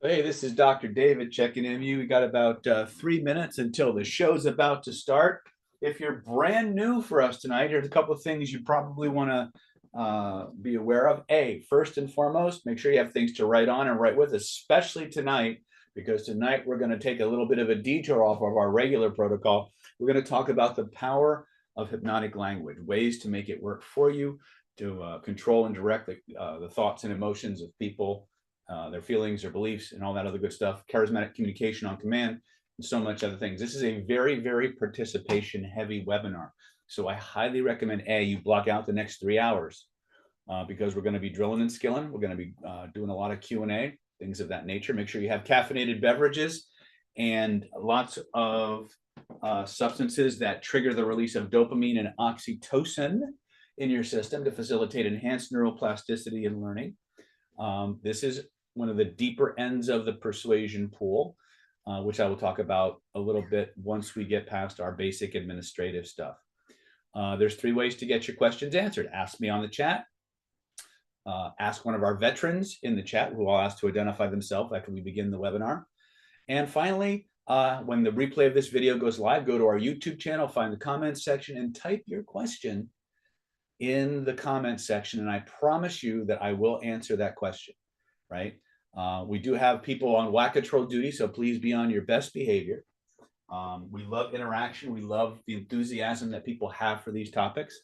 Hey, this is Dr. David checking in with you. We got about 3 minutes until the show's about to start. If you're brand new for us tonight, here's a couple of things you probably want to be aware of. First and foremost, make sure you have things to write on and write with, especially tonight, because tonight we're going to take a little bit of a detour off of our regular protocol. We're going to talk about the power of hypnotic language, ways to make it work for you, to control and direct the thoughts and emotions of people, their feelings, their beliefs, and all that other good stuff. Charismatic communication on command, and so much other things. This is a very, very participation heavy webinar. So I highly recommend you block out the next 3 hours because we're going to be drilling and skilling. We're going to be doing a lot of Q&A, things of that nature. Make sure you have caffeinated beverages and lots of substances that trigger the release of dopamine and oxytocin in your system to facilitate enhanced neuroplasticity and learning. This is one of the deeper ends of the persuasion pool, which I will talk about a little bit once we get past our basic administrative stuff. There's 3 ways to get your questions answered. Ask me on the chat. Ask one of our veterans in the chat, who I'll ask to identify themselves after we begin the webinar. And finally, when the replay of this video goes live, go to our YouTube channel, find the comments section, and type your question in the comments section. And I promise you that I will answer that question, right? We do have people on whack-a-troll duty, so please be on your best behavior. We love interaction. We love the enthusiasm that people have for these topics.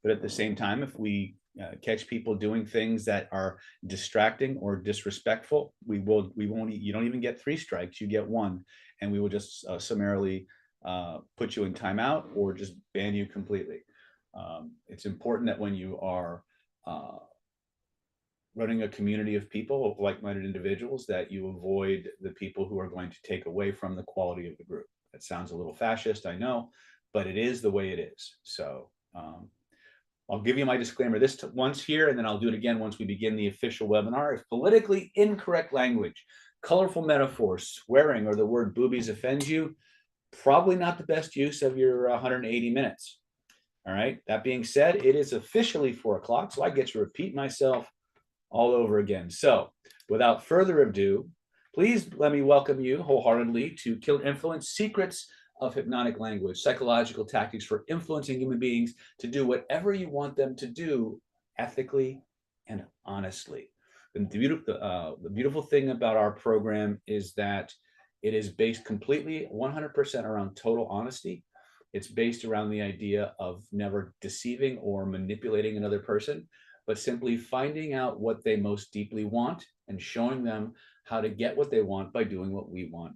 But at the same time, if we catch people doing things that are distracting or disrespectful, you don't even get 3 strikes, you get 1, and we will just summarily put you in timeout or just ban you completely. It's important that when you are running a community of people, of like-minded individuals, that you avoid the people who are going to take away from the quality of the group. That sounds a little fascist, I know, but it is the way it is. So I'll give you my disclaimer once here, and then I'll do it again once we begin the official webinar. If politically incorrect language, colorful metaphors, swearing, or the word boobies offends you, probably not the best use of your 180 minutes. All right. That being said, it is officially 4 o'clock, so I get to repeat myself all over again. So without further ado, please let me welcome you wholeheartedly to Killer Influence: Secrets of Hypnotic Language, Psychological Tactics for Influencing Human Beings to do whatever you want them to do ethically and honestly. The beautiful thing about our program is that it is based completely 100% around total honesty. It's based around the idea of never deceiving or manipulating another person, but simply finding out what they most deeply want and showing them how to get what they want by doing what we want.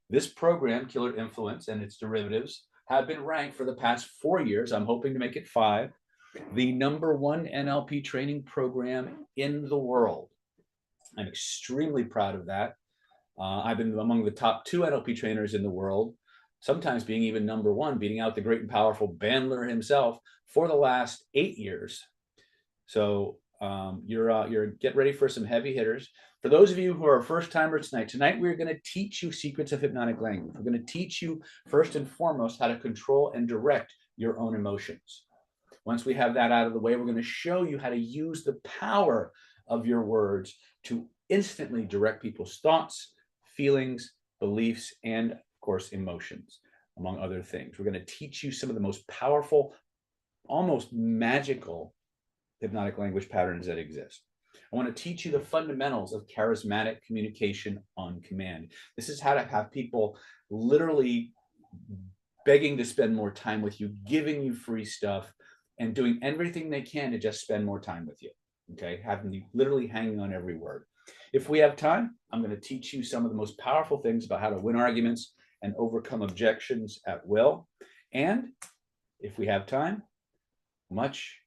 This program, Killer Influence, and its derivatives have been ranked for the past 4 years. I'm hoping to make it 5. The #1 NLP training program in the world. I'm extremely proud of that. I've been among the top 2 NLP trainers in the world, sometimes being even #1, beating out the great and powerful Bandler himself for the last 8 years. So you're get ready for some heavy hitters. For those of you who are first timers tonight we're going to teach you secrets of hypnotic language. We're going to teach you first and foremost how to control and direct your own emotions. Once we have that out of the way, we're going to show you how to use the power of your words to instantly direct people's thoughts, feelings, beliefs, and of course, emotions, among other things. We're going to teach you some of the most powerful, almost magical hypnotic language patterns that exist. I want to teach you the fundamentals of charismatic communication on command. This is how to have people literally begging to spend more time with you, giving you free stuff, and doing everything they can to just spend more time with you. Okay, having you literally hanging on every word. If we have time, I'm going to teach you some of the most powerful things about how to win arguments and overcome objections at will. And if we have time, much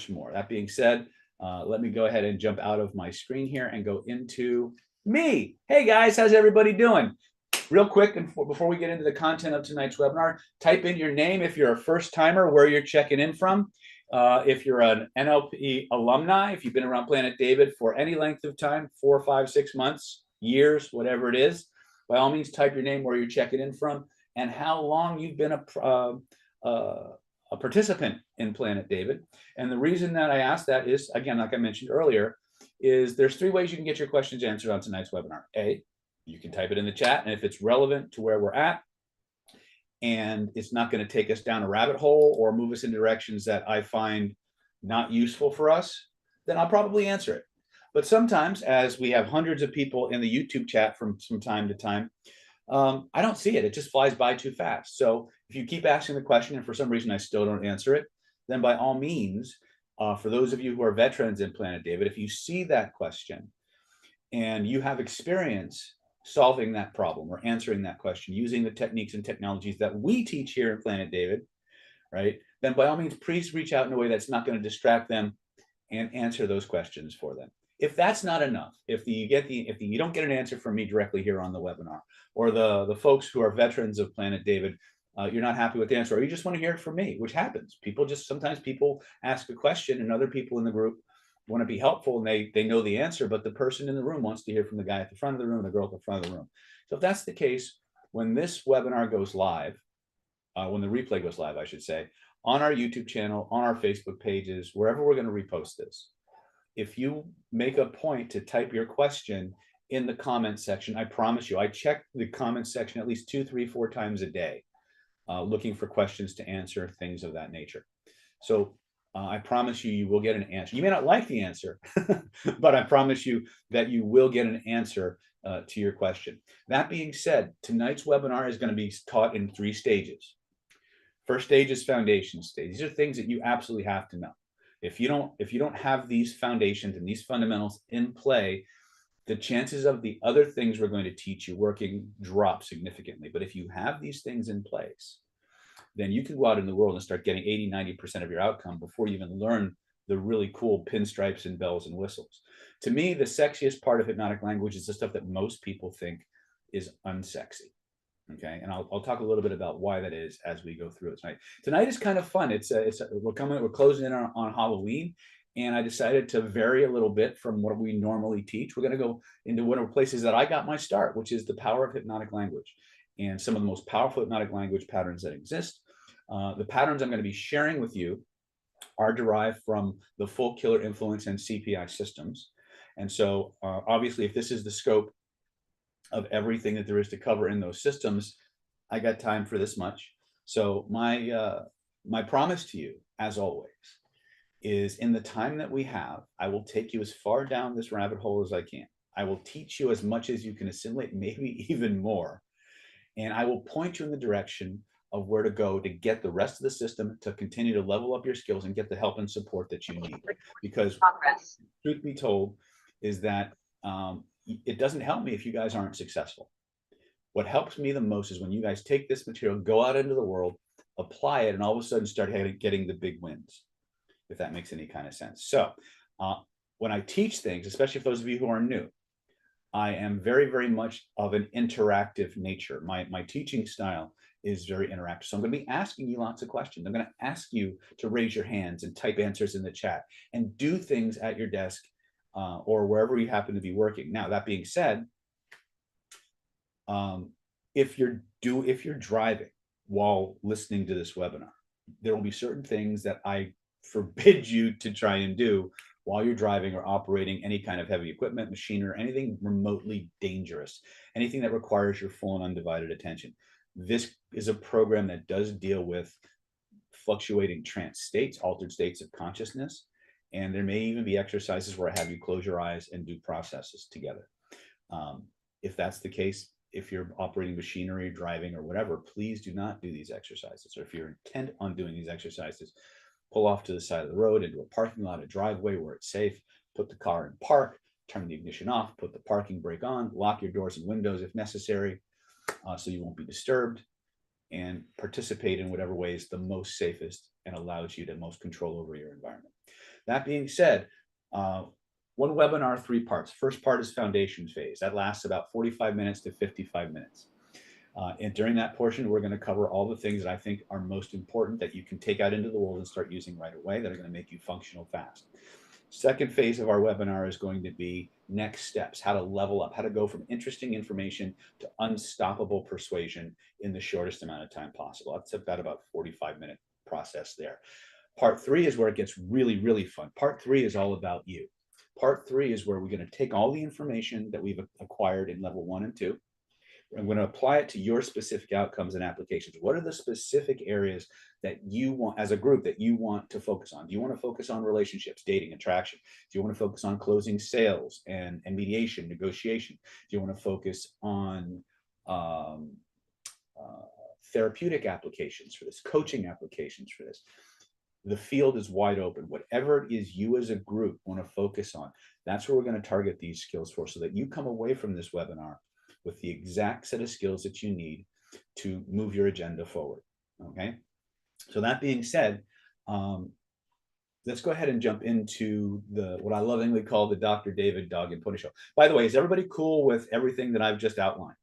more. That being said, let me go ahead and jump out of my screen here and go into me. Hey guys, how's everybody doing? Real quick, and before we get into the content of tonight's webinar, type in your name if you're a first timer, where you're checking in from. If you're an NLP alumni, if you've been around Planet David for any length of time, 4, 5, 6 months, years, whatever it is, by all means, type your name, where you're checking in from, and how long you've been a participant in Planet David. And the reason that I asked that is, again, like I mentioned earlier, is there's 3 ways you can get your questions answered on tonight's webinar. A, you can type it in the chat, and if it's relevant to where we're at, and it's not going to take us down a rabbit hole or move us in directions that I find not useful for us, then I'll probably answer it. But sometimes, as we have hundreds of people in the YouTube chat from time to time, I don't see it. It just flies by too fast. So if you keep asking the question and for some reason I still don't answer it, then by all means, for those of you who are veterans in Planet David, if you see that question and you have experience solving that problem or answering that question using the techniques and technologies that we teach here in Planet David, right? Then by all means, please reach out in a way that's not going to distract them and answer those questions for them. If that's not enough, if you don't get an answer from me directly here on the webinar, or the folks who are veterans of Planet David, you're not happy with the answer, or you just want to hear it from me, which happens. Sometimes people ask a question and other people in the group want to be helpful and they know the answer, but the person in the room wants to hear from the guy at the front of the room, the girl at the front of the room. So if that's the case, when this webinar goes live, when the replay goes live, I should say, on our YouTube channel, on our Facebook pages, wherever we're going to repost this, if you make a point to type your question in the comment section, I promise you, I check the comment section at least 2, 3, 4 times a day, looking for questions to answer, things of that nature. So I promise you, you will get an answer. You may not like the answer, but I promise you that you will get an answer to your question. That being said, tonight's webinar is going to be taught in 3 stages. First stage is foundation stage. These are things that you absolutely have to know. If you don't have these foundations and these fundamentals in play, the chances of the other things we're going to teach you working drop significantly. But if you have these things in place, then you can go out in the world and start getting 80, 90% of your outcome before you even learn the really cool pinstripes and bells and whistles. To me, the sexiest part of hypnotic language is the stuff that most people think is unsexy. Okay, and I'll talk a little bit about why that is as we go through it tonight. Tonight is kind of fun. We're closing in on Halloween, and I decided to vary a little bit from what we normally teach. We're going to go into one of the places that I got my start, which is the power of hypnotic language and some of the most powerful hypnotic language patterns that exist. The patterns I'm going to be sharing with you are derived from the full killer influence and CPI systems. And so obviously, if this is the scope of everything that there is to cover in those systems, I got time for this much. So my promise to you, as always, is in the time that we have, I will take you as far down this rabbit hole as I can. I will teach you as much as you can assimilate, maybe even more. And I will point you in the direction of where to go to get the rest of the system to continue to level up your skills and get the help and support that you need. Because truth be told is that it doesn't help me if you guys aren't successful. What helps me the most is when you guys take this material, go out into the world, apply it, and all of a sudden start getting the big wins, if that makes any kind of sense. So when I teach things, especially for those of you who are new, I am very, very much of an interactive nature. My teaching style is very interactive. So I'm going to be asking you lots of questions. I'm going to ask you to raise your hands and type answers in the chat and do things at your desk or wherever you happen to be working. Now, that being said, if you're driving while listening to this webinar, there will be certain things that I forbid you to try and do while you're driving or operating any kind of heavy equipment, machinery, or anything remotely dangerous, anything that requires your full and undivided attention. This is a program that does deal with fluctuating trance states, altered states of consciousness, and there may even be exercises where I have you close your eyes and do processes together. If that's the case, if you're operating machinery, driving, or whatever, please do not do these exercises. Or if you're intent on doing these exercises, pull off to the side of the road into a parking lot, a driveway where it's safe, put the car in park, turn the ignition off, put the parking brake on, lock your doors and windows if necessary, so you won't be disturbed, and participate in whatever way is the most safest and allows you to most control over your environment. That being said, one webinar, 3 parts. First part is foundation phase. That lasts about 45 minutes to 55 minutes. And during that portion, we're going to cover all the things that I think are most important that you can take out into the world and start using right away that are going to make you functional fast. Second phase of our webinar is going to be next steps, how to level up, how to go from interesting information to unstoppable persuasion in the shortest amount of time possible. That's about a 45-minute process there. Part 3 is where it gets really, really fun. Part 3 is all about you. Part 3 is where we're going to take all the information that we've acquired in level 1 and 2. I'm going to apply it to your specific outcomes and applications. What are the specific areas that you want as a group that you want to focus on? Do you want to focus on relationships, dating, attraction? Do you want to focus on closing sales and mediation, negotiation? Do you want to focus on therapeutic applications for this, coaching applications for this? The field is wide open. Whatever it is you as a group want to focus on, that's where we're going to target these skills for, so that you come away from this webinar with the exact set of skills that you need to move your agenda forward. Okay. So that being said, let's go ahead and jump into what I lovingly call the Dr. David Dog and Pony Show. By the way, is everybody cool with everything that I've just outlined?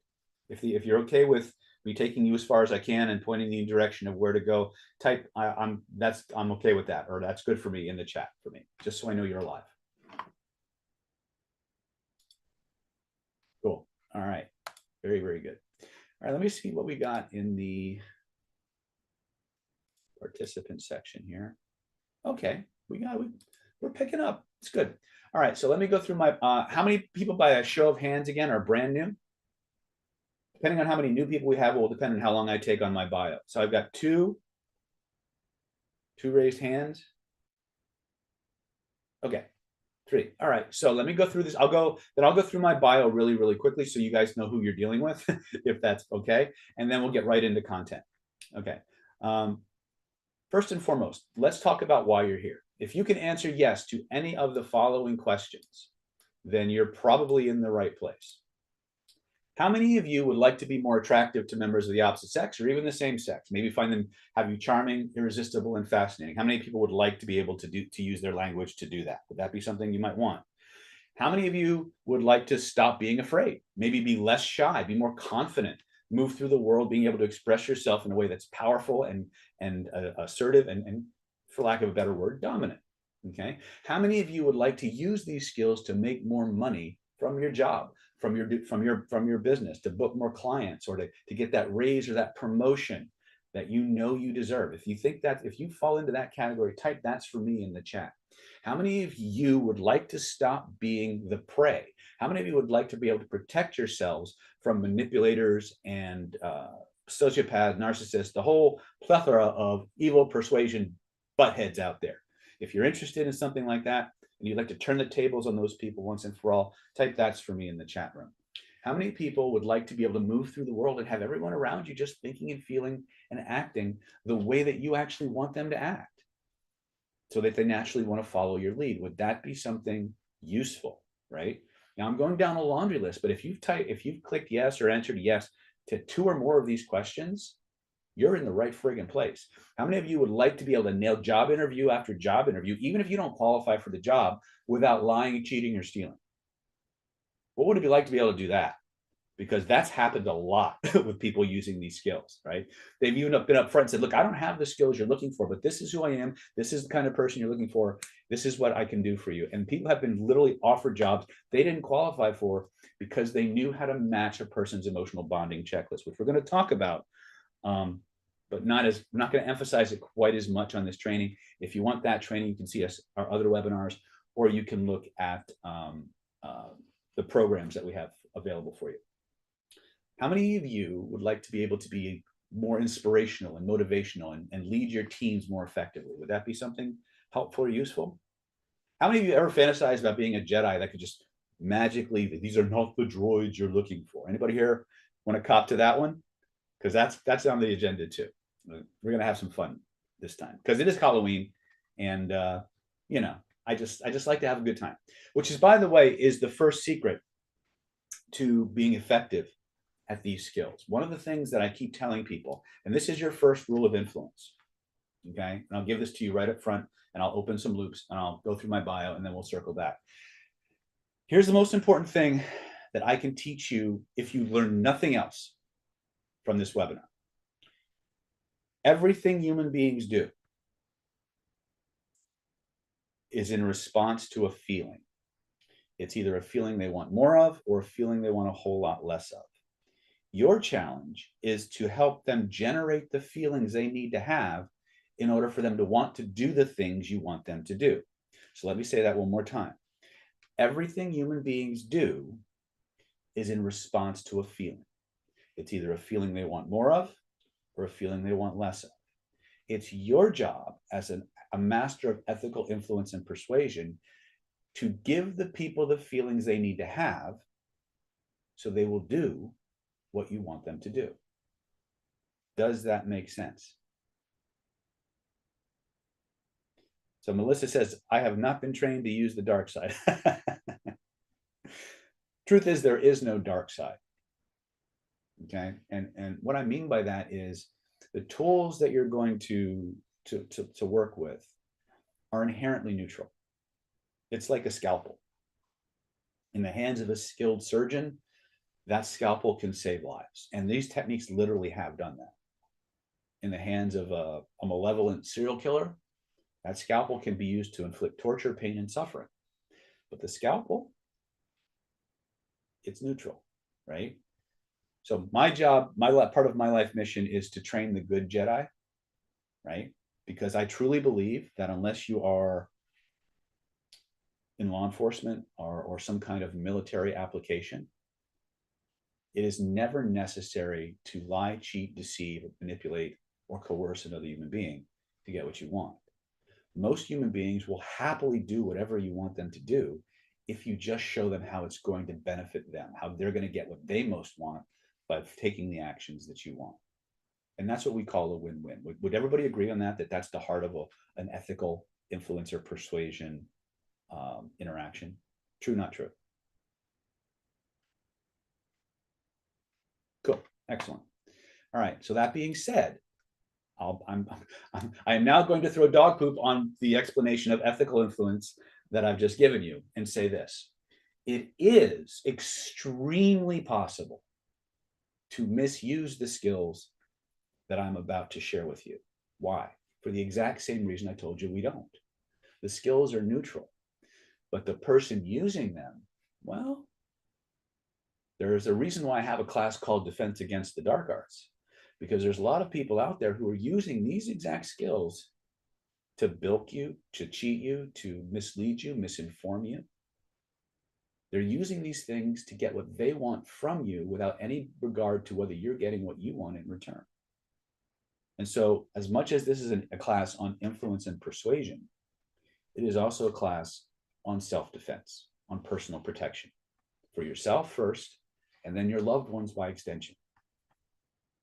If you're okay with me taking you as far as I can and pointing you in the direction of where to go, type I'm okay with that, or that's good for me in the chat for me, just so I know you're alive. Cool. All right. Very, very good. All right, let me see what we got in the participant section here. Okay, we're picking up. It's good. All right, so let me go through my, how many people by a show of hands again are brand new? Depending on how many new people we have will depend on how long I take on my bio. So I've got two raised hands. Okay, 3. All right, so let me go through this. I'll go through my bio really, really quickly so you guys know who you're dealing with, if that's okay. And then we'll get right into content. Okay. First and foremost, let's talk about why you're here. If you can answer yes to any of the following questions, then you're probably in the right place. How many of you would like to be more attractive to members of the opposite sex or even the same sex? Maybe have you charming, irresistible, and fascinating. How many people would like to be able to use their language to do that? Would that be something you might want? How many of you would like to stop being afraid? Maybe be less shy, be more confident, move through the world, being able to express yourself in a way that's powerful and assertive and, for lack of a better word, dominant. Okay. How many of you would like to use these skills to make more money from your job, from your business, to book more clients, or to get that raise or that promotion that you know you deserve? If you fall into that category, type "that's for me" in the chat. How many of you would like to stop being the prey? How many of you would like to be able to protect yourselves from manipulators and sociopaths, narcissists, the whole plethora of evil persuasion buttheads out there? If you're interested in something like that, and you'd like to turn the tables on those people once and for all, type "that's for me" in the chat room. How many people would like to be able to move through the world and have everyone around you just thinking and feeling and acting the way that you actually want them to act, so that they naturally want to follow your lead? Would that be something useful, right? Now I'm going down a laundry list, but if you've clicked yes or answered yes to 2 or more of these questions, you're in the right friggin' place. How many of you would like to be able to nail job interview after job interview, even if you don't qualify for the job, without lying, cheating, or stealing? What would it be like to be able to do that? Because that's happened a lot with people using these skills, right? They've even been up front and said, look, I don't have the skills you're looking for, but this is who I am. This is the kind of person you're looking for. This is what I can do for you. And people have been literally offered jobs they didn't qualify for because they knew how to match a person's emotional bonding checklist, which we're going to talk about. But not going to emphasize it quite as much on this training. If you want that training, you can see our other webinars, or you can look at the programs that we have available for you. How many of you would like to be able to be more inspirational and motivational and lead your teams more effectively? Would that be something helpful or useful? How many of you ever fantasized about being a Jedi that could just magically, these are not the droids you're looking for? Anybody here want to cop to that one? Because that's on the agenda too. We're going to have some fun this time because it is Halloween, and I just like to have a good time, which is, by the way, is the first secret to being effective at these skills. One of the things that I keep telling people, and this is your first rule of influence, okay? And I'll give this to you right up front, and I'll open some loops, and I'll go through my bio, and then we'll circle back. Here's the most important thing that I can teach you if you learn nothing else from this webinar. Everything human beings do is in response to a feeling. It's either a feeling they want more of or a feeling they want a whole lot less of. Your challenge is to help them generate the feelings they need to have in order for them to want to do the things you want them to do. So let me say that one more time. everything human beings do is in response to a feeling. It's either a feeling they want more of or a feeling they want less of. It's your job as a master of ethical influence and persuasion to give the people the feelings they need to have so they will do what you want them to do. Does that make sense? So Melissa says, I have not been trained to use the dark side. Truth is, there is no dark side. Okay. And what I mean by that is the tools that you're going to work with are inherently neutral. It's like a scalpel. In the hands of a skilled surgeon, that scalpel can save lives. And these techniques literally have done that. In the hands of a malevolent serial killer, that scalpel can be used to inflict torture, pain, and suffering. But the scalpel, it's neutral, right? So my job, part of my life mission is to train the good Jedi, right? Because I truly believe that unless you are in law enforcement or some kind of military application, it is never necessary to lie, cheat, deceive, manipulate, or coerce another human being to get what you want. Most human beings will happily do whatever you want them to do if you just show them how it's going to benefit them, how they're going to get what they most want by taking the actions that you want. And that's what we call a win-win. Would everybody agree on that, that's the heart of an ethical influencer persuasion interaction? True, not true? Cool. Excellent. All right. So that being said, I am now going to throw dog poop on the explanation of ethical influence that I've just given you and say this. It is extremely possible to misuse the skills that I'm about to share with you. Why? For the exact same reason I told you we don't. The skills are neutral, but the person using them, well, there's a reason why I have a class called Defense Against the Dark Arts, because there's a lot of people out there who are using these exact skills to bilk you, to cheat you, to mislead you, misinform you. They're using these things to get what they want from you without any regard to whether you're getting what you want in return. And so, as much as this is a class on influence and persuasion, it is also a class on self-defense, on personal protection for yourself first, and then your loved ones by extension.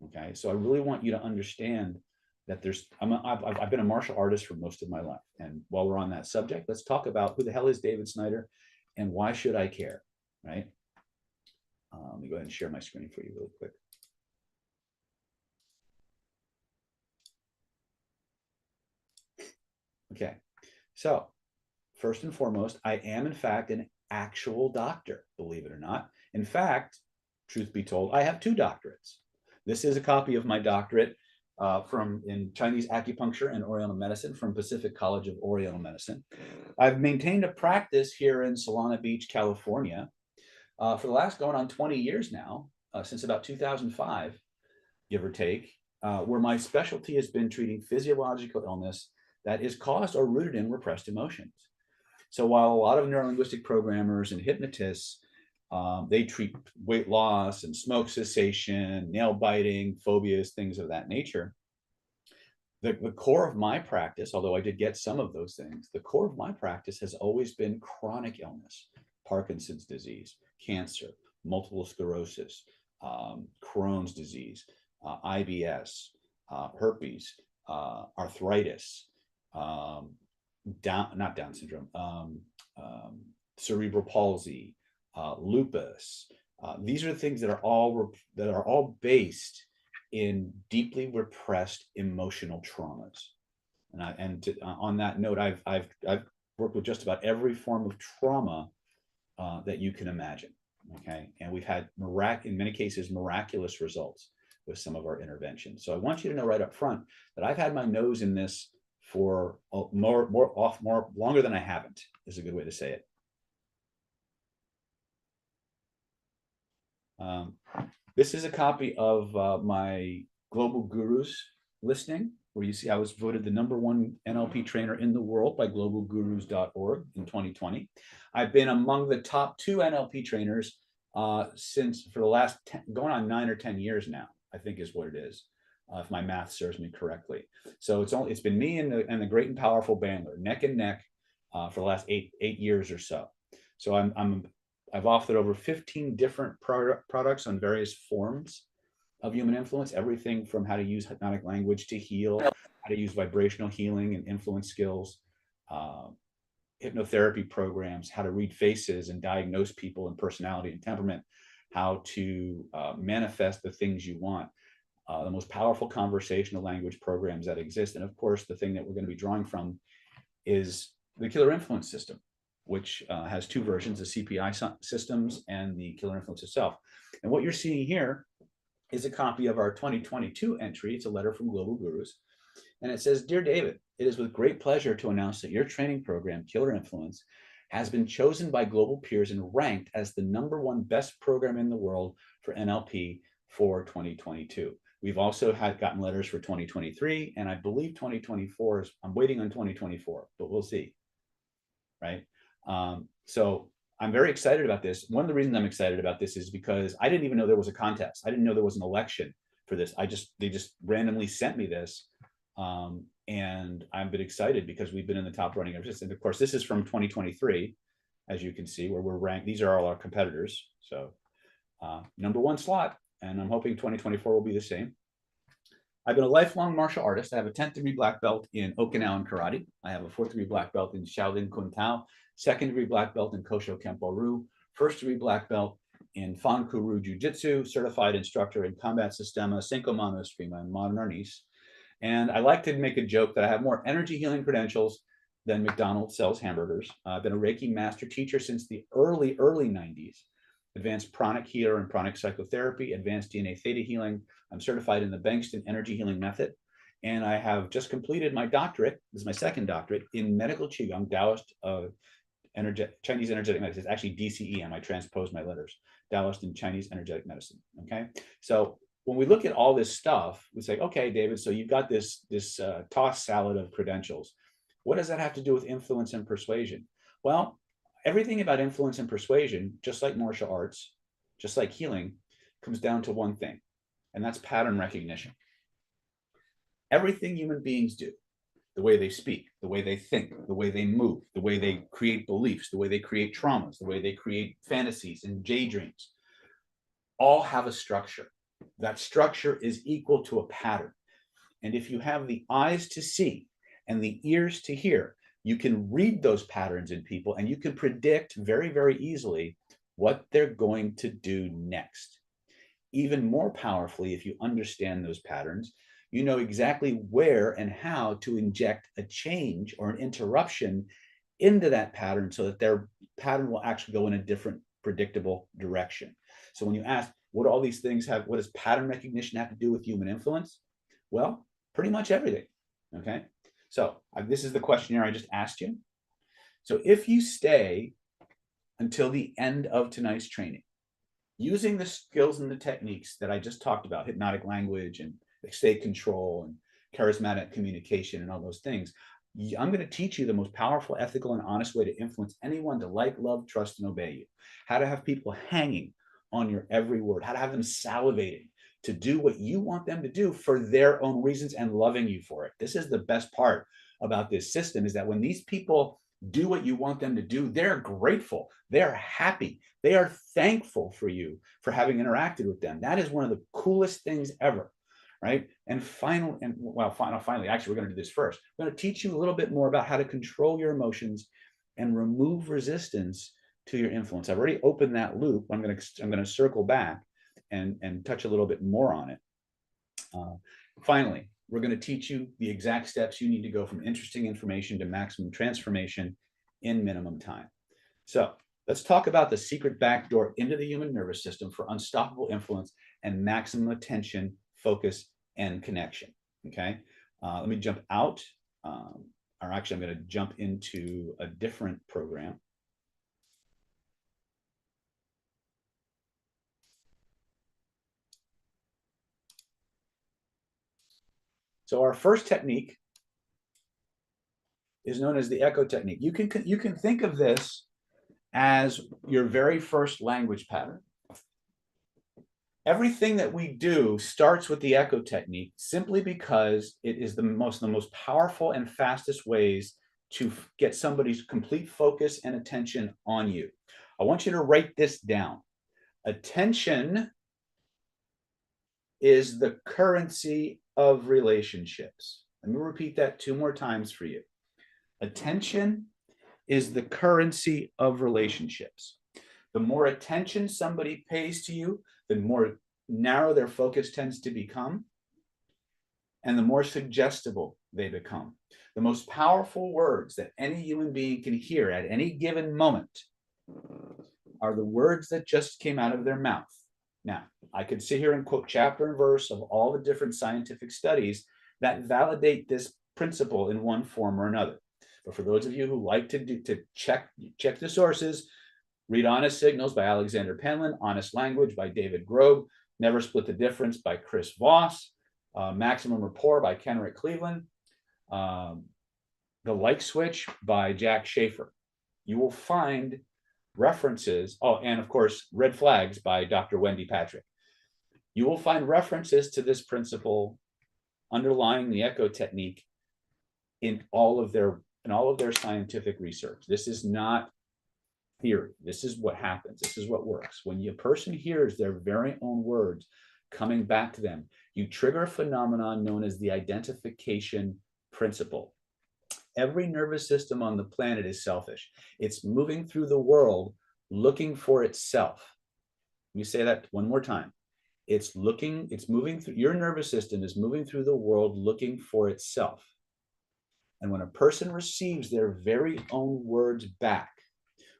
Okay, so I really want you to understand that I've been a martial artist for most of my life. And while we're on that subject, let's talk about who the hell is David Snyder and why should I care, right? Let me go ahead and share my screen for you really quick. Okay, so first and foremost, I am in fact an actual doctor, believe it or not. In fact, truth be told, I have 2 doctorates. This is a copy of my doctorate in Chinese acupuncture and Oriental medicine from Pacific College of Oriental Medicine. I've maintained a practice here in Solana Beach, California, for the last going on 20 years now, since about 2005, give or take, where my specialty has been treating physiological illness that is caused or rooted in repressed emotions. So while a lot of neurolinguistic programmers and hypnotists, they treat weight loss and smoke cessation, nail biting, phobias, things of that nature. The core of my practice, although I did get some of those things, the core of my practice has always been chronic illness, Parkinson's disease, cancer, multiple sclerosis, Crohn's disease, IBS, herpes, arthritis, not Down syndrome, cerebral palsy, lupus. These are things that are all based in deeply repressed emotional traumas. On that note, I've worked with just about every form of trauma that you can imagine. Okay, and we've had in many cases miraculous results with some of our interventions. So I want you to know right up front that I've had my nose in this for more longer than I haven't, is a good way to say it. This is a copy of my Global Gurus listing where you see I was voted the #1 NLP trainer in the world by globalgurus.org in 2020. I've been among the top 2 NLP trainers since for the last 10, going on 9 or 10 years now, I think is what it is, if my math serves me correctly. So it's been me and the great and powerful Bandler neck and neck for the last eight years or so. So I've authored over 15 different products on various forms of human influence, everything from how to use hypnotic language to heal, how to use vibrational healing and influence skills, hypnotherapy programs, how to read faces and diagnose people and personality and temperament, how to manifest the things you want, the most powerful conversational language programs that exist. And of course, the thing that we're going to be drawing from is the Killer Influence System, which has 2 versions, the CPI systems and the Killer Influence itself. And what you're seeing here is a copy of our 2022 entry. It's a letter from Global Gurus. And it says, "Dear David, it is with great pleasure to announce that your training program, Killer Influence, has been chosen by global peers and ranked as the #1 best program in the world for NLP for 2022. We've also gotten letters for 2023, and I believe 2024 is, I'm waiting on 2024, but we'll see, right? So I'm very excited about this. One of the reasons I'm excited about this is because I didn't even know there was a contest. I didn't know there was an election for this. They just randomly sent me this. And I've been excited because we've been in the top running ever since. And of course, this is from 2023, as you can see, where we're ranked. These are all our competitors. So #1 slot, and I'm hoping 2024 will be the same. I've been a lifelong martial artist. I have a 10th degree black belt in Okinawan karate. I have a 4th degree black belt in Shaolin Kung Tao, 2nd degree black belt in Kosho Kempo Ryu, 1st degree black belt in Fanku-Ryu Jiu-Jitsu, certified instructor in combat sistema, Cinco Mano Eskrima, and modern arnis. And I like to make a joke that I have more energy healing credentials than McDonald's sells hamburgers. I've been a Reiki master teacher since the early 90s. Advanced pranic healer and pranic psychotherapy, advanced DNA theta healing. I'm certified in the Bankston energy healing method. And I have just completed my doctorate. This is my 2nd doctorate in medical Qigong, Taoist Chinese energetic medicine. It's actually DCEM. I transposed my letters. Taoist and Chinese energetic medicine. Okay. So when we look at all this stuff, we say, okay, David, so you've got this tossed salad of credentials. What does that have to do with influence and persuasion? Well, everything about influence and persuasion, just like martial arts, just like healing, comes down to one thing, and that's pattern recognition. Everything human beings do, the way they speak, the way they think, the way they move, the way they create beliefs, the way they create traumas, the way they create fantasies and daydreams, all have a structure. That structure is equal to a pattern. And if you have the eyes to see and the ears to hear, you can read those patterns in people and you can predict very, very easily what they're going to do next. Even more powerfully, if you understand those patterns, you know exactly where and how to inject a change or an interruption into that pattern so that their pattern will actually go in a different predictable direction. So when you ask, what do all these things have, what does pattern recognition have to do with human influence? Well, pretty much everything. Okay. So this is the questionnaire I just asked you. So if you stay until the end of tonight's training, using the skills and the techniques that I just talked about, hypnotic language and state control and charismatic communication and all those things, I'm going to teach you the most powerful, ethical, and honest way to influence anyone to like, love, trust, and obey you. How to have people hanging on your every word, how to have them salivating to do what you want them to do for their own reasons and loving you for it. This is the best part about this system, is that when these people do what you want them to do, they're grateful, they're happy, they are thankful for you for having interacted with them. That is one of the coolest things ever, right? And finally, actually, we're going to do this first. We're going to teach you a little bit more about how to control your emotions and remove resistance to your influence. I've already opened that loop. I'm going to circle back and touch a little bit more on it. Finally, we're going to teach you the exact steps you need to go from interesting information to maximum transformation in minimum time. So let's talk about the secret backdoor into the human nervous system for unstoppable influence and maximum attention, focus, and connection. Okay, let me jump out, or actually I'm going to jump into a different program. So our first technique is known as the echo technique. You can think of this as your very first language pattern. Everything that we do starts with the echo technique simply because it is the most powerful and fastest ways to get somebody's complete focus and attention on you. I want you to write this down. Attention is the currency of relationships. Let me repeat that 2 more times for you. Attention is the currency of relationships. The more attention somebody pays to you, the more narrow their focus tends to become, and the more suggestible they become. The most powerful words that any human being can hear at any given moment are the words that just came out of their mouth. Now, I could sit here and quote chapter and verse of all the different scientific studies that validate this principle in one form or another. But for those of you who like to check the sources, read Honest Signals by Alexander Penland, Honest Language by David Grobe, Never Split the Difference by Chris Voss, Maximum Rapport by Kenrick Cleveland, The Like Switch by Jack Schaefer. You will find references, and of course, Red Flags by Dr. Wendy Patrick. You will find references to this principle underlying the echo technique in all of their scientific research. This is not theory. This is what happens. This is what works. When a person hears their very own words coming back to them, you trigger a phenomenon known as the identification principle. Every nervous system on the planet is selfish. It's moving through the world looking for itself. Let me say that one more time. Your nervous system is moving through the world looking for itself. And when a person receives their very own words back,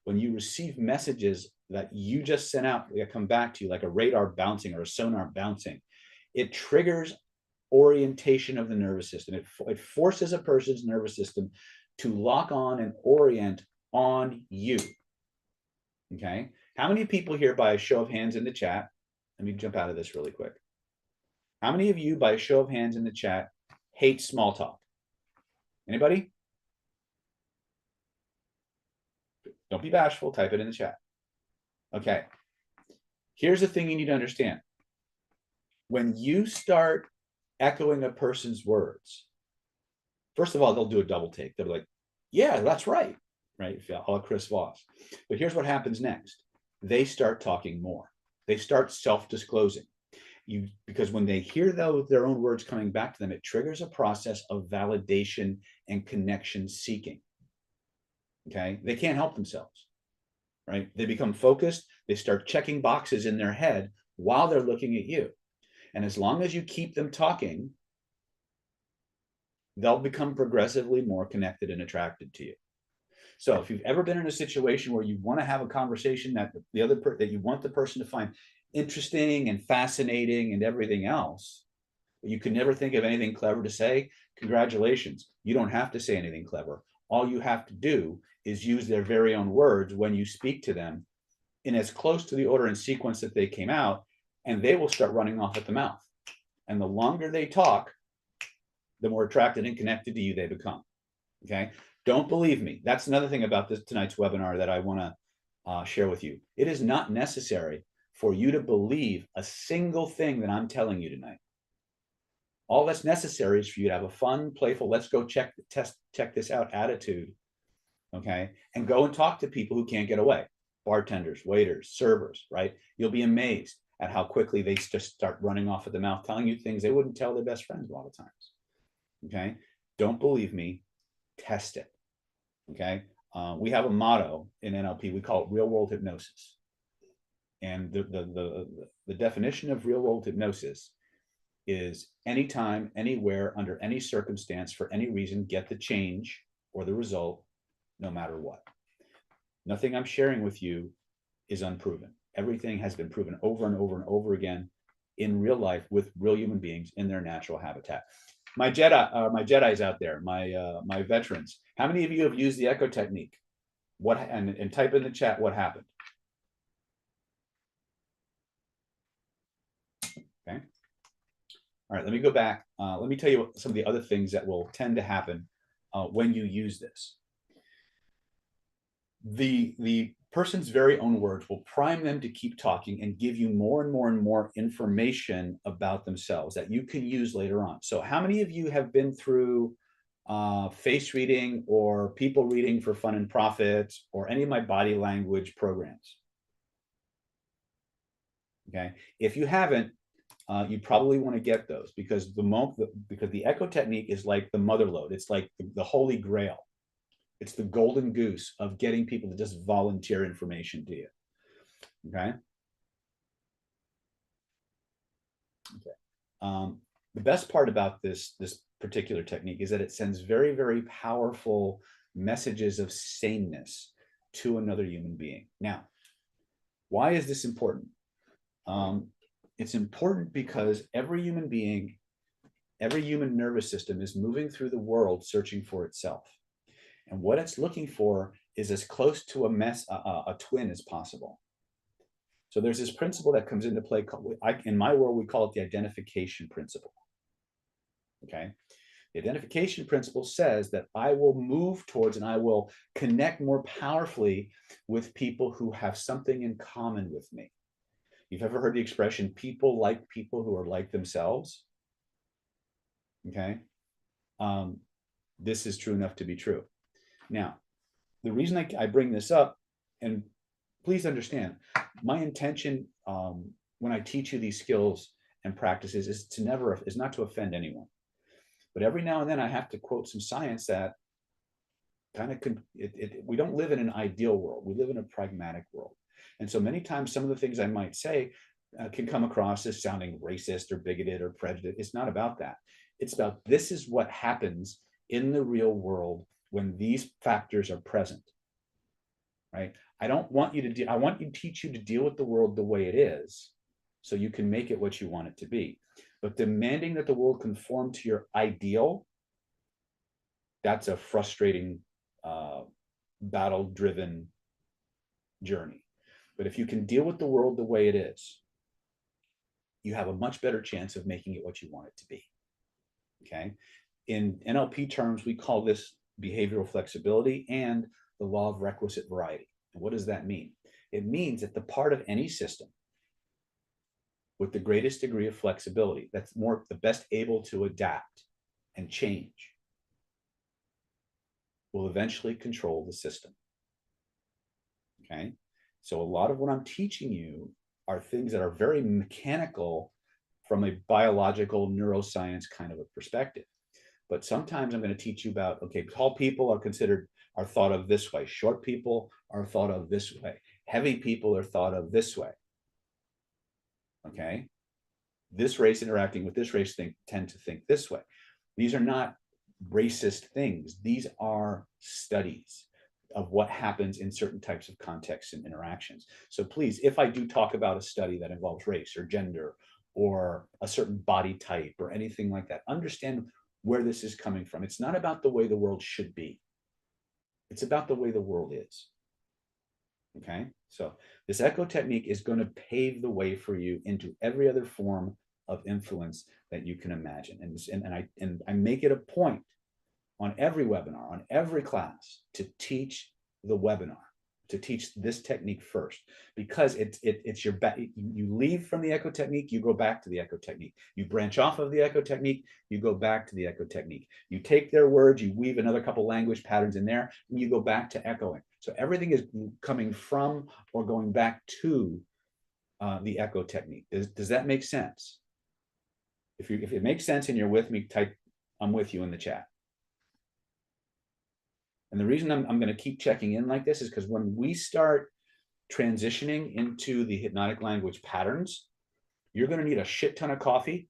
when you receive messages that you just sent out that come back to you like a radar bouncing or a sonar bouncing, it triggers orientation of the nervous system. It forces a person's nervous system to lock on and orient on you. Okay? How many people here, by a show of hands in the chat, let me jump out of this really quick. How many of you, by a show of hands in the chat, hate small talk? Anybody? Don't be bashful. Type it in the chat. Okay. Here's the thing you need to understand. When you start echoing a person's words, first of all, they'll do a double take. They'll be like, yeah, that's right. Right? All Chris Voss. But here's what happens next. They start talking more. They start self-disclosing. Because when they hear their own words coming back to them, it triggers a process of validation and connection seeking. Okay? They can't help themselves. Right? They become focused. They start checking boxes in their head while they're looking at you. And as long as you keep them talking, they'll become progressively more connected and attracted to you. So if you've ever been in a situation where you want to have a conversation that that you want the person to find interesting and fascinating and everything else, but you can never think of anything clever to say, congratulations. You don't have to say anything clever. All you have to do is use their very own words when you speak to them in as close to the order and sequence that they came out, and they will start running off at the mouth. And the longer they talk, the more attracted and connected to you they become. Okay? Don't believe me. That's another thing about tonight's webinar that I want to share with you. It is not necessary for you to believe a single thing that I'm telling you tonight. All that's necessary is for you to have a fun, playful, let's go check this out attitude. Okay? And go and talk to people who can't get away. Bartenders, waiters, servers, right? You'll be amazed at how quickly they just start running off at the mouth, telling you things they wouldn't tell their best friends a lot of times. Okay? Don't believe me. Test it. Okay? We have a motto in NLP. We call it real world hypnosis. And the definition of real world hypnosis is anytime, anywhere, under any circumstance, for any reason, get the change or the result, no matter what. Nothing I'm sharing with you is unproven. Everything has been proven over and over and over again in real life with real human beings in their natural habitat. My Jedis out there, my veterans. How many of you have used the echo technique? And type in the chat what happened. Okay. All right, let me go back. Let me tell you some of the other things that will tend to happen when you use this. The person's very own words will prime them to keep talking and give you more and more and more information about themselves that you can use later on. So how many of you have been through face reading or people reading for fun and profit or any of my body language programs? Okay, if you haven't, you probably want to get those because the echo technique is like the mother lode. It's like the holy grail. It's the golden goose of getting people to just volunteer information to you. Okay. Okay. The best part about this particular technique is that it sends very, very powerful messages of sameness to another human being. Now, why is this important? It's important because every human being, every human nervous system is moving through the world searching for itself. And what it's looking for is as close to a twin as possible. So there's this principle that comes into play. In my world, we call it the identification principle. Okay. The identification principle says that I will move towards and I will connect more powerfully with people who have something in common with me. You've ever heard the expression, people like people who are like themselves? Okay. This is true enough to be true. Now, the reason I bring this up, and please understand, my intention when I teach you these skills and practices is not to offend anyone. But every now and then I have to quote some science that kind of we don't live in an ideal world. We live in a pragmatic world. And so many times some of the things I might say can come across as sounding racist or bigoted or prejudiced. It's not about that. It's about this is what happens in the real world when these factors are present, right? I don't want you to I want to teach you to deal with the world the way it is so you can make it what you want it to be. But demanding that the world conform to your ideal, that's a frustrating, battle-driven journey. But if you can deal with the world the way it is, you have a much better chance of making it what you want it to be. Okay. In NLP terms, we call this behavioral flexibility and the law of requisite variety. And what does that mean? It means that the part of any system with the greatest degree of flexibility, that's the best able to adapt and change, will eventually control the system. Okay. So a lot of what I'm teaching you are things that are very mechanical from a biological neuroscience kind of a perspective. But sometimes I'm going to teach you about, okay, tall people are thought of this way. Short people are thought of this way. Heavy people are thought of this way. Okay. This race interacting with this race tend to think this way. These are not racist things. These are studies of what happens in certain types of contexts and interactions. So please, if I do talk about a study that involves race or gender or a certain body type or anything like that, understand where this is coming from. It's not about the way the world should be. It's about the way the world is. Okay, so this echo technique is going to pave the way for you into every other form of influence that you can imagine. And I make it a point on every webinar, on every class, to teach the webinar, to teach this technique first, because it's your you leave from the echo technique, you go back to the echo technique. You branch off of the echo technique, you go back to the echo technique. You take their words, you weave another couple language patterns in there, and you go back to echoing. So everything is coming from or going back to the echo technique. Does that make sense? If it makes sense and you're with me, type "I'm with you" in the chat. And the reason I'm going to keep checking in like this is because when we start transitioning into the hypnotic language patterns, you're going to need a shit ton of coffee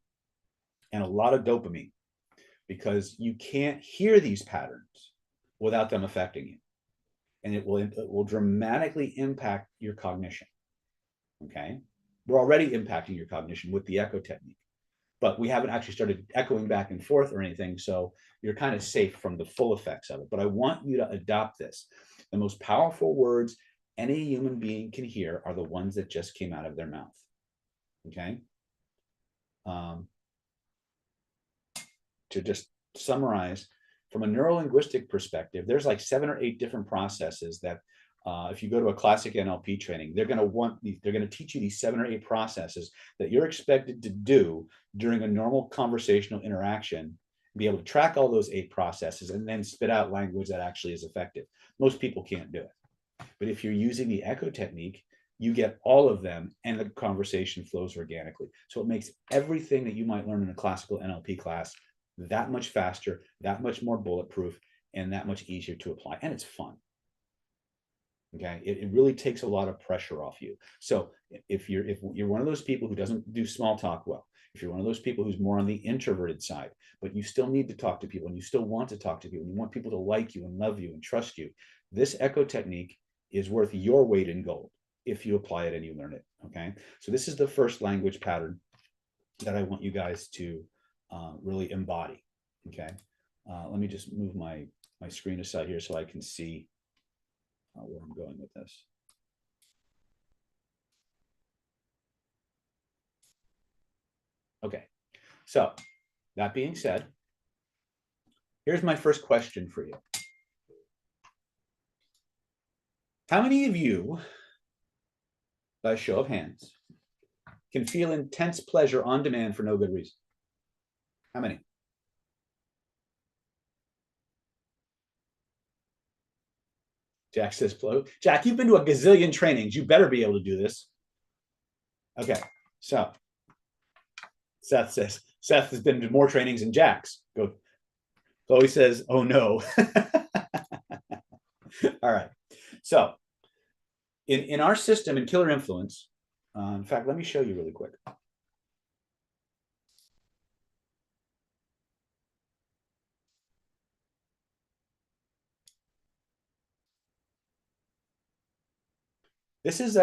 and a lot of dopamine, because you can't hear these patterns without them affecting you. And it will dramatically impact your cognition. Okay. We're already impacting your cognition with the echo technique, but we haven't actually started echoing back and forth or anything. So you're kind of safe from the full effects of it. But I want you to adopt this. The most powerful words any human being can hear are the ones that just came out of their mouth. Okay. to just summarize, from a neurolinguistic perspective, there's like 7 or 8 different processes that if you go to a classic NLP training, they're going to teach you these 7 or 8 processes that you're expected to do during a normal conversational interaction, be able to track all those 8 processes and then spit out language that actually is effective. Most people can't do it. But if you're using the echo technique, you get all of them and the conversation flows organically. So it makes everything that you might learn in a classical NLP class that much faster, that much more bulletproof, and that much easier to apply. And it's fun. Okay, it really takes a lot of pressure off you. So if you're one of those people who doesn't do small talk well, if you're one of those people who's more on the introverted side, but you still need to talk to people and you still want to talk to people and you want people to like you and love you and trust you, this echo technique is worth your weight in gold if you apply it and you learn it. Okay, so this is the first language pattern that I want you guys to really embody. Okay, let me just move my screen aside here so I can see where I'm going with this. Okay, so that being said, here's my first question for you. How many of you, by a show of hands, can feel intense pleasure on demand for no good reason? How many? Jack says, Jack, you've been to a gazillion trainings. You better be able to do this. Okay, so Seth says, Seth has been to more trainings than Jack's. Go. Chloe says, oh no. All right. So in our system, in Killer Influence, in fact, let me show you really quick. This is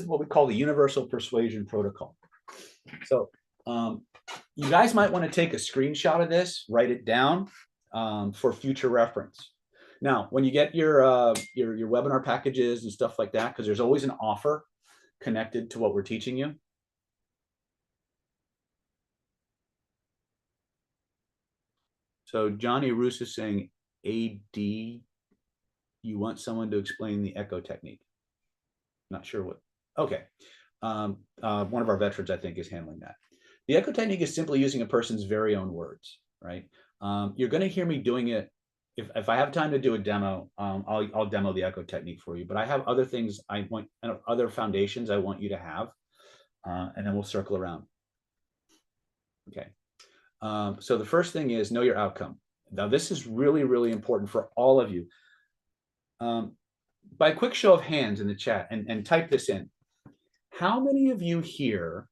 what we call the Universal Persuasion Protocol. So you guys might want to take a screenshot of this, write it down for future reference. Now, when you get your webinar packages and stuff like that, because there's always an offer connected to what we're teaching you. So Johnny Roos is saying, AD, you want someone to explain the echo technique. Not sure what. Okay. One of our veterans, I think, is handling that. The echo technique is simply using a person's very own words, right? You're going to hear me doing it. If I have time to do a demo, I'll demo the echo technique for you. But I have other things I want, other foundations I want you to have, and then we'll circle around. Okay. So the first thing is know your outcome. Now, this is really, really important for all of you. By a quick show of hands in the chat, and type this in. How many of you here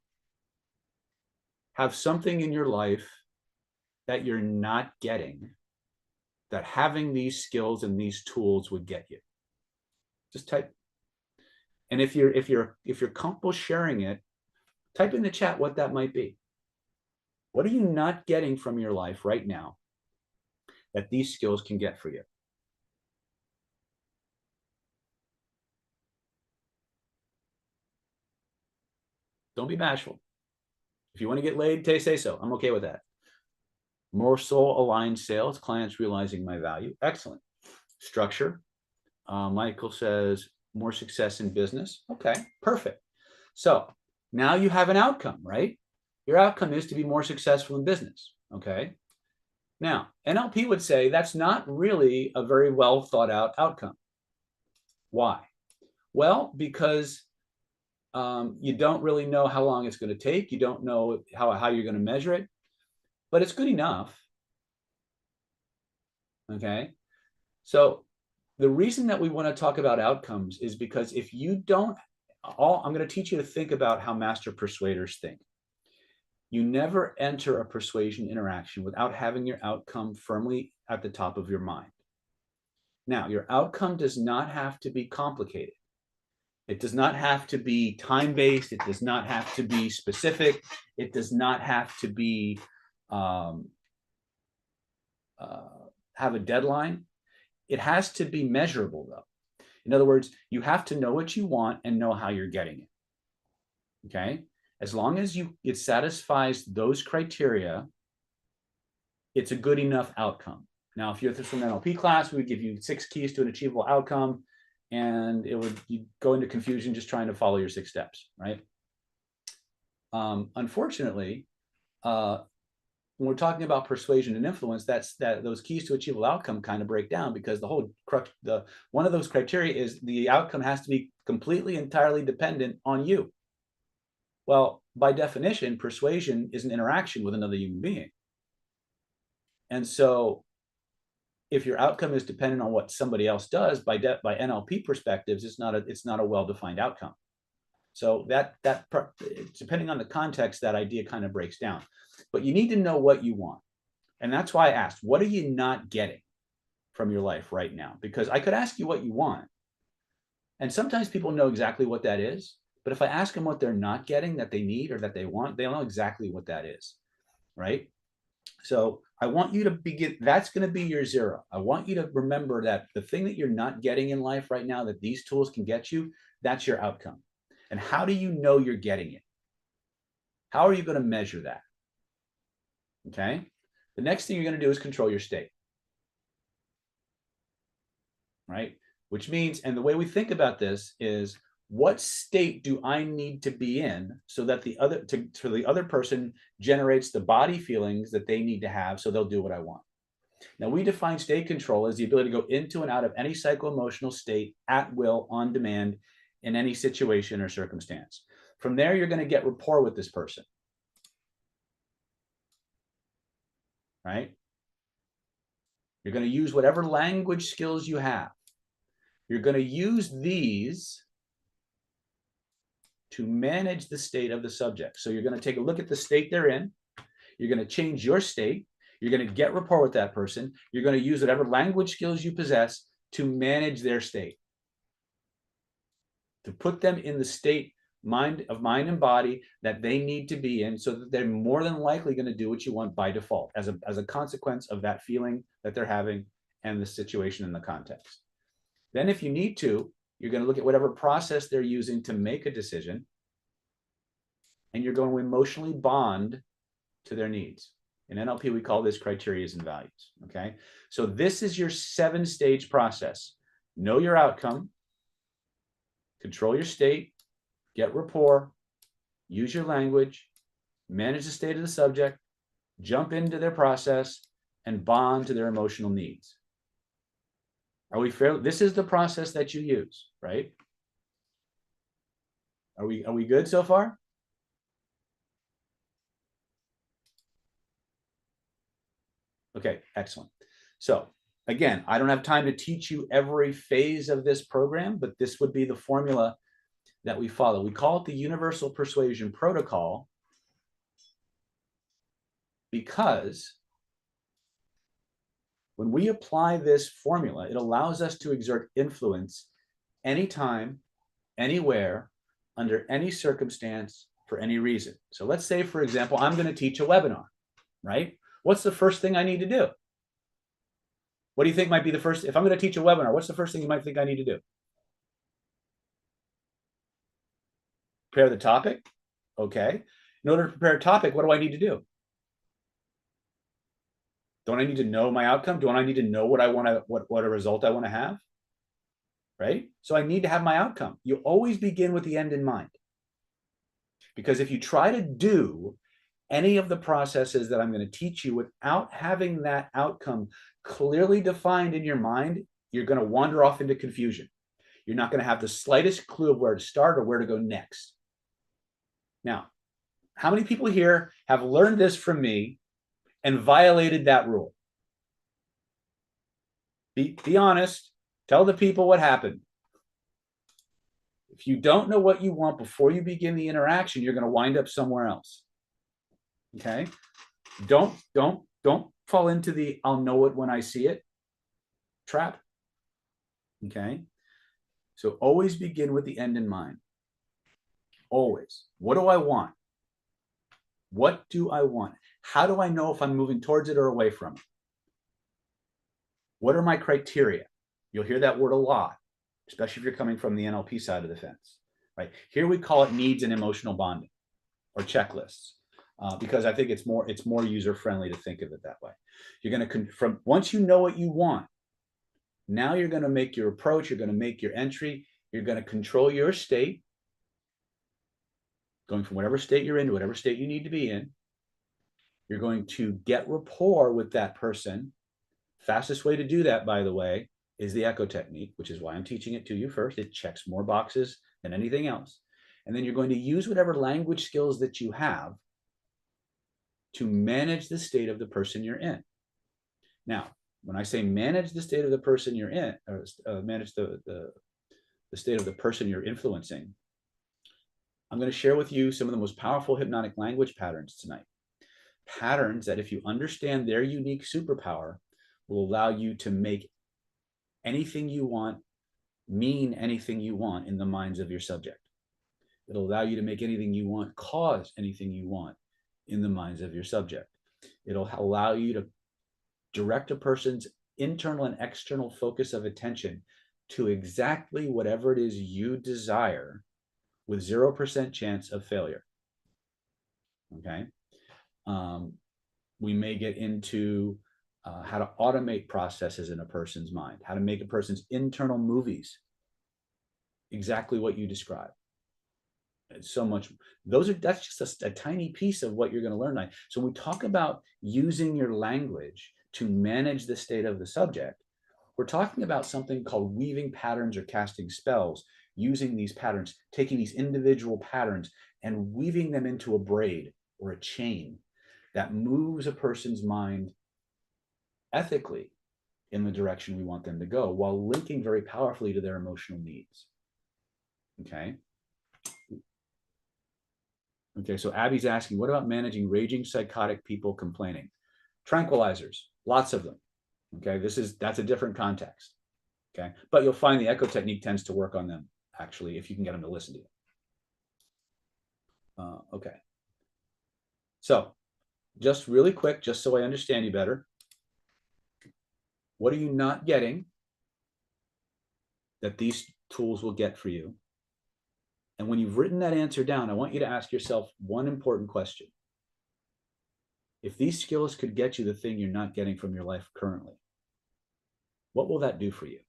have something in your life that you're not getting, that having these skills and these tools would get you? Just type. And if you're comfortable sharing it, type in the chat what that might be. What are you not getting from your life right now that these skills can get for you? Don't be bashful. If you want to get laid, say so. I'm okay with that. More soul-aligned sales, clients realizing my value. Excellent. Structure. Michael says, more success in business. Okay, perfect. So now you have an outcome, right? Your outcome is to be more successful in business, okay? Now, NLP would say that's not really a very well thought out outcome. Why? Well, because you don't really know how long it's going to take. You don't know how you're going to measure it, but it's good enough. Okay. So the reason that we want to talk about outcomes is because if you don't, I'm going to teach you to think about how master persuaders think. You never enter a persuasion interaction without having your outcome firmly at the top of your mind. Now, your outcome does not have to be complicated. It does not have to be time-based. It does not have to be specific. It does not have to be have a deadline. It has to be measurable, though. In other words, you have to know what you want and know how you're getting it. Okay? As long as it satisfies those criteria, it's a good enough outcome. Now, if you're from an NLP class, we would give you 6 keys to an achievable outcome, and you'd go into confusion just trying to follow your 6 steps, right? Unfortunately, when we're talking about persuasion and influence, those keys to achievable outcome kind of break down, because the whole crux, one of those criteria is the outcome has to be completely, entirely dependent on you. Well, by definition, persuasion is an interaction with another human being. And so if your outcome is dependent on what somebody else does, by NLP perspectives, it's not a well-defined outcome. So that depending on the context, that idea kind of breaks down. But you need to know what you want. And that's why I asked, what are you not getting from your life right now? Because I could ask you what you want, and sometimes people know exactly what that is. But if I ask them what they're not getting that they need or that they want, they don't know exactly what that is, right? So I want you to begin, that's going to be your 0. I want you to remember that the thing that you're not getting in life right now, that these tools can get you, that's your outcome. And how do you know you're getting it? How are you going to measure that? Okay. The next thing you're going to do is control your state. Right? Which means, and the way we think about this is, what state do I need to be in so that the other person generates the body feelings that they need to have so they'll do what I want? Now, we define state control as the ability to go into and out of any psycho-emotional state at will, on demand, in any situation or circumstance. From there, you're going to get rapport with this person. Right? You're going to use whatever language skills you have. You're going to use these to manage the state of the subject. So you're going to take a look at the state they're in. You're going to change your state. You're going to get rapport with that person. You're going to use whatever language skills you possess to manage their state, to put them in the state of mind and body that they need to be in, so that they're more than likely going to do what you want by default, as a consequence of that feeling that they're having and the situation and the context. Then, if you need to, you're going to look at whatever process they're using to make a decision, and you're going to emotionally bond to their needs. In NLP, we call this criteria and values. Okay. So this is your 7-stage process. Know your outcome, control your state, get rapport, use your language, manage the state of the subject, jump into their process, and bond to their emotional needs. Are we fair? This is the process that you use, right? Are we good so far? Okay, excellent. So again, I don't have time to teach you every phase of this program, but this would be the formula that we follow. We call it the Universal Persuasion Protocol because when we apply this formula, it allows us to exert influence anytime, anywhere, under any circumstance, for any reason. So let's say, for example, I'm going to teach a webinar, right? What's the first thing I need to do? What do you think might be the first? If I'm going to teach a webinar, what's the first thing you might think I need to do? Prepare the topic. Okay. In order to prepare a topic, what do I need to do? Don't I need to know my outcome? Don't I need to know what I want to, what a result I want to have? Right? So I need to have my outcome. You always begin with the end in mind. Because if you try to do any of the processes that I'm going to teach you without having that outcome clearly defined in your mind, you're going to wander off into confusion. You're not going to have the slightest clue of where to start or where to go next. Now, how many people here have learned this from me and violated that rule? Be honest. Tell the people what happened. If you don't know what you want before you begin the interaction, you're going to wind up somewhere else. Okay? Don't fall into the "I'll know it when I see it" trap. Okay? So always begin with the end in mind. Always. What do I want? What do I want? How do I know if I'm moving towards it or away from it? What are my criteria? You'll hear that word a lot, especially if you're coming from the NLP side of the fence, right? Here we call it needs and emotional bonding, or checklists. because I think it's more user friendly to think of it that way. You're going to from once you know what you want, now you're going to make your approach. You're going to make your entry. You're going to control your state, going from whatever state you're in to whatever state you need to be in. You're going to get rapport with that person. Fastest way to do that, by the way, is the echo technique, which is why I'm teaching it to you first. It checks more boxes than anything else. And then you're going to use whatever language skills that you have to manage the state of the person you're in. Now, when I say manage the state of the person you're in, or manage the state of the person you're influencing, I'm going to share with you some of the most powerful hypnotic language patterns tonight. Patterns that, if you understand their unique superpower, will allow you to make anything you want mean anything you want in the minds of your subject. It'll allow you to make anything you want cause anything you want in the minds of your subject. It'll allow you to direct a person's internal and external focus of attention to exactly whatever it is you desire with 0% chance of failure. Okay. We may get into how to automate processes in a person's mind, how to make a person's internal movies exactly what you describe. It's so much. That's just a tiny piece of what you're going to learn tonight. So when we talk about using your language to manage the state of the subject, we're talking about something called weaving patterns or casting spells, using these patterns, taking these individual patterns and weaving them into a braid or a chain that moves a person's mind ethically in the direction we want them to go, while linking very powerfully to their emotional needs. Okay. Okay, so Abby's asking, what about managing raging psychotic people complaining? Tranquilizers, lots of them. Okay, that's a different context. Okay, but you'll find the echo technique tends to work on them, actually, if you can get them to listen to you. Okay. So just really quick, just so I understand you better, what are you not getting that these tools will get for you? And when you've written that answer down, I want you to ask yourself one important question. If these skills could get you the thing you're not getting from your life currently, what will that do for you?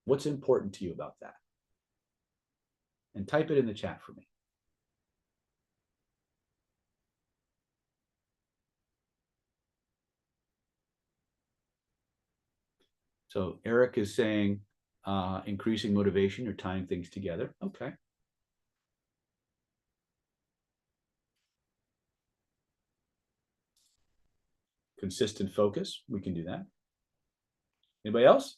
What's important to you about that? And type it in the chat for me. So Eric is saying increasing motivation or tying things together. Okay. Consistent focus. We can do that. Anybody else?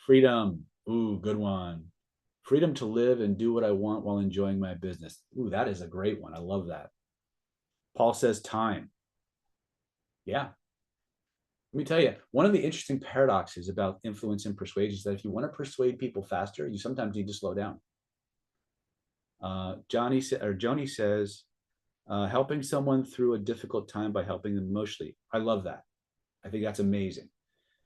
Freedom. Ooh, good one. Freedom to live and do what I want while enjoying my business. Ooh, that is a great one. I love that. Paul says time. Yeah. Let me tell you, one of the interesting paradoxes about influence and persuasion is that if you want to persuade people faster, you sometimes need to slow down. Joni says, helping someone through a difficult time by helping them emotionally. I love that. I think that's amazing.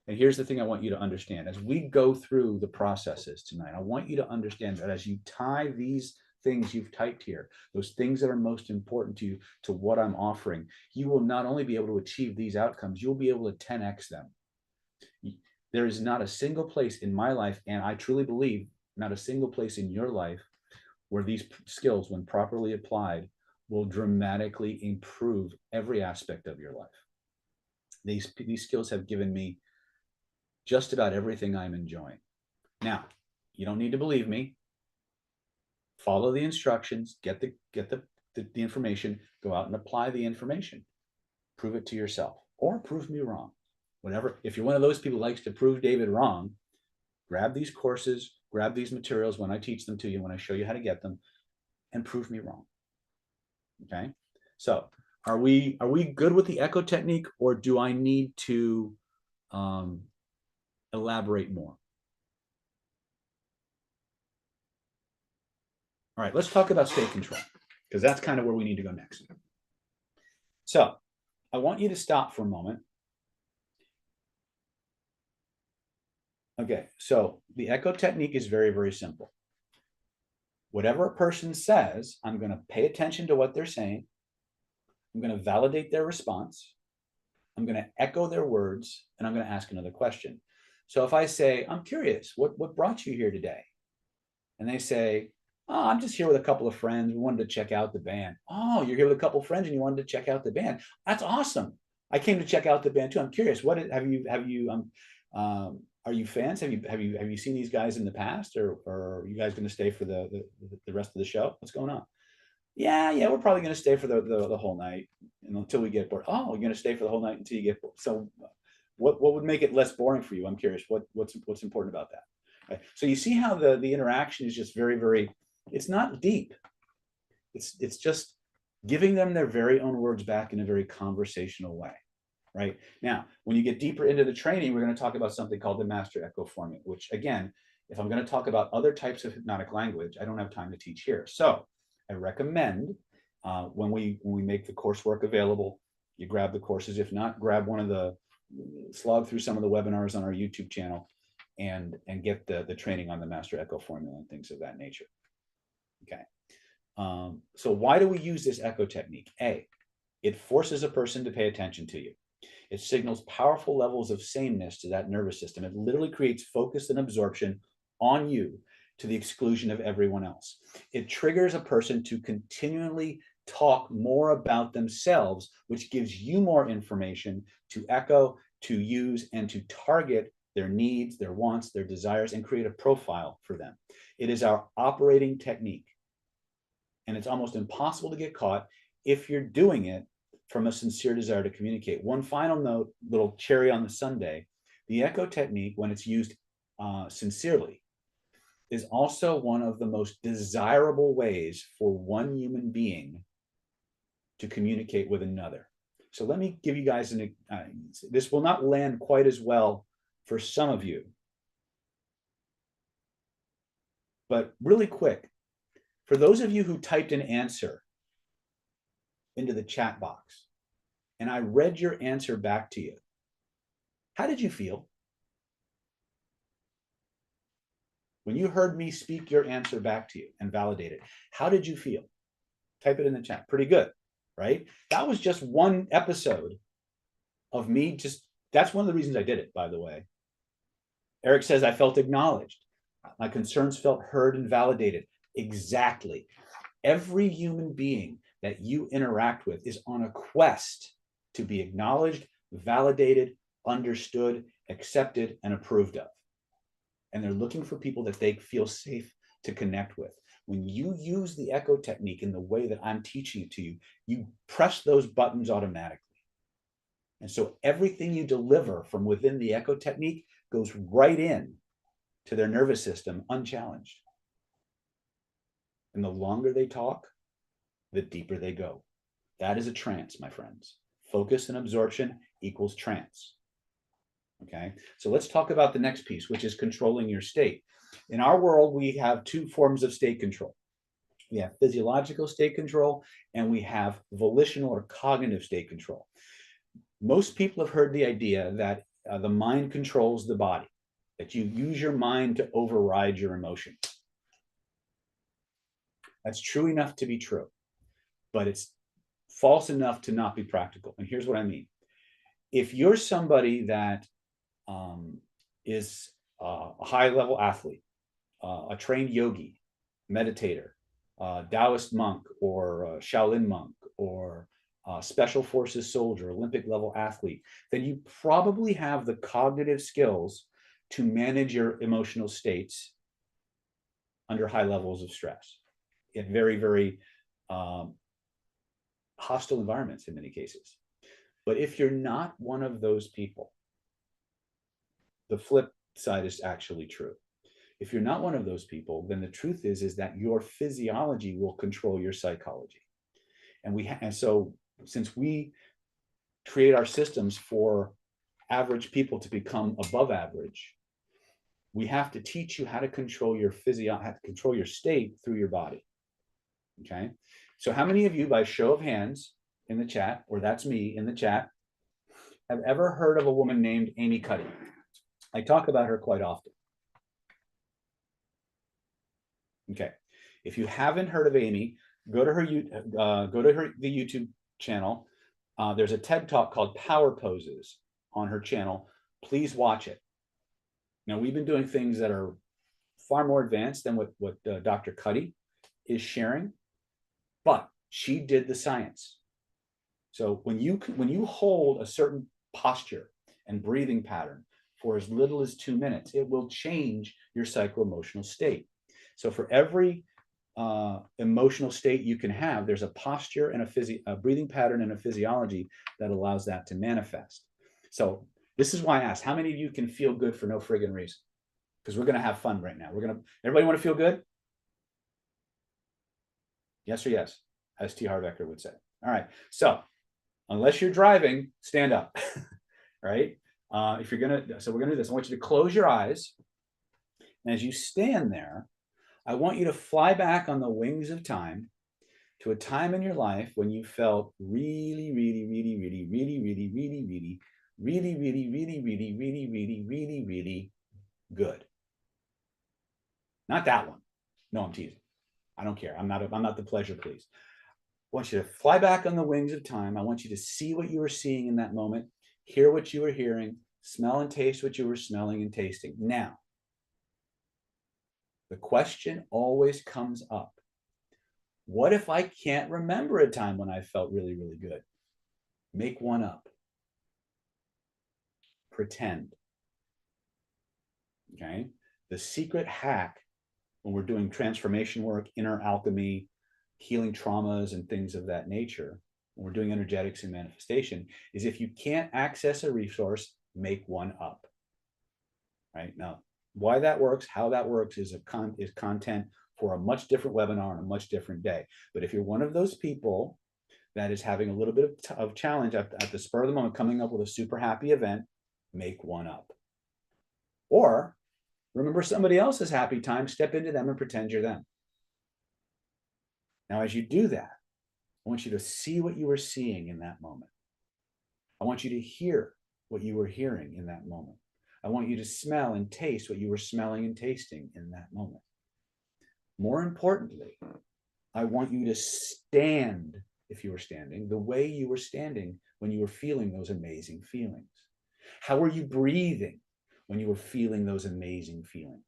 And here's the thing I want you to understand. As we go through the processes tonight, I want you to understand that as you tie these things you've typed here, those things that are most important to you, to what I'm offering, you will not only be able to achieve these outcomes, you'll be able to 10x them. There is not a single place in my life, and I truly believe not a single place in your life, where these skills, when properly applied, will dramatically improve every aspect of your life. These skills have given me just about everything I'm enjoying. Now, you don't need to believe me. Follow the instructions, get the information, go out and apply the information. Prove it to yourself or prove me wrong. Whatever. If you're one of those people who likes to prove David wrong, grab these courses, grab these materials when I teach them to you, when I show you how to get them, and prove me wrong. Okay? So are we good with the echo technique, or do I need to elaborate more? All right, let's talk about state control, because that's kind of where we need to go next. So I want you to stop for a moment. Okay, so the echo technique is very, very simple. Whatever a person says, I'm going to pay attention to what they're saying. I'm going to validate their response. I'm going to echo their words, and I'm going to ask another question. So if I say, I'm curious, what brought you here today? And they say, oh, I'm just here with a couple of friends. We wanted to check out the band. Oh, you're here with a couple of friends and you wanted to check out the band. That's awesome. I came to check out the band too. I'm curious. Are you fans? Have you seen these guys in the past, or are you guys going to stay for the rest of the show? What's going on? Yeah, we're probably going to stay for the whole night until we get bored. Oh, you're going to stay for the whole night until you get bored. So, what would make it less boring for you? I'm curious. What's important about that? Right. So you see how the interaction is just very, very. It's not deep. It's just giving them their very own words back in a very conversational way. Right now, when you get deeper into the training, we're going to talk about something called the Master Echo Formula, which again, if I'm going to talk about other types of hypnotic language, I don't have time to teach here. So I recommend when we make the coursework available, you grab the courses. If not, grab one of the, slog through some of the webinars on our YouTube channel and get the training on the Master Echo Formula and things of that nature. Okay. So why do we use this echo technique? A, it forces a person to pay attention to you. It signals powerful levels of sameness to that nervous system. It literally creates focus and absorption on you to the exclusion of everyone else. It triggers a person to continually talk more about themselves, which gives you more information to echo, to use, and to target their needs, their wants, their desires, and create a profile for them. It is our operating technique. And it's almost impossible to get caught if you're doing it from a sincere desire to communicate. One final note, little cherry on the sundae, the echo technique, when it's used sincerely, is also one of the most desirable ways for one human being to communicate with another. So let me give you guys this will not land quite as well for some of you, but really quick, for those of you who typed an answer into the chat box and I read your answer back to you, how did you feel? When you heard me speak your answer back to you and validate it, how did you feel? Type it in the chat. Pretty good, right? That was just one episode of me that's one of the reasons I did it, by the way. Eric says, I felt acknowledged. My concerns felt heard and validated. Exactly. Every human being that you interact with is on a quest to be acknowledged, validated, understood, accepted, and approved of. And they're looking for people that they feel safe to connect with. When you use the echo technique in the way that I'm teaching it to you, you press those buttons automatically. And so everything you deliver from within the echo technique goes right in to their nervous system unchallenged. And the longer they talk, the deeper they go. That is a trance, my friends. Focus and absorption equals trance. Okay, so let's talk about the next piece, which is controlling your state. In our world, we have two forms of state control. We have physiological state control, and we have volitional or cognitive state control. Most people have heard the idea that the mind controls the body, that you use your mind to override your emotions. That's true enough to be true, but it's false enough to not be practical. And here's what I mean. If you're somebody that is a high-level athlete, a trained yogi, meditator, Taoist monk, or Shaolin monk, or special forces soldier, Olympic-level athlete, then you probably have the cognitive skills to manage your emotional states under high levels of stress in very, very hostile environments in many cases. But if you're not one of those people, the flip side is actually true. If you're not one of those people, then the truth is that your physiology will control your psychology. And so since we create our systems for average people to become above average, we have to teach you how to control your how to control your state through your body. Okay. So how many of you, by show of hands in the chat, or that's me in the chat, have ever heard of a woman named Amy Cuddy? I talk about her quite often. Okay. If you haven't heard of Amy, go to the YouTube channel. There's a TED Talk called Power Poses on her channel. Please watch it. Now, we've been doing things that are far more advanced than what Dr. Cuddy is sharing, but she did the science. So when you hold a certain posture and breathing pattern for as little as 2 minutes, it will change your psycho-emotional state. So for every emotional state you can have, there's a posture and a breathing pattern and a physiology that allows that to manifest. So this is why I asked, how many of you can feel good for no friggin' reason? Because we're going to have fun right now. Everybody want to feel good? Yes or yes, as T. Harvecker would say. All right. So unless you're driving, stand up, right? So we're going to do this. I want you to close your eyes. And as you stand there, I want you to fly back on the wings of time to a time in your life when you felt really, really, really, really, really, really, really, really, really, really, really, really, really, really, really, really good. Not that one. No, I'm teasing. I don't care. I'm not the pleasure please. I want you to fly back on the wings of time. I want you to see what you were seeing in that moment, hear what you were hearing, smell and taste what you were smelling and tasting. Now, the question always comes up. What if I can't remember a time when I felt really, really good? Make one up. Pretend. Okay? The secret hack when we're doing transformation work, inner alchemy, healing traumas and things of that nature, when we're doing energetics and manifestation, is if you can't access a resource, make one up. Right? Now, why that works, how that works is content for a much different webinar on a much different day. But if you're one of those people that is having a little bit of challenge at the spur of the moment, coming up with a super happy event, make one up. Or remember somebody else's happy time, step into them and pretend you're them. Now, as you do that, I want you to see what you were seeing in that moment. I want you to hear what you were hearing in that moment. I want you to smell and taste what you were smelling and tasting in that moment. More importantly, I want you to stand, if you were standing, the way you were standing when you were feeling those amazing feelings. How were you breathing when you were feeling those amazing feelings?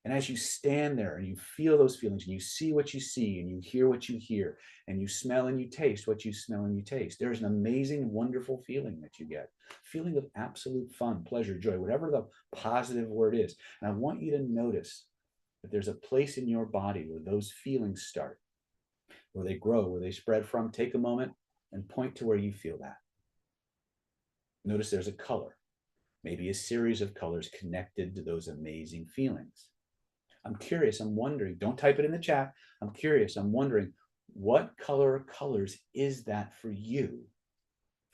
And as you stand there and you feel those feelings and you see what you see and you hear what you hear and you smell and you taste what you smell and you taste, there's an amazing, wonderful feeling that you get. Feeling of absolute fun, pleasure, joy, whatever the positive word is. And I want you to notice that there's a place in your body where those feelings start, where they grow, where they spread from. Take a moment and point to where you feel that. Notice there's a color, maybe a series of colors connected to those amazing feelings. I'm curious, I'm wondering, don't type it in the chat. I'm curious, I'm wondering, what color or colors is that for you?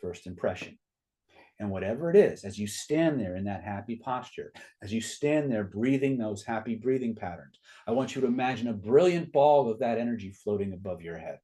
First impression. And whatever it is, as you stand there in that happy posture, as you stand there breathing those happy breathing patterns, I want you to imagine a brilliant ball of that energy floating above your head.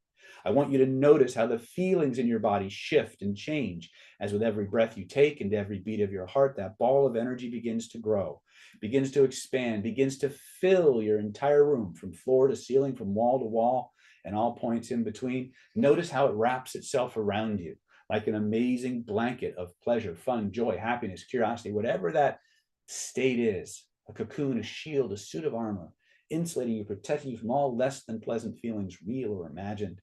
I want you to notice how the feelings in your body shift and change as with every breath you take and every beat of your heart, that ball of energy begins to grow, begins to expand, begins to fill your entire room from floor to ceiling, from wall to wall, and all points in between. Notice how it wraps itself around you like an amazing blanket of pleasure, fun, joy, happiness, curiosity, whatever that state is, a cocoon, a shield, a suit of armor, insulating you, protecting you from all less than pleasant feelings, real or imagined.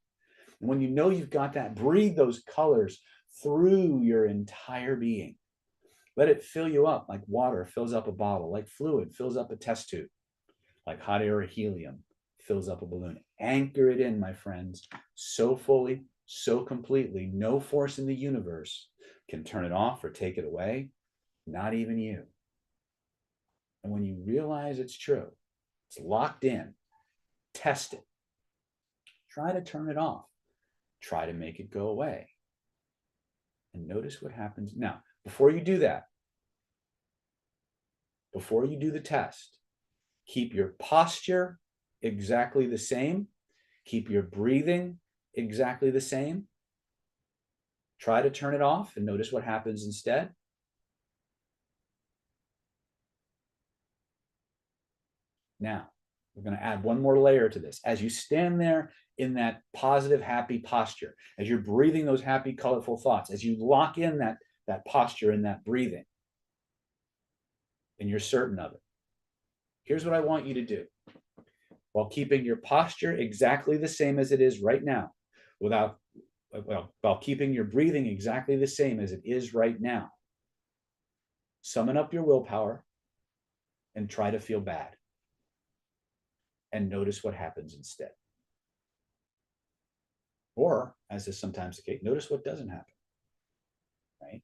And when you know you've got that, breathe those colors through your entire being. Let it fill you up like water fills up a bottle, like fluid fills up a test tube, like hot air or helium fills up a balloon. Anchor it in, my friends, so fully, so completely, no force in the universe can turn it off or take it away, not even you. And when you realize it's true, it's locked in, test it. Try to turn it off. Try to make it go away. And notice what happens. Now, before you do that, before you do the test, keep your posture exactly the same. Keep your breathing exactly the same. Try to turn it off and notice what happens instead. Now, We're going to add one more layer to this. As you stand there in that positive, happy posture, as you're breathing those happy, colorful thoughts, as you lock in that posture and that breathing, and you're certain of it, here's what I want you to do. While keeping your posture exactly the same as it is right now, while keeping your breathing exactly the same as it is right now, summon up your willpower and try to feel bad. And notice what happens instead. Or, as is sometimes the case, notice what doesn't happen, right?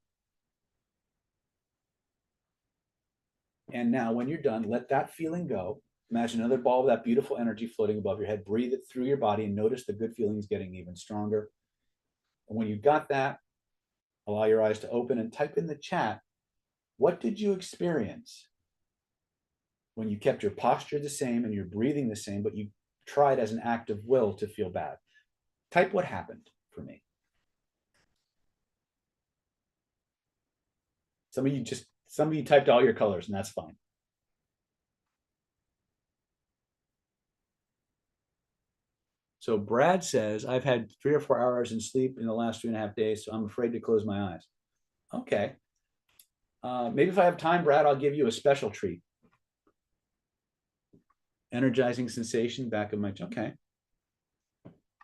And now when you're done, let that feeling go. Imagine another ball of that beautiful energy floating above your head. Breathe it through your body and notice the good feelings getting even stronger. And when you've got that, allow your eyes to open and type in the chat, what did you experience when you kept your posture the same and your breathing the same, but you tried as an act of will to feel bad? Type what happened for me. Some of you typed all your colors, and that's fine. So Brad says, I've had 3 or 4 hours in sleep in the last 2.5 days, so I'm afraid to close my eyes. Okay. Maybe if I have time, Brad, I'll give you a special treat. Energizing sensation back of my, okay.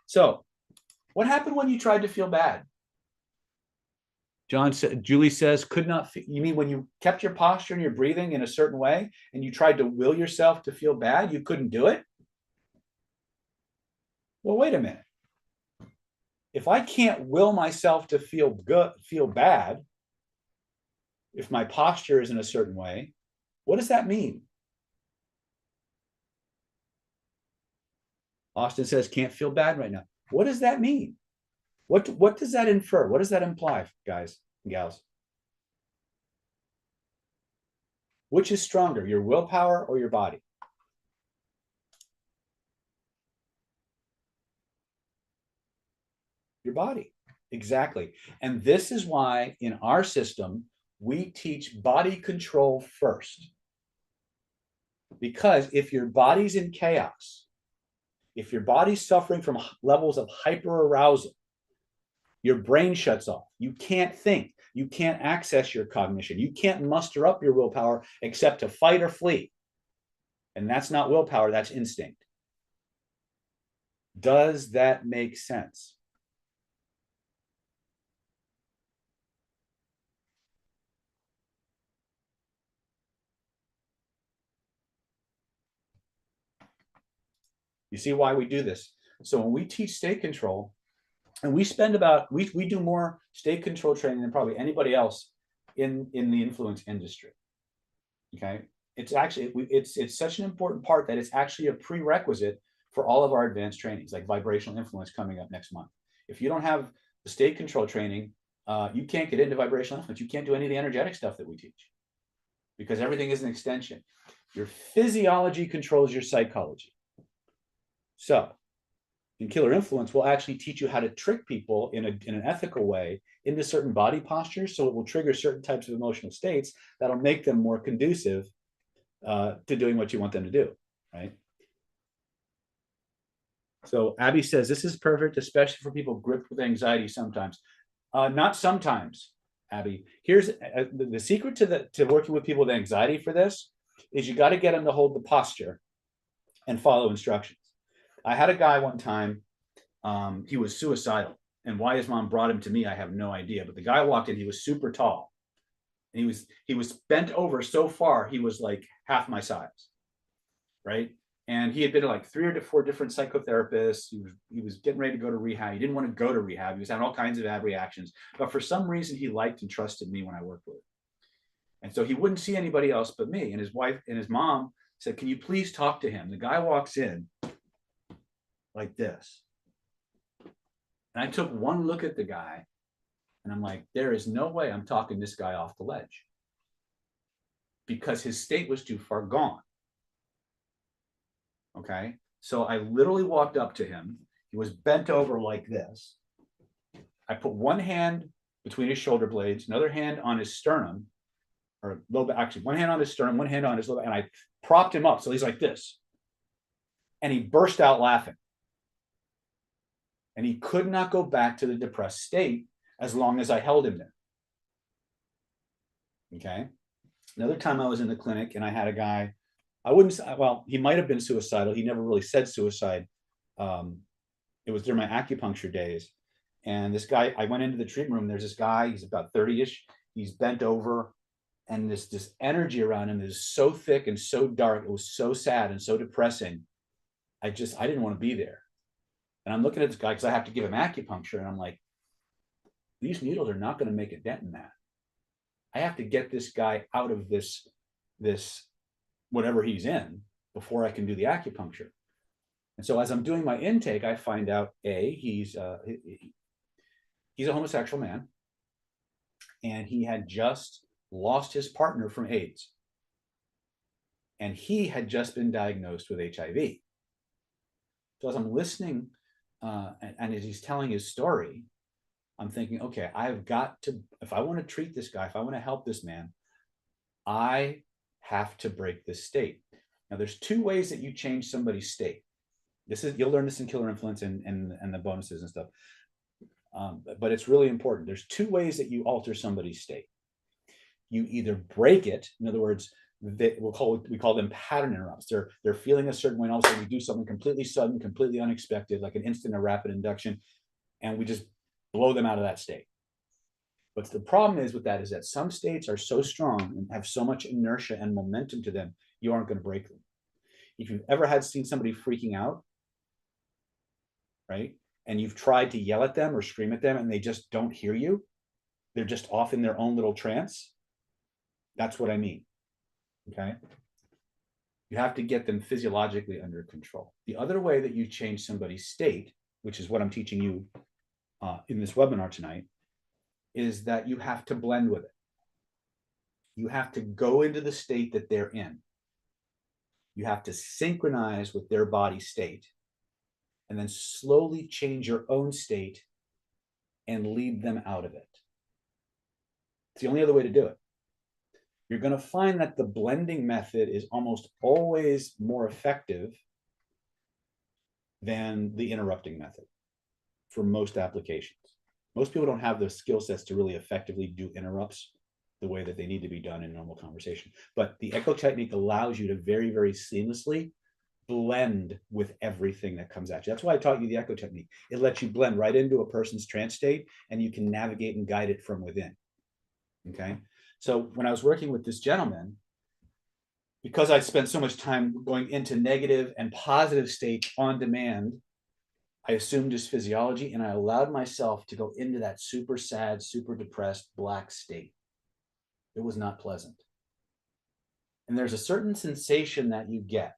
So what happened when you tried to feel bad? Julie says, could not, you mean when you kept your posture and your breathing in a certain way and you tried to will yourself to feel bad, you couldn't do it? Well, wait a minute. If I can't will myself to feel bad, if my posture is in a certain way, what does that mean? Austin says, can't feel bad right now. What does that mean? What does that infer? What does that imply, guys and gals? Which is stronger, your willpower or your body? Your body. Exactly. And this is why in our system, we teach body control first. Because if your body's in chaos, if your body's suffering from levels of hyperarousal, your brain shuts off. You can't think. You can't access your cognition. You can't muster up your willpower except to fight or flee. And that's not willpower, that's instinct. Does that make sense? You see why we do this? So when we teach state control, and we spend about, we do more state control training than probably anybody else in the influence industry. Okay. It's actually, it's such an important part that it's actually a prerequisite for all of our advanced trainings, like vibrational influence coming up next month. If you don't have the state control training, you can't get into vibrational influence. You can't do any of the energetic stuff that we teach because everything is an extension. Your physiology controls your psychology. So in Killer Influence, we'll actually teach you how to trick people in an ethical way into certain body postures, so it will trigger certain types of emotional states that'll make them more conducive to doing what you want them to do, right? So Abby says, this is perfect, especially for people gripped with anxiety sometimes. Not sometimes, Abby. Here's the secret to working with people with anxiety for this is you got to get them to hold the posture and follow instructions. I had a guy one time, he was suicidal, and why his mom brought him to me, I have no idea. But the guy walked in, he was super tall, and he was bent over so far, he was like half my size, right? And he had been to like 3 or 4 different psychotherapists. He was getting ready to go to rehab. He didn't want to go to rehab. He was having all kinds of bad reactions, but for some reason, he liked and trusted me when I worked with him. And so he wouldn't see anybody else but me. And his wife and his mom said, "Can you please talk to him?" The guy walks in like this. And I took one look at the guy and I'm like, there is no way I'm talking this guy off the ledge because his state was too far gone. Okay. So I literally walked up to him. He was bent over like this. I put one hand between his shoulder blades, another hand on his sternum, or a little bit, actually, one hand on his sternum, one hand on his low back, and I propped him up. So he's like this. And he burst out laughing. And he could not go back to the depressed state as long as I held him there. Okay. Another time I was in the clinic and I had a guy, I wouldn't, well, he might have been suicidal. He never really said suicide. It was during my acupuncture days. And this guy, I went into the treatment room. There's this guy, he's about 30-ish. He's bent over, and this energy around him is so thick and so dark. It was so sad and so depressing. I didn't want to be there. And I'm looking at this guy because I have to give him acupuncture. And I'm like, these needles are not going to make a dent in that. I have to get this guy out of this whatever he's in before I can do the acupuncture. And so as I'm doing my intake, I find out he's a homosexual man, and he had just lost his partner from AIDS, and he had just been diagnosed with HIV. So as I'm listening, and as he's telling his story, I'm thinking, okay, I've got to, if I want to treat this guy, if I want to help this man, I have to break this state. Now, there's two ways that you change somebody's state. You'll learn this in Killer Influence and the bonuses and stuff. But it's really important. There's two ways that you alter somebody's state. You either break it, in other words, we call them pattern interrupts. They're feeling a certain way, and all of a sudden we do something completely sudden, completely unexpected, like an instant or rapid induction, and we just blow them out of that state. But the problem is with that is that some states are so strong and have so much inertia and momentum to them, you aren't going to break them. If you've ever seen somebody freaking out, right, and you've tried to yell at them or scream at them and they just don't hear you, they're just off in their own little trance. That's what I mean. Okay. You have to get them physiologically under control. The other way that you change somebody's state, which is what I'm teaching you in this webinar tonight, is that you have to blend with it. You have to go into the state that they're in. You have to synchronize with their body state, and then slowly change your own state and lead them out of it. It's the only other way to do it. You're going to find that the blending method is almost always more effective than the interrupting method for most applications. Most people don't have the skill sets to really effectively do interrupts the way that they need to be done in normal conversation. But the echo technique allows you to very, very seamlessly blend with everything that comes at you. That's why I taught you the echo technique. It lets you blend right into a person's trance state, and you can navigate and guide it from within. Okay. So when I was working with this gentleman, because I spent so much time going into negative and positive states on demand, I assumed his physiology, and I allowed myself to go into that super sad, super depressed, black state. It was not pleasant. And there's a certain sensation that you get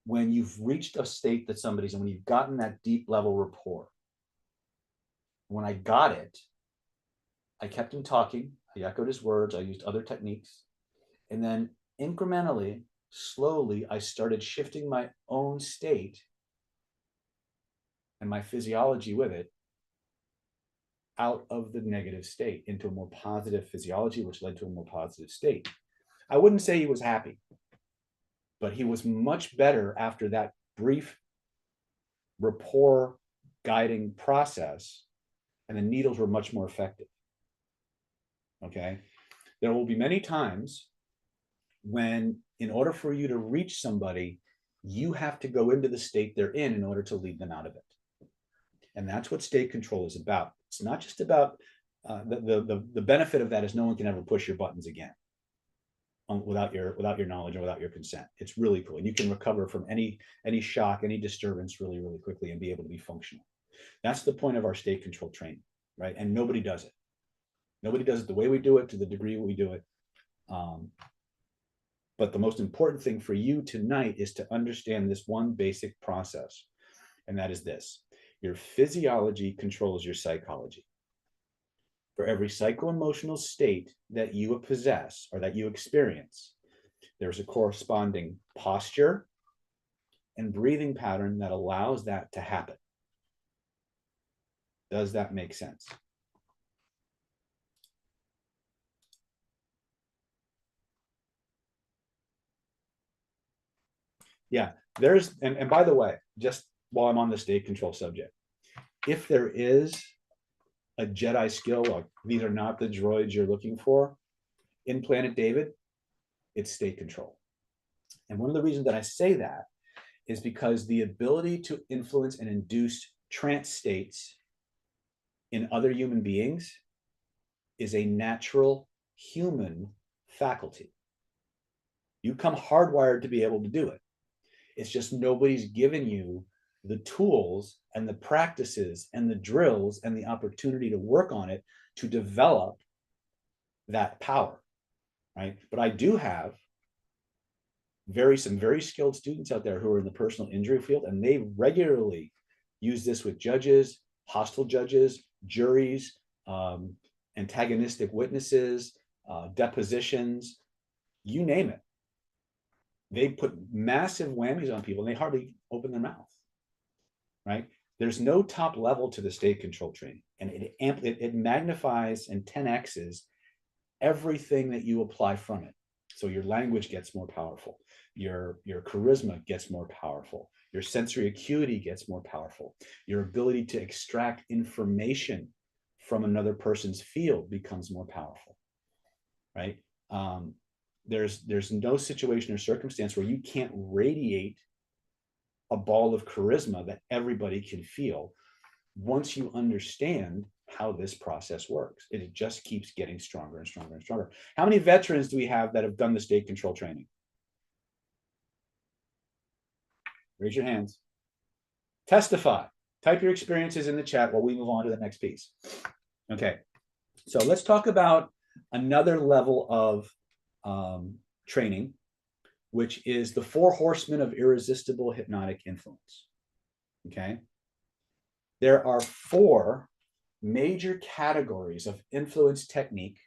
when you've reached a state that somebody's in, when you've gotten that deep level rapport. When I got it, I kept him talking. I echoed his words. I used other techniques. And then incrementally, slowly, I started shifting my own state and my physiology with it out of the negative state into a more positive physiology, which led to a more positive state. I wouldn't say he was happy, but he was much better after that brief rapport guiding process, and the needles were much more effective. Okay. There will be many times when, in order for you to reach somebody, you have to go into the state they're in order to lead them out of it. And that's what state control is about. It's not just about the benefit of that is no one can ever push your buttons again without your knowledge or without your consent. It's really cool. And you can recover from any shock, any disturbance really, really quickly and be able to be functional. That's the point of our state control training, right? And nobody does it. Nobody does it the way we do it, to the degree we do it. But the most important thing for you tonight is to understand this one basic process, and that is this. Your physiology controls your psychology. For every psycho-emotional state that you possess or that you experience, there's a corresponding posture and breathing pattern that allows that to happen. Does that make sense? Yeah, there's, and by the way, just while I'm on the state control subject, if there is a Jedi skill, like these are not the droids you're looking for in Planet David, it's state control. And one of the reasons that I say that is because the ability to influence and induce trance states in other human beings is a natural human faculty. You come hardwired to be able to do it. It's just nobody's given you the tools and the practices and the drills and the opportunity to work on it to develop that power, right? But I do have some very skilled students out there who are in the personal injury field, and they regularly use this with judges, hostile judges, juries, antagonistic witnesses, depositions, you name it. They put massive whammies on people and they hardly open their mouth, right? There's no top level to the state control training, and it magnifies and 10x's everything that you apply from it. So your language gets more powerful, your charisma gets more powerful, your sensory acuity gets more powerful, your ability to extract information from another person's field becomes more powerful, right? There's no situation or circumstance where you can't radiate a ball of charisma that everybody can feel once you understand how this process works. It just keeps getting stronger and stronger and stronger. How many veterans do we have that have done the state control training? Raise your hands. Testify. Type your experiences in the chat while we move on to the next piece. Okay, so let's talk about another level of training, which is the 4 horsemen of irresistible hypnotic influence. Okay, there are 4 major categories of influence technique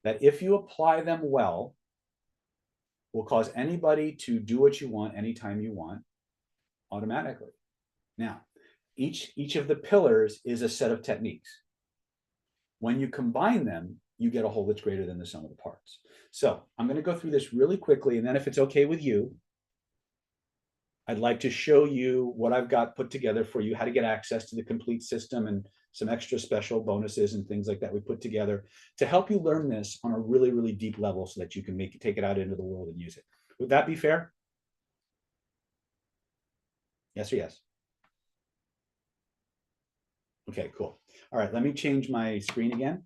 that, if you apply them well, will cause anybody to do what you want anytime you want automatically. Now, each of the pillars is a set of techniques. When you combine them, you get a whole that's greater than the sum of the parts. So I'm going to go through this really quickly, and then if it's okay with you, I'd like to show you what I've got put together for you, how to get access to the complete system and some extra special bonuses and things like that we put together to help you learn this on a really, really deep level so that you can take it out into the world and use it. Would that be fair? Yes or yes? Okay, cool. All right, let me change my screen again.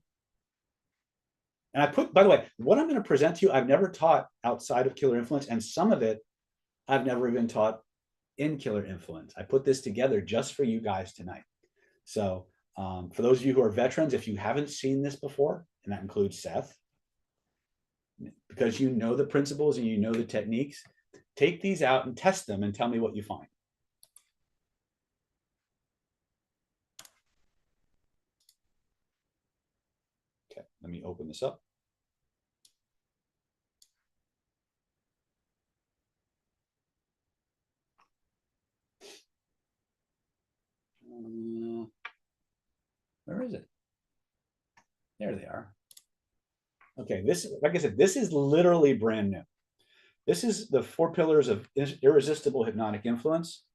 And I put, by the way, what I'm going to present to you, I've never taught outside of Killer Influence, and some of it I've never even taught in Killer Influence. I put this together just for you guys tonight. So for those of you who are veterans, if you haven't seen this before, and that includes Seth, because you know the principles and you know the techniques, take these out and test them and tell me what you find. Okay, let me open this up. Where is it? There they are. Okay, this, like I said, this is literally brand new. This is the 4 pillars of irresistible hypnotic influence.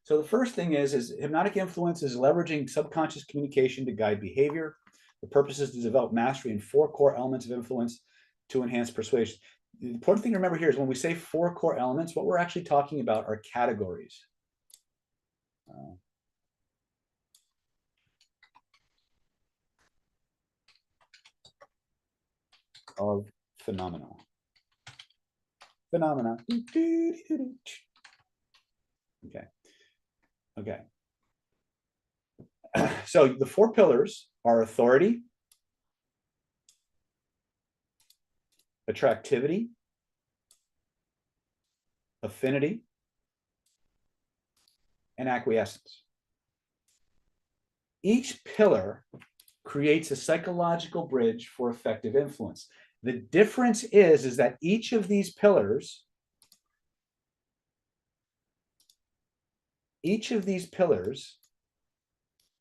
So the first thing is hypnotic influence is leveraging subconscious communication to guide behavior. The purpose is to develop mastery in 4 core elements of influence to enhance persuasion. The important thing to remember here is when we say 4 core elements, what we're actually talking about are categories. Of phenomena. Okay. Okay. So the 4 pillars are authority, attractivity, affinity, and acquiescence. Each pillar creates a psychological bridge for effective influence. The difference is that each of these pillars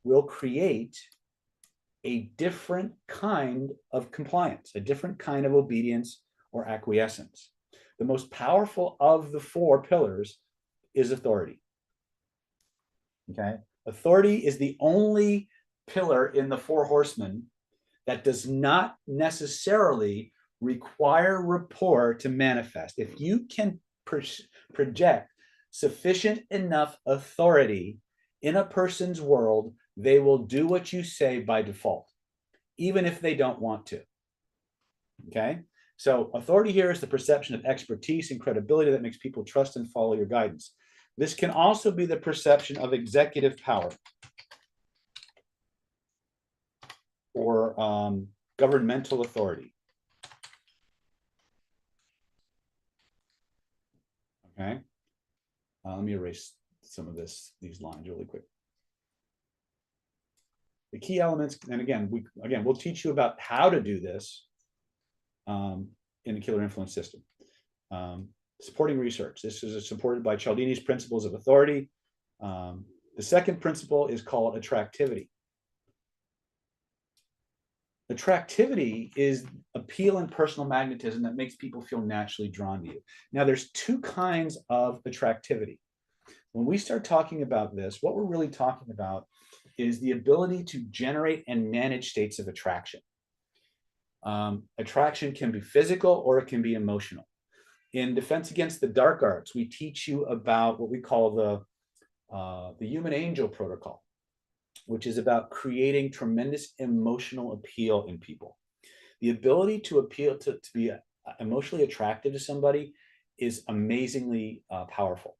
will create a different kind of compliance, a different kind of obedience or acquiescence. the most powerful of the four pillars is authority. Okay. Authority is the only pillar in the four horsemen that does not necessarily require rapport to manifest. If you can project sufficient enough authority in a person's world, they will do what you say by default, even if they don't want to. Okay. So authority here is the perception of expertise and credibility that makes people trust and follow your guidance. This can also be the perception of executive power or governmental authority. Okay. Let me erase some of these lines really quick. The key elements, and again, we'll teach you about how to do this in the Killer Influence System. Supporting research. This is supported by Cialdini's principles of authority. The second principle is called attractivity. Attractivity is appeal and personal magnetism that makes people feel naturally drawn to you. Now, there's two kinds of attractivity. When we start talking about this, what we're really talking about is the ability to generate and manage states of attraction. Attraction can be physical or it can be emotional. In Defense Against the Dark Arts, we teach you about what we call the human angel protocol, which is about creating tremendous emotional appeal in people. The ability to appeal to be emotionally attracted to somebody is amazingly powerful.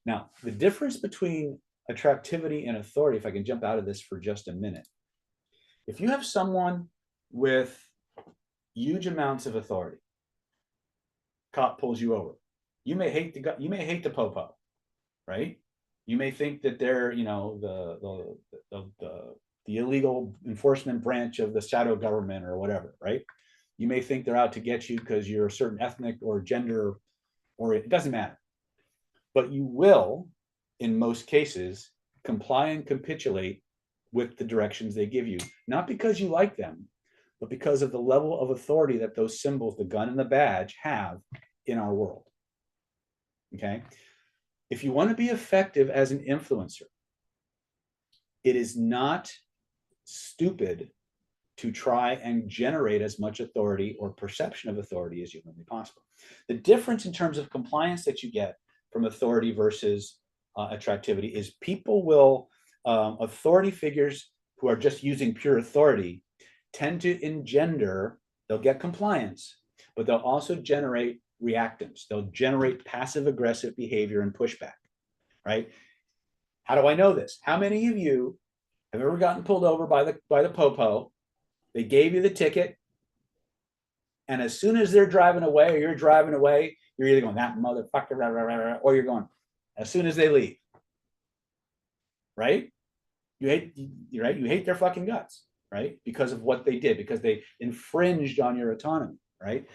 Now, the difference between attractivity and authority, if I can jump out of this for just a minute, if you have someone with huge amounts of authority, cop pulls you over, you may hate the popo, right? You may think that they're, the illegal enforcement branch of the shadow government or whatever, right? You may think they're out to get you because you're a certain ethnic or gender, or it doesn't matter. But you will, in most cases, comply and capitulate with the directions they give you, not because you like them, but because of the level of authority that those symbols, the gun and the badge, have in our world. Okay? If you want to be effective as an influencer, it is not stupid to try and generate as much authority or perception of authority as humanly possible. The difference in terms of compliance that you get from authority versus attractivity is people will, authority figures who are just using pure authority tend to engender, they'll get compliance, but they'll also generate reactance. They'll generate passive aggressive behavior and pushback, right? How do I know this? How many of you have ever gotten pulled over by the popo? They gave you the ticket, and as soon as they're driving away or you're driving away, you're either going, that motherfucker, or you're going, as soon as they leave, right? You hate their fucking guts, right? Because of what they did, because they infringed on your autonomy, right?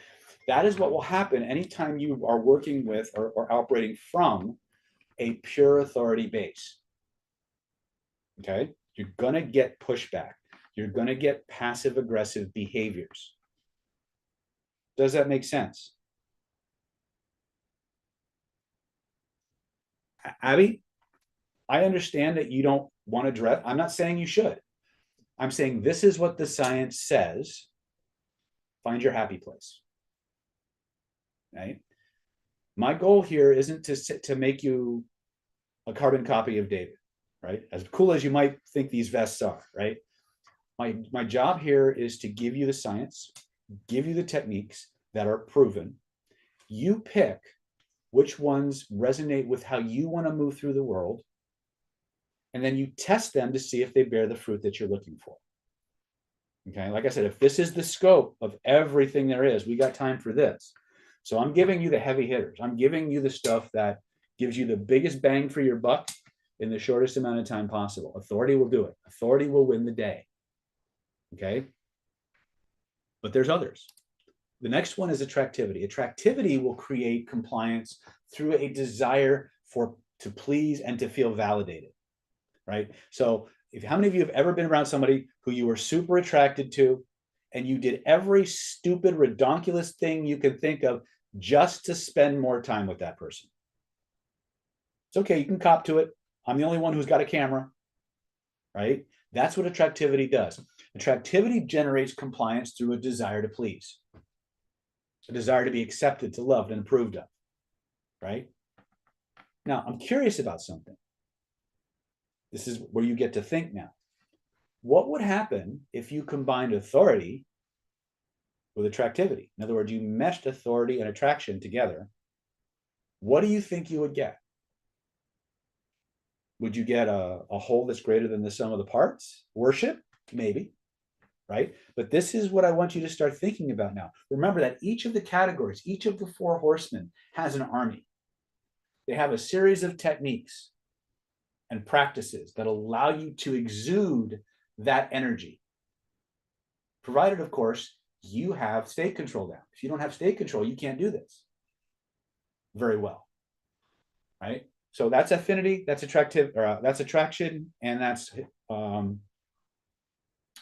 That is what will happen anytime you are working with or operating from a pure authority base. Okay? You're going to get pushback. You're going to get passive aggressive behaviors. Does that make sense? Abby, I understand that you don't want to dress. I'm not saying you should. I'm saying this is what the science says. Find your happy place. Right? My goal here isn't to make you a carbon copy of David, right? As cool as you might think these vests are, right? My job here is to give you the science, give you the techniques that are proven. You pick which ones resonate with how you want to move through the world, and then you test them to see if they bear the fruit that you're looking for. Okay, like I said, if this is the scope of everything there is, we got time for this. So I'm giving you the heavy hitters. I'm giving you the stuff that gives you the biggest bang for your buck in the shortest amount of time possible. Authority will do it. Authority will win the day. Okay? But there's others. The next one is attractivity. Attractivity will create compliance through a desire to please and to feel validated, right? So how many of you have ever been around somebody who you were super attracted to and you did every stupid, redonkulous thing you could think of just to spend more time with that person. It's okay, you can cop to it. I'm the only one who's got a camera, right? That's what attractivity does. Attractivity generates compliance through a desire to please, a desire to be accepted, to loved, and approved of, right? Now, I'm curious about something. This is where you get to think now. What would happen if you combined authority with attractivity? In other words, you meshed authority and attraction together. What do you think you would get? Would you get a whole that's greater than the sum of the parts? Worship? Maybe, right? But this is what I want you to start thinking about now. Remember that each of the categories, each of the four horsemen has an army. They have a series of techniques and practices that allow you to exude that energy. Provided, of course, you have state control down. If you don't have state control, you can't do this very well, right? So that's affinity, that's attractive, or that's attraction, and that's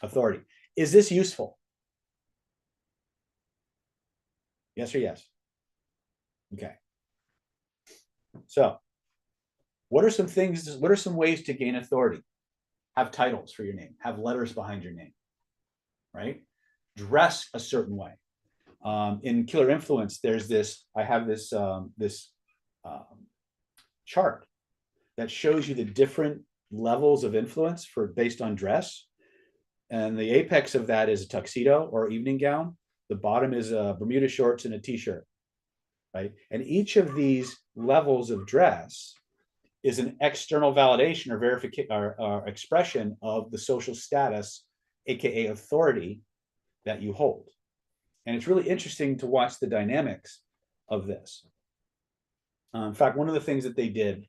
authority. Is this useful? Yes or yes? Okay. So what are some things, what are some ways to gain authority? Have titles for your name, have letters behind your name, right? Dress a certain way. In Killer Influence, there's this, I have this, chart that shows you the different levels of influence for based on dress. And the apex of that is a tuxedo or evening gown. The bottom is a Bermuda shorts and a t-shirt, right? And each of these levels of dress is an external validation or verification or expression of the social status, aka authority, that you hold. And it's really interesting to watch the dynamics of this. In fact, one of the things that they did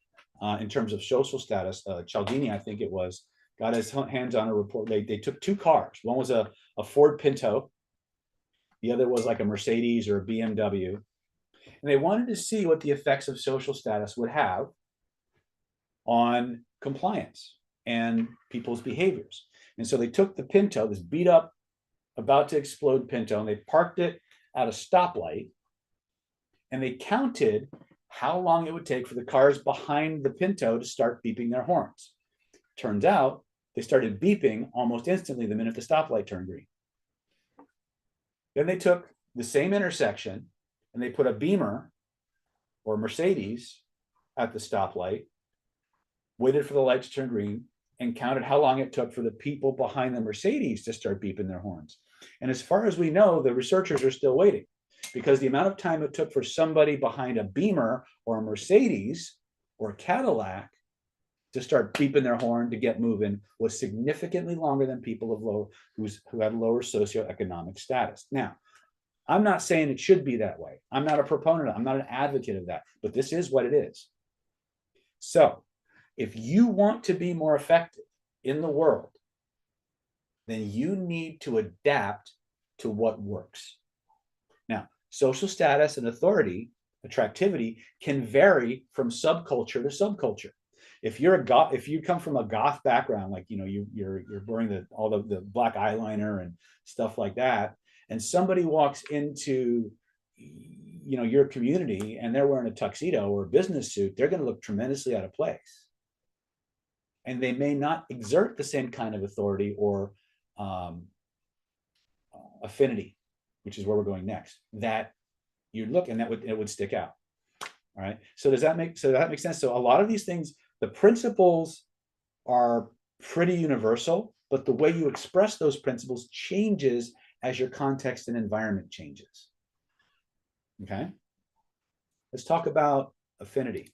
in terms of social status, Cialdini, I think it was, got his hands on a report. They took two cars. One was a Ford Pinto. The other was like a Mercedes or a BMW. And they wanted to see what the effects of social status would have on compliance and people's behaviors. And so they took the Pinto, this beat up, about to explode Pinto, and they parked it at a stoplight, and they counted how long it would take for the cars behind the Pinto to start beeping their horns. Turns out they started beeping almost instantly the minute the stoplight turned green. Then they took the same intersection and they put a Beamer or Mercedes at the stoplight, waited for the light to turn green, and counted how long it took for the people behind the Mercedes to start beeping their horns. And as far as we know, the researchers are still waiting, because the amount of time it took for somebody behind a Beamer or a Mercedes or a Cadillac to start beeping their horn to get moving was significantly longer than people of low who had lower socioeconomic status. Now, I'm not saying it should be that way. I'm not a proponent, I'm not an advocate of that, but this is what it is. So if you want to be more effective in the world, then you need to adapt to what works. Now, social status and authority, attractivity, can vary from subculture to subculture. If you're a goth, if you come from a goth background, like you're wearing all the black eyeliner and stuff like that, and somebody walks into your community and they're wearing a tuxedo or a business suit, they're going to look tremendously out of place, and they may not exert the same kind of authority or affinity, which is where we're going next, that you'd look, and it would stick out. All right. So does that make sense? So a lot of these things, the principles are pretty universal, but the way you express those principles changes as your context and environment changes. Okay. Let's talk about affinity.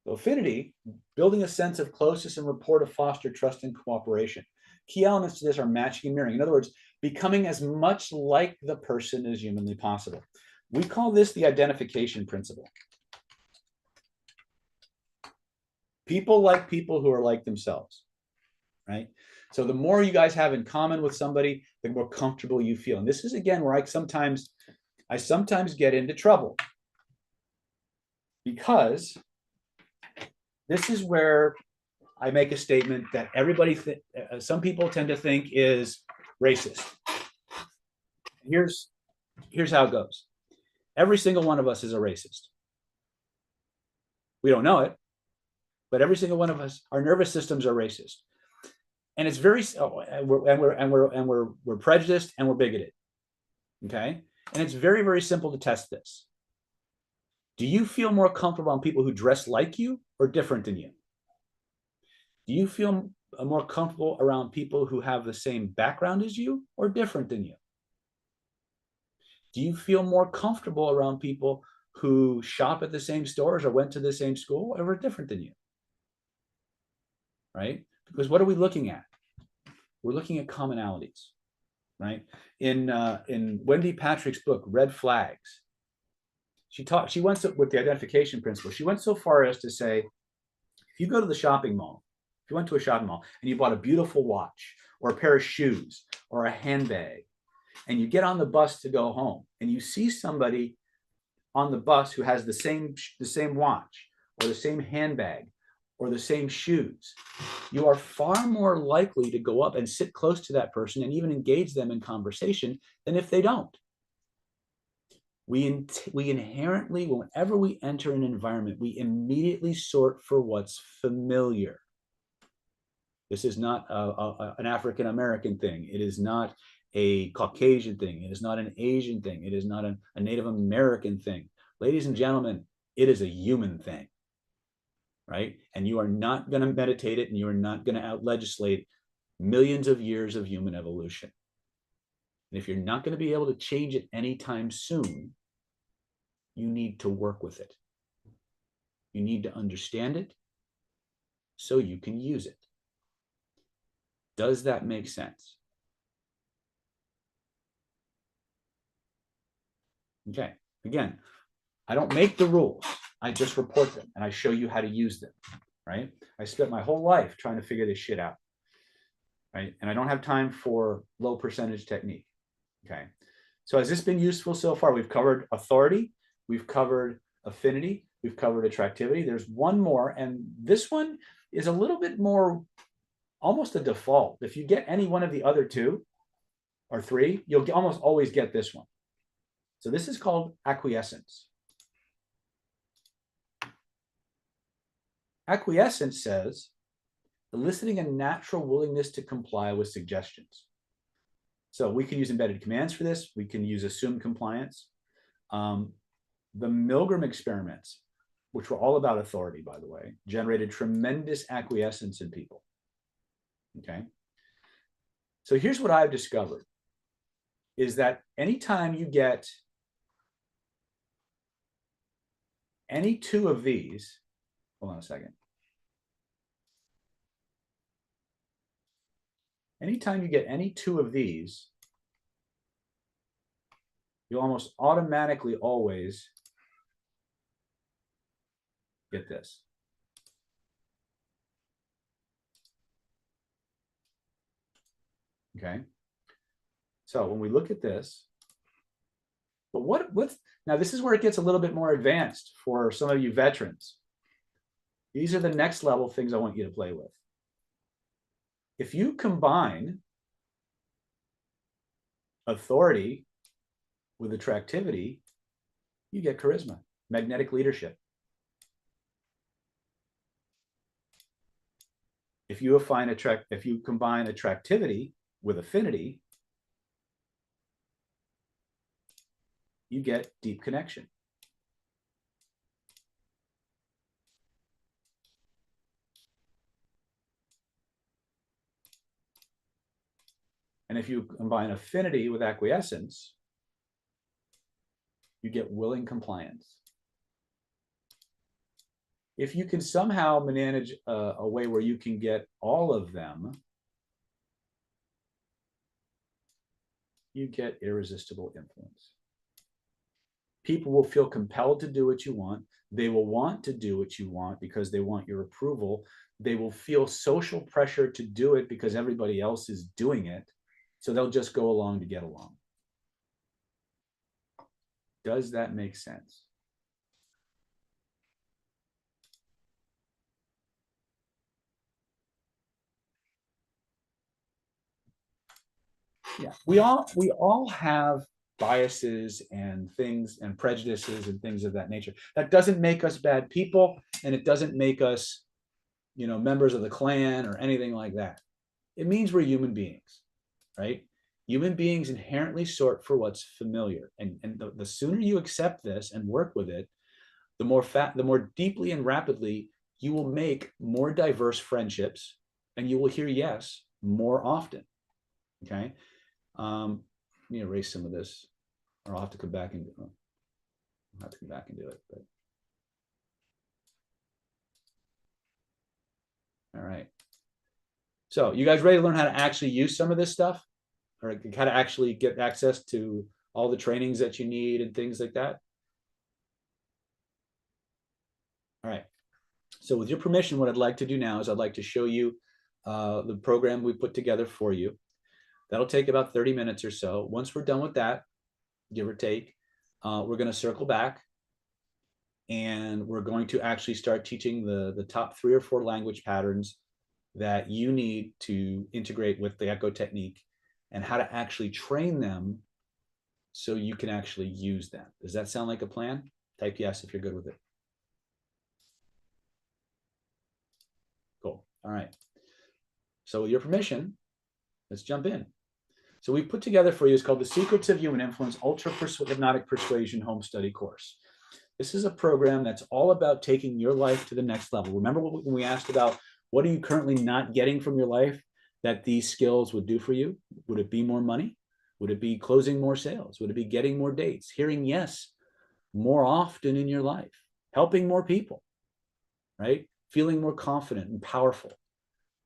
So affinity, building a sense of closeness and rapport to foster trust and cooperation. Key elements to this are matching and mirroring. In other words, becoming as much like the person as humanly possible. We call this the identification principle. People like people who are like themselves, right? So the more you guys have in common with somebody, the more comfortable you feel. And this is, again, where I sometimes get into trouble, because this is where I make a statement that some people tend to think is racist. Here's how it goes. Every single one of us is a racist. We don't know it, but every single one of us, our nervous systems are racist, and it's very we're prejudiced and we're bigoted. Okay, and it's very, very simple to test this. Do you feel more comfortable on people who dress like you or different than you? Do you feel more comfortable around people who have the same background as you or different than you? Do you feel more comfortable around people who shop at the same stores or went to the same school or are different than you? Right? Because what are we looking at? We're looking at commonalities, right? In Wendy Patrick's book, Red Flags, she went with the identification principle. She went so far as to say, if you go to the shopping mall, if you went to a shopping mall and you bought a beautiful watch or a pair of shoes or a handbag, and you get on the bus to go home and you see somebody on the bus who has the same watch or the same handbag or the same shoes, you are far more likely to go up and sit close to that person and even engage them in conversation than if they don't. We inherently, whenever we enter an environment, we immediately sort for what's familiar. This is not an African American thing. It is not a Caucasian thing. It is not an Asian thing. It is not a Native American thing. Ladies and gentlemen, it is a human thing, right? And you are not going to meditate it, and you are not going to out-legislate millions of years of human evolution. And if you're not going to be able to change it anytime soon, you need to work with it. You need to understand it so you can use it. Does that make sense? Okay. Again, I don't make the rules. I just report them and I show you how to use them, right? I spent my whole life trying to figure this shit out, right? And I don't have time for low percentage technique, okay? So has this been useful so far? We've covered authority, we've covered affinity, we've covered attractivity. There's one more, and this one is a little bit more almost a default. If you get any one of the other two or three, you'll almost always get this one. So this is called acquiescence. Acquiescence says eliciting a natural willingness to comply with suggestions. So we can use embedded commands for this. We can use assumed compliance. The Milgram experiments, which were all about authority, by the way, generated tremendous acquiescence in people. Okay. So here's what I've discovered is that anytime you get any two of these, hold on a second. Anytime you get any two of these, you almost automatically always get this. Okay. So when we look at this, but what's now, this is where it gets a little bit more advanced for some of you veterans. These are the next level things I want you to play with. If you combine authority with attractivity, you get charisma, magnetic leadership. If you combine attractivity with affinity, you get deep connection. And if you combine affinity with acquiescence, you get willing compliance. If you can somehow manage a way where you can get all of them, you get irresistible influence. People will feel compelled to do what you want. They will want to do what you want because they want your approval. They will feel social pressure to do it because everybody else is doing it. So they'll just go along to get along. Does that make sense? Yeah, we all have biases and things and prejudices and things of that nature. That doesn't make us bad people, and it doesn't make us, members of the Klan or anything like that. It means we're human beings, right? Human beings inherently sort for what's familiar, and the sooner you accept this and work with it, the more deeply and rapidly you will make more diverse friendships, and you will hear yes more often. Okay. Let me erase some of this, or I'll have to come back and do it. But all right. So you guys ready to learn how to actually use some of this stuff, or how to actually get access to all the trainings that you need and things like that? All right. So with your permission, what I'd like to do now is I'd like to show you the program we put together for you. That'll take about 30 minutes or so. Once we're done with that, give or take, we're going to circle back, and we're going to actually start teaching the top 3 or 4 language patterns that you need to integrate with the Echo technique, and how to actually train them so you can actually use them. Does that sound like a plan? Type yes if you're good with it. Cool. All right. So with your permission, let's jump in. So we put together for you, it's called the Secrets of Human Influence Ultra Hypnotic Persuasion Home Study Course. This is a program that's all about taking your life to the next level. Remember when we asked about what are you currently not getting from your life that these skills would do for you? Would it be more money? Would it be closing more sales? Would it be getting more dates? Hearing yes more often in your life? Helping more people, right? Feeling more confident and powerful.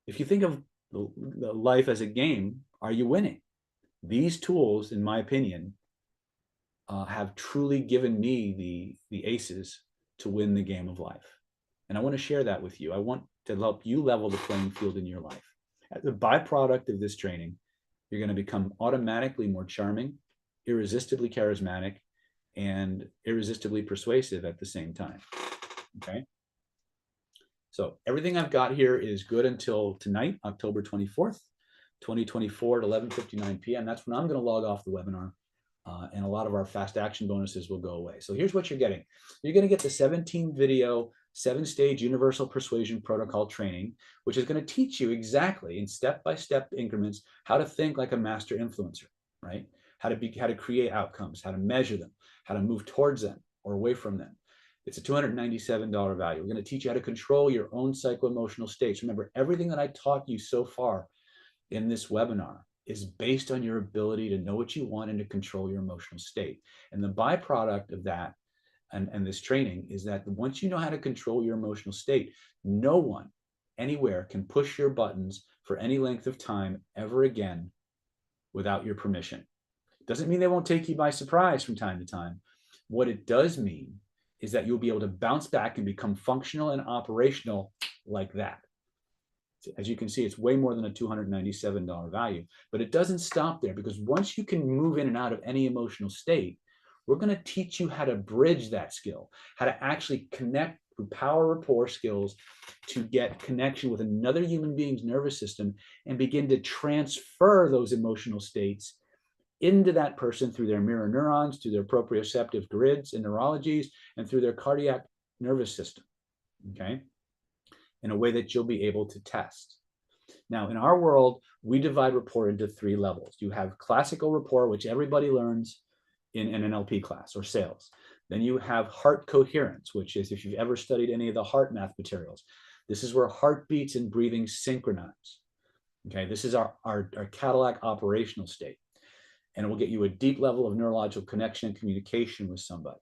If you think of the life as a game, are you winning? These tools, in my opinion, have truly given me the aces to win the game of life. And I want to share that with you. I want to help you level the playing field in your life. As a byproduct of this training, you're going to become automatically more charming, irresistibly charismatic, and irresistibly persuasive at the same time. Okay. So everything I've got here is good until tonight, October 24th, 2024 at 11:59 p.m. That's when I'm going to log off the webinar. And a lot of our fast action bonuses will go away. So here's what you're getting. You're going to get the 17 video, 7-stage universal persuasion protocol training, which is going to teach you exactly in step-by-step increments how to think like a master influencer, right? How to create outcomes, how to measure them, how to move towards them or away from them. It's a $297 value. We're going to teach you how to control your own psycho-emotional states. Remember, everything that I taught you so far in this webinar is based on your ability to know what you want and to control your emotional state. And the byproduct of that and this training is that once you know how to control your emotional state, no one anywhere can push your buttons for any length of time ever again without your permission. Doesn't mean they won't take you by surprise from time to time. What it does mean is that you'll be able to bounce back and become functional and operational like that. As you can see, it's way more than a $297 value, but it doesn't stop there, because once you can move in and out of any emotional state, we're going to teach you how to bridge that skill, how to actually connect through power rapport skills to get connection with another human being's nervous system and begin to transfer those emotional states into that person through their mirror neurons, through their proprioceptive grids and neurologies, and through their cardiac nervous system, okay, in a way that you'll be able to test. Now, in our world, we divide rapport into 3 levels. You have classical rapport, which everybody learns in an NLP class or sales. Then you have heart coherence, which is, if you've ever studied any of the heart math materials, this is where heartbeats and breathing synchronize. Okay, this is our Cadillac operational state. And it will get you a deep level of neurological connection and communication with somebody.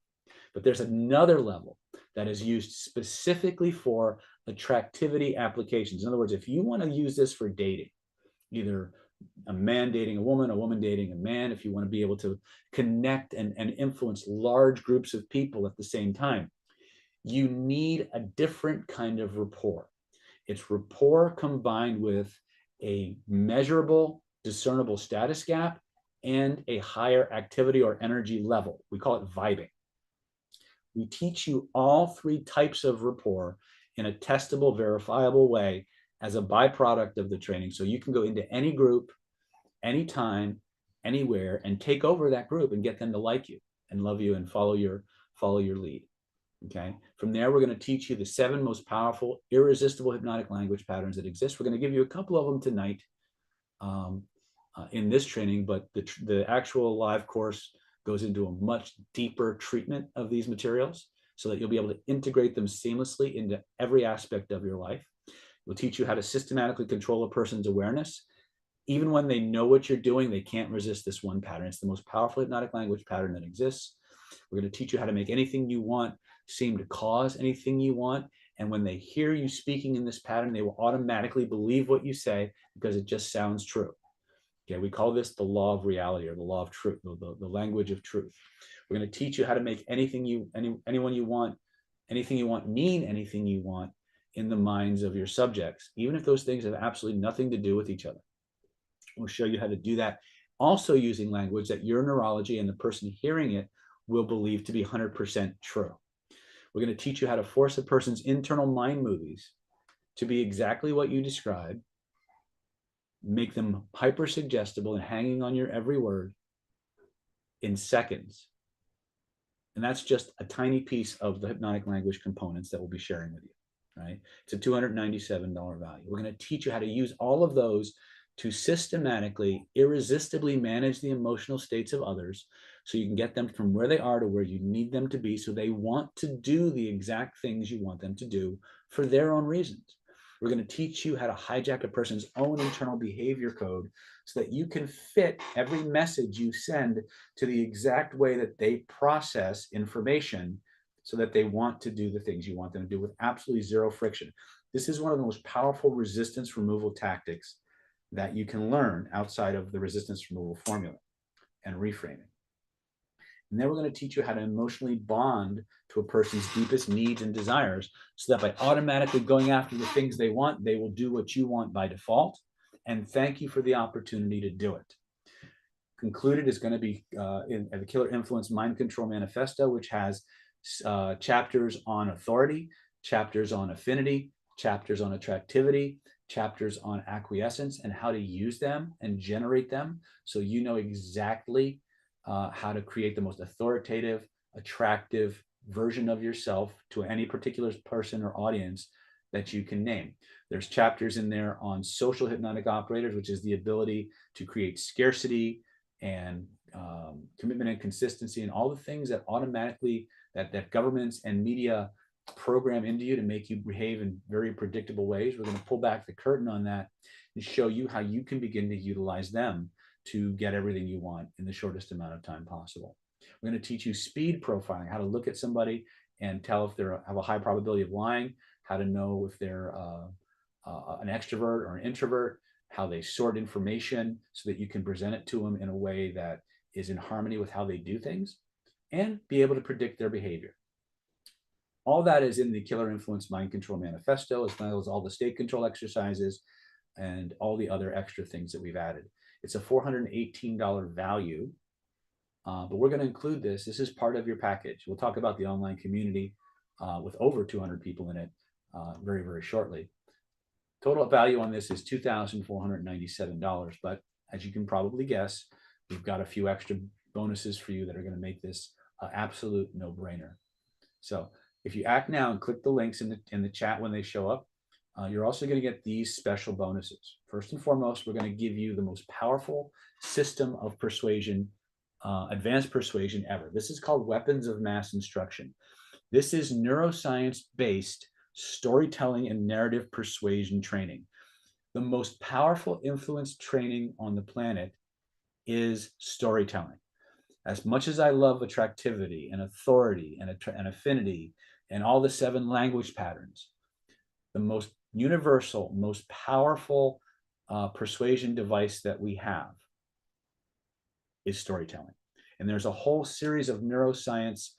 But there's another level that is used specifically for attractivity applications. In other words, if you want to use this for dating, either a man dating a woman dating a man, if you want to be able to connect and influence large groups of people at the same time, you need a different kind of rapport. It's rapport combined with a measurable, discernible status gap and a higher activity or energy level. We call it vibing. We teach you all 3 types of rapport in a testable, verifiable way as a byproduct of the training. So you can go into any group, anytime, anywhere and take over that group and get them to like you and love you and follow your lead. Okay. From there, we're going to teach you the 7 most powerful, irresistible hypnotic language patterns that exist. We're going to give you a couple of them tonight in this training, but the actual live course goes into a much deeper treatment of these materials so that you'll be able to integrate them seamlessly into every aspect of your life. We'll teach you how to systematically control a person's awareness. Even when they know what you're doing, they can't resist this one pattern. It's the most powerful hypnotic language pattern that exists. We're going to teach you how to make anything you want seem to cause anything you want. And when they hear you speaking in this pattern, they will automatically believe what you say because it just sounds true. Okay, we call this the law of reality, or the law of truth, the language of truth. We're going to teach you how to make anything you want mean anything you want in the minds of your subjects, even if those things have absolutely nothing to do with each other. We'll show you how to do that, also using language that your neurology and the person hearing it will believe to be 100% true. We're going to teach you how to force a person's internal mind movies to be exactly what you describe, make them hyper suggestible and hanging on your every word in seconds. And that's just a tiny piece of the hypnotic language components that we'll be sharing with you, right? It's a $297 value. We're going to teach you how to use all of those to systematically, irresistibly manage the emotional states of others so you can get them from where they are to where you need them to be, so they want to do the exact things you want them to do for their own reasons. We're going to teach you how to hijack a person's own internal behavior code so that you can fit every message you send to the exact way that they process information so that they want to do the things you want them to do with absolutely zero friction. This is one of the most powerful resistance removal tactics that you can learn outside of the resistance removal formula and reframing. And then we're going to teach you how to emotionally bond to a person's deepest needs and desires so that by automatically going after the things they want, they will do what you want by default. And thank you for the opportunity to do it. Concluded is going to be in the Killer Influence Mind Control Manifesto, which has chapters on authority, chapters on affinity, chapters on attractivity, chapters on acquiescence and how to use them and generate them so you know exactly how to create the most authoritative, attractive version of yourself to any particular person or audience that you can name. There's chapters in there on social hypnotic operators, which is the ability to create scarcity and commitment and consistency and all the things that automatically that governments and media program into you to make you behave in very predictable ways. We're going to pull back the curtain on that and show you how you can begin to utilize them to get everything you want in the shortest amount of time possible. We're going to teach you speed profiling, how to look at somebody and tell if they have a high probability of lying, how to know if they're an extrovert or an introvert, how they sort information so that you can present it to them in a way that is in harmony with how they do things, and be able to predict their behavior. All that is in the Killer Influence Mind Control Manifesto, as well as all the state control exercises and all the other extra things that we've added. It's a $418 value, but we're going to include this. This is part of your package. We'll talk about the online community with over 200 people in it very, very shortly. Total value on this is $2,497, but as you can probably guess, we've got a few extra bonuses for you that are going to make this an absolute no-brainer. So if you act now and click the links in the chat when they show up, you're also going to get these special bonuses. First and foremost, we're going to give you the most powerful system of persuasion, advanced persuasion ever. This is called Weapons of Mass Instruction. This is neuroscience-based storytelling and narrative persuasion training. The most powerful influence training on the planet is storytelling. As much as I love attractivity and authority and affinity and all the 7 language patterns, the most universal, most powerful persuasion device that we have is storytelling. And there's a whole series of neuroscience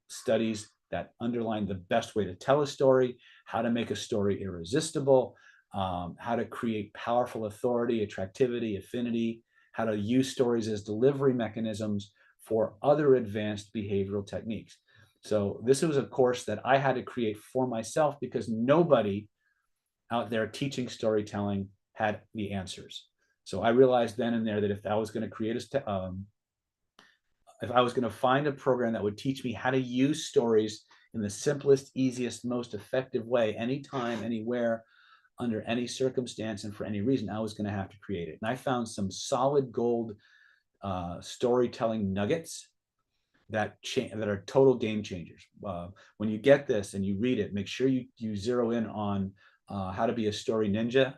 studies that underline the best way to tell a story, how to make a story irresistible, how to create powerful authority, attractivity, affinity, how to use stories as delivery mechanisms for other advanced behavioral techniques. So this was a course that I had to create for myself because nobody out there teaching storytelling had the answers. So I realized then and there that if I was going to if I was going to find a program that would teach me how to use stories in the simplest, easiest, most effective way, anytime, anywhere, under any circumstance, and for any reason, I was going to have to create it. And I found some solid gold storytelling nuggets that are total game changers. When you get this and you read it, make sure you zero in on how to be a story ninja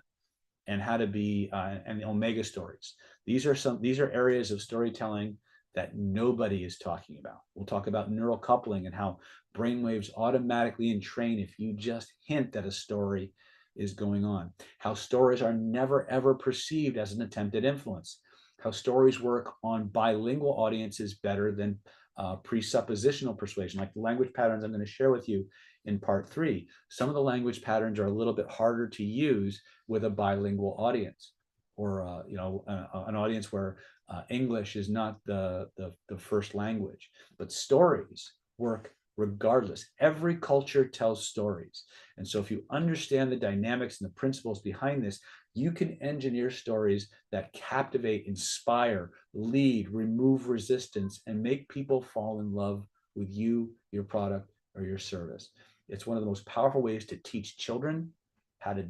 and how to be and the Omega stories. These are areas of storytelling that nobody is talking about. We'll talk about neural coupling and how brainwaves automatically entrain if you just hint that a story is going on. How stories are never ever perceived as an attempt at influence. How stories work on bilingual audiences better than presuppositional persuasion, like the language patterns I'm going to share with you in part 3. Some of the language patterns are a little bit harder to use with a bilingual audience, or an audience where English is not the first language. But stories work regardless. Every culture tells stories. And so if you understand the dynamics and the principles behind this, you can engineer stories that captivate, inspire, lead, remove resistance, and make people fall in love with you, your product, or your service. It's one of the most powerful ways to teach children how to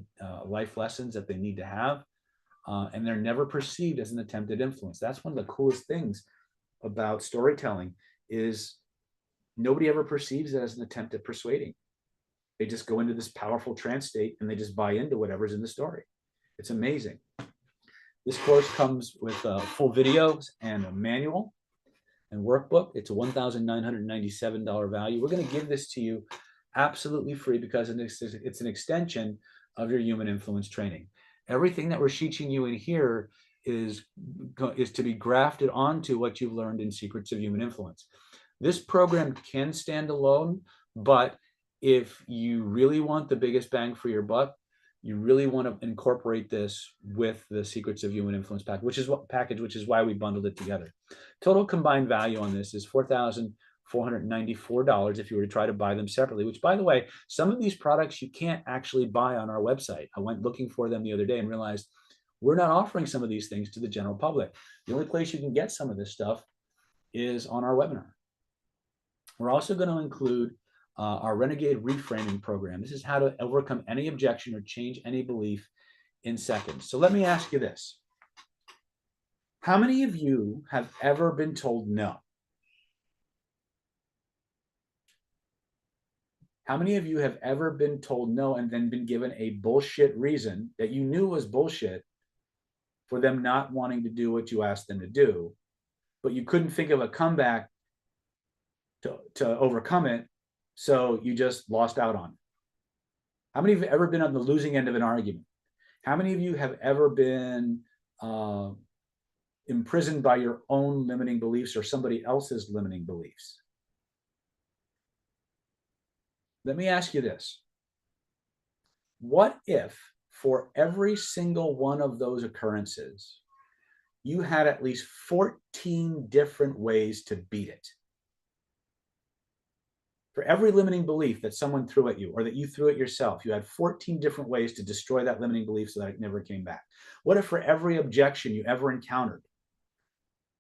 life lessons that they need to have. And they're never perceived as an attempt at influence. That's one of the coolest things about storytelling is nobody ever perceives it as an attempt at persuading. They just go into this powerful trance state and they just buy into whatever's in the story. It's amazing. This course comes with full videos and a manual and workbook. It's a $1,997 value. We're going to give this to you absolutely free because it's an extension of your human influence training. Everything that we're teaching you in here is to be grafted onto what you've learned in Secrets of Human Influence. This program can stand alone, but if you really want the biggest bang for your buck, you really want to incorporate this with the Secrets of Human Influence package, which is why we bundled it together. Total combined value on this is $4,494 if you were to try to buy them separately, which, by the way, some of these products you can't actually buy on our website. I went looking for them the other day and realized we're not offering some of these things to the general public. The only place you can get some of this stuff is on our webinar. We're also going to include our Renegade Reframing program. This is how to overcome any objection or change any belief in seconds. So let me ask you this. How many of you have ever been told no? How many of you have ever been told no and then been given a bullshit reason that you knew was bullshit for them not wanting to do what you asked them to do, but you couldn't think of a comeback to overcome it, so you just lost out on it? How many of you have ever been on the losing end of an argument? How many of you have ever been imprisoned by your own limiting beliefs or somebody else's limiting beliefs? Let me ask you this. What if for every single one of those occurrences, you had at least 14 different ways to beat it? For every limiting belief that someone threw at you or that you threw at yourself, you had 14 different ways to destroy that limiting belief so that it never came back. What if for every objection you ever encountered,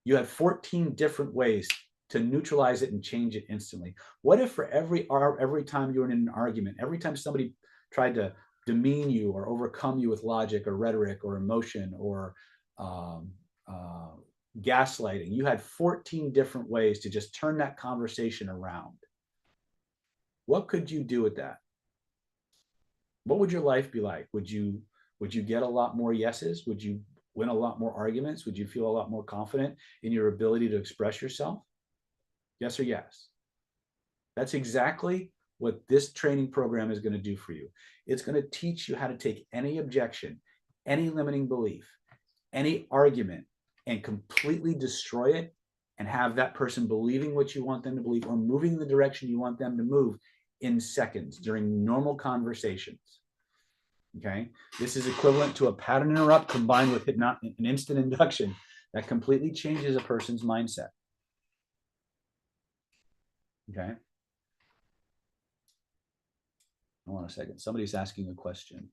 you had 14 different ways to neutralize it and change it instantly? What if for every time you were in an argument, every time somebody tried to demean you or overcome you with logic or rhetoric or emotion or gaslighting, you had 14 different ways to just turn that conversation around? What could you do with that? What would your life be like? Would you get a lot more yeses? Would you win a lot more arguments? Would you feel a lot more confident in your ability to express yourself? Yes or yes? That's exactly what this training program is going to do for you. It's going to teach you how to take any objection, any limiting belief, any argument, and completely destroy it and have that person believing what you want them to believe or moving in the direction you want them to move in seconds during normal conversations. Okay, this is equivalent to a pattern interrupt combined with an instant induction that completely changes a person's mindset. Okay, hold on a second. Somebody's asking a question.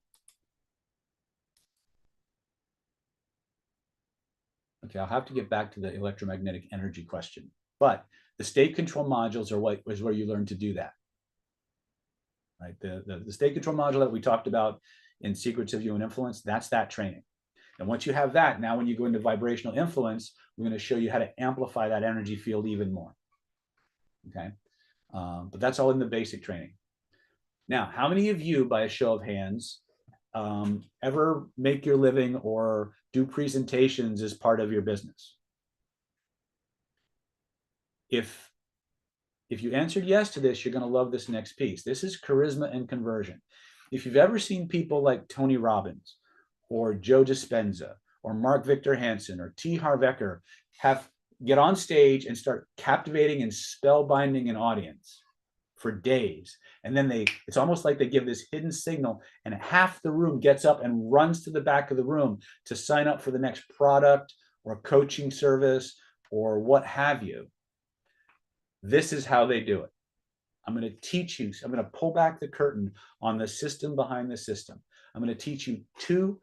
Okay, I'll have to get back to the electromagnetic energy question, but the state control modules are what is where you learn to do that, right? The state control module that we talked about in Secrets of Human Influence, that's that training. And once you have that, now when you go into vibrational influence, we're going to show you how to amplify that energy field even more. Okay. But that's all in the basic training. Now, how many of you, by a show of hands, ever make your living or do presentations as part of your business? If you answered yes to this, you're going to love this next piece. This is charisma and conversion. If you've ever seen people like Tony Robbins or Joe Dispenza or Mark Victor Hansen or T. Harv Eker get on stage and start captivating and spellbinding an audience for days, and then it's almost like they give this hidden signal, and half the room gets up and runs to the back of the room to sign up for the next product or coaching service or what have you. This is how they do it. I'm going to teach you, I'm going to pull back the curtain on the system behind the system. I'm going to teach you two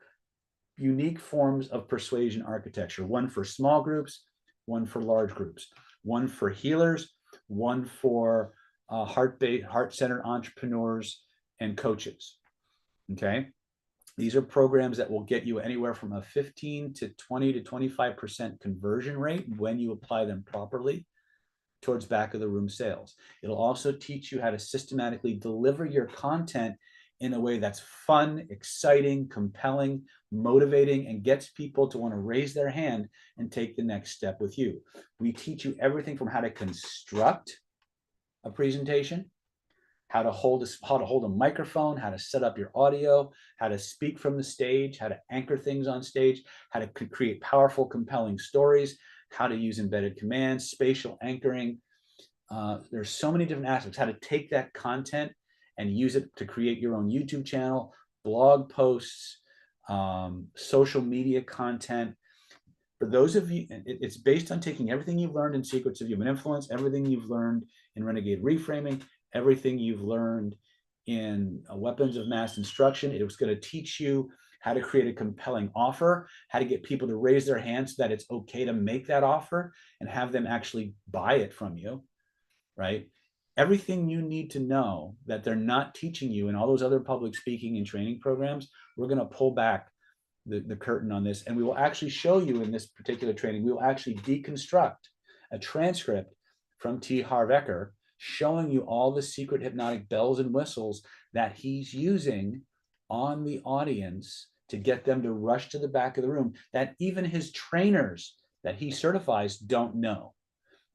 unique forms of persuasion architecture, one for small groups, one for large groups, one for healers, one for heart-centered entrepreneurs and coaches. Okay. These are programs that will get you anywhere from a 15 to 20 to 25% conversion rate when you apply them properly towards back of the room sales. It'll also teach you how to systematically deliver your content in a way that's fun, exciting, compelling, motivating, and gets people to want to raise their hand and take the next step with you. We teach you everything from how to construct a presentation, how to hold a microphone, how to set up your audio, how to speak from the stage, how to anchor things on stage, how to create powerful, compelling stories, how to use embedded commands, spatial anchoring. There's so many different aspects, how to take that content and use it to create your own YouTube channel, blog posts, social media content. For those of you, it's based on taking everything you've learned in Secrets of Human Influence, everything you've learned in Renegade Reframing, everything you've learned in Weapons of Mass Instruction. It was going to teach you how to create a compelling offer, how to get people to raise their hands so that it's okay to make that offer and have them actually buy it from you, right? Everything you need to know that they're not teaching you in all those other public speaking and training programs, we're going to pull back the curtain on this. And we will actually show you in this particular training, we will actually deconstruct a transcript from T. Harv Eker showing you all the secret hypnotic bells and whistles that he's using on the audience to get them to rush to the back of the room that even his trainers that he certifies don't know.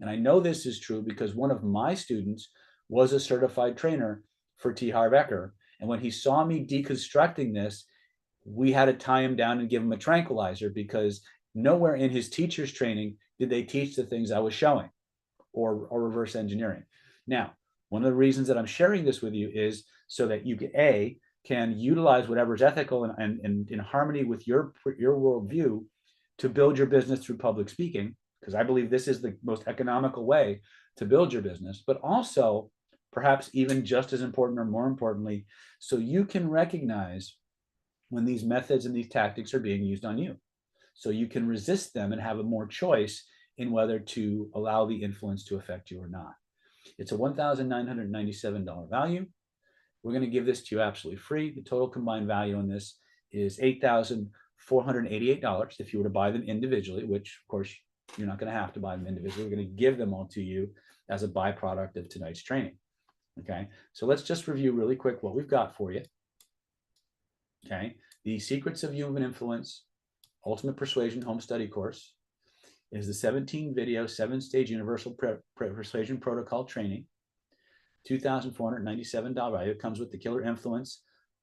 And I know this is true because one of my students was a certified trainer for T. Harv Eker. And when he saw me deconstructing this, we had to tie him down and give him a tranquilizer because nowhere in his teacher's training did they teach the things I was showing or reverse engineering. Now, one of the reasons that I'm sharing this with you is so that you can utilize whatever's ethical and in harmony with your worldview to build your business through public speaking, because I believe this is the most economical way to build your business, but also perhaps even just as important or more importantly, so you can recognize when these methods and these tactics are being used on you. So you can resist them and have a more choice in whether to allow the influence to affect you or not. It's a $1,997 value. We're going to give this to you absolutely free. The total combined value on this is $8,488 if you were to buy them individually, which of course you're not going to have to buy them individually. We're going to give them all to you as a byproduct of tonight's training. Okay, so let's just review really quick what we've got for you. Okay, the Secrets of Human Influence Ultimate Persuasion Home Study Course is the 17-video, 7-stage Universal Persuasion Protocol training. $2,497 value. It comes with the Killer Influence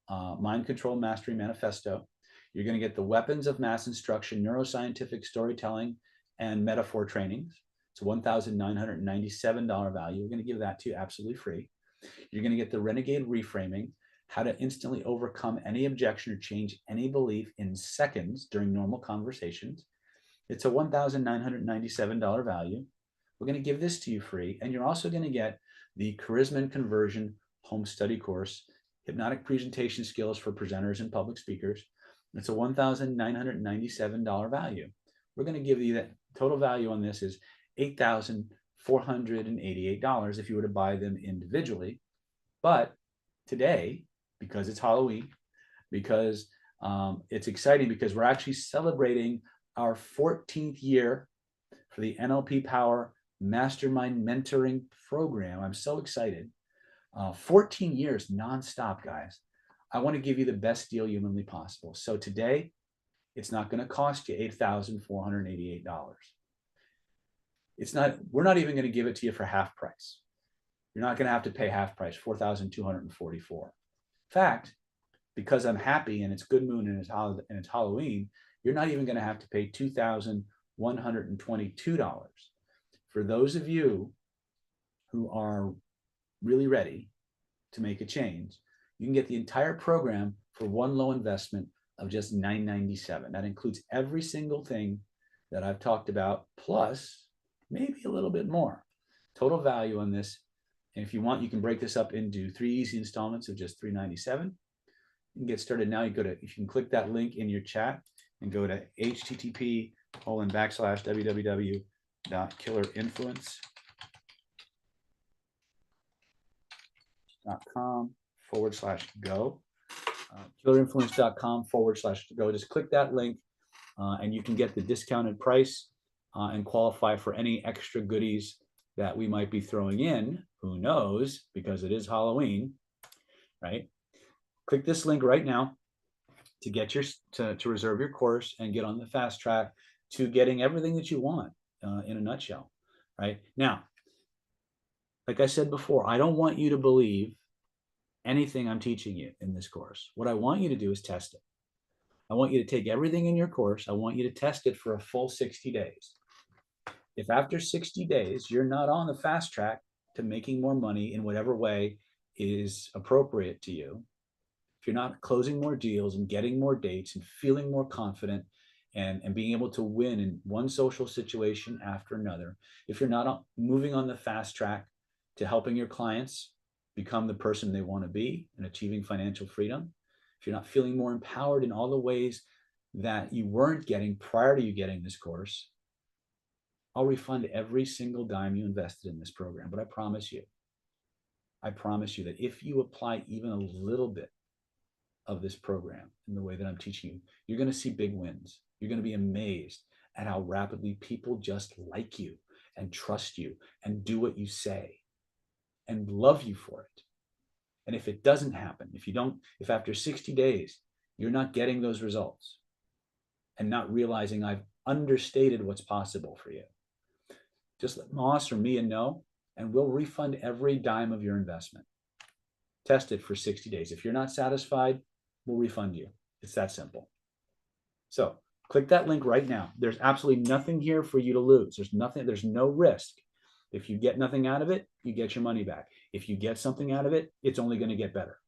Mind Control Mastery Manifesto. You're going to get the Weapons of Mass Instruction, Neuroscientific Storytelling, and Metaphor trainings. It's a $1,997 value. We're going to give that to you absolutely free. You're going to get the Renegade Reframing, how to instantly overcome any objection or change any belief in seconds during normal conversations. It's a $1,997 value. We're going to give this to you free. And you're also going to get the Charisma and Conversion Home Study Course, Hypnotic Presentation Skills for Presenters and Public Speakers. It's a $1,997 value. We're going to give you that total value on this is $8,488 if you were to buy them individually. But today, because it's Halloween, because it's exciting, because we're actually celebrating our 14th year for the NLP Power Mastermind Mentoring Program. I'm so excited. 14 years nonstop, guys. I want to give you the best deal humanly possible. So today, it's not going to cost you $8,488. We're not even going to give it to you for half price. You're not going to have to pay half price, $4,244. In fact, because I'm happy and it's good moon and it's Halloween, you're not even going to have to pay $2,122. For those of you who are really ready to make a change, you can get the entire program for one low investment of just $997. That includes every single thing that I've talked about, plus maybe a little bit more. Total value on this. And if you want, you can break this up into 3 easy installments of just $397. You can get started now. You can click that link in your chat and go to http://www.killerinfluence.com/go. Killerinfluence.com/go. Just click that link and you can get the discounted price and qualify for any extra goodies that we might be throwing in. Who knows, because it is Halloween, right? Click this link right now to get to reserve your course and get on the fast track to getting everything that you want in a nutshell, right? Now, like I said before, I don't want you to believe anything I'm teaching you in this course. What I want you to do is test it. I want you to take everything in your course. I want you to test it for a full 60 days. If after 60 days, you're not on the fast track to making more money in whatever way is appropriate to you, if you're not closing more deals and getting more dates and feeling more confident and being able to win in one social situation after another, if you're not moving on the fast track to helping your clients become the person they want to be and achieving financial freedom, if you're not feeling more empowered in all the ways that you weren't getting prior to you getting this course, I'll refund every single dime you invested in this program. But I promise you that if you apply even a little bit of this program in the way that I'm teaching you, you're going to see big wins. You're going to be amazed at how rapidly people just like you and trust you and do what you say and love you for it. And if it doesn't happen, if after 60 days, you're not getting those results and not realizing I've understated what's possible for you, just let Moss or Mia know, and we'll refund every dime of your investment. Test it for 60 days. If you're not satisfied, we'll refund you. It's that simple. So click that link right now. There's absolutely nothing here for you to lose. There's no risk. If you get nothing out of it, you get your money back. If you get something out of it, it's only going to get better.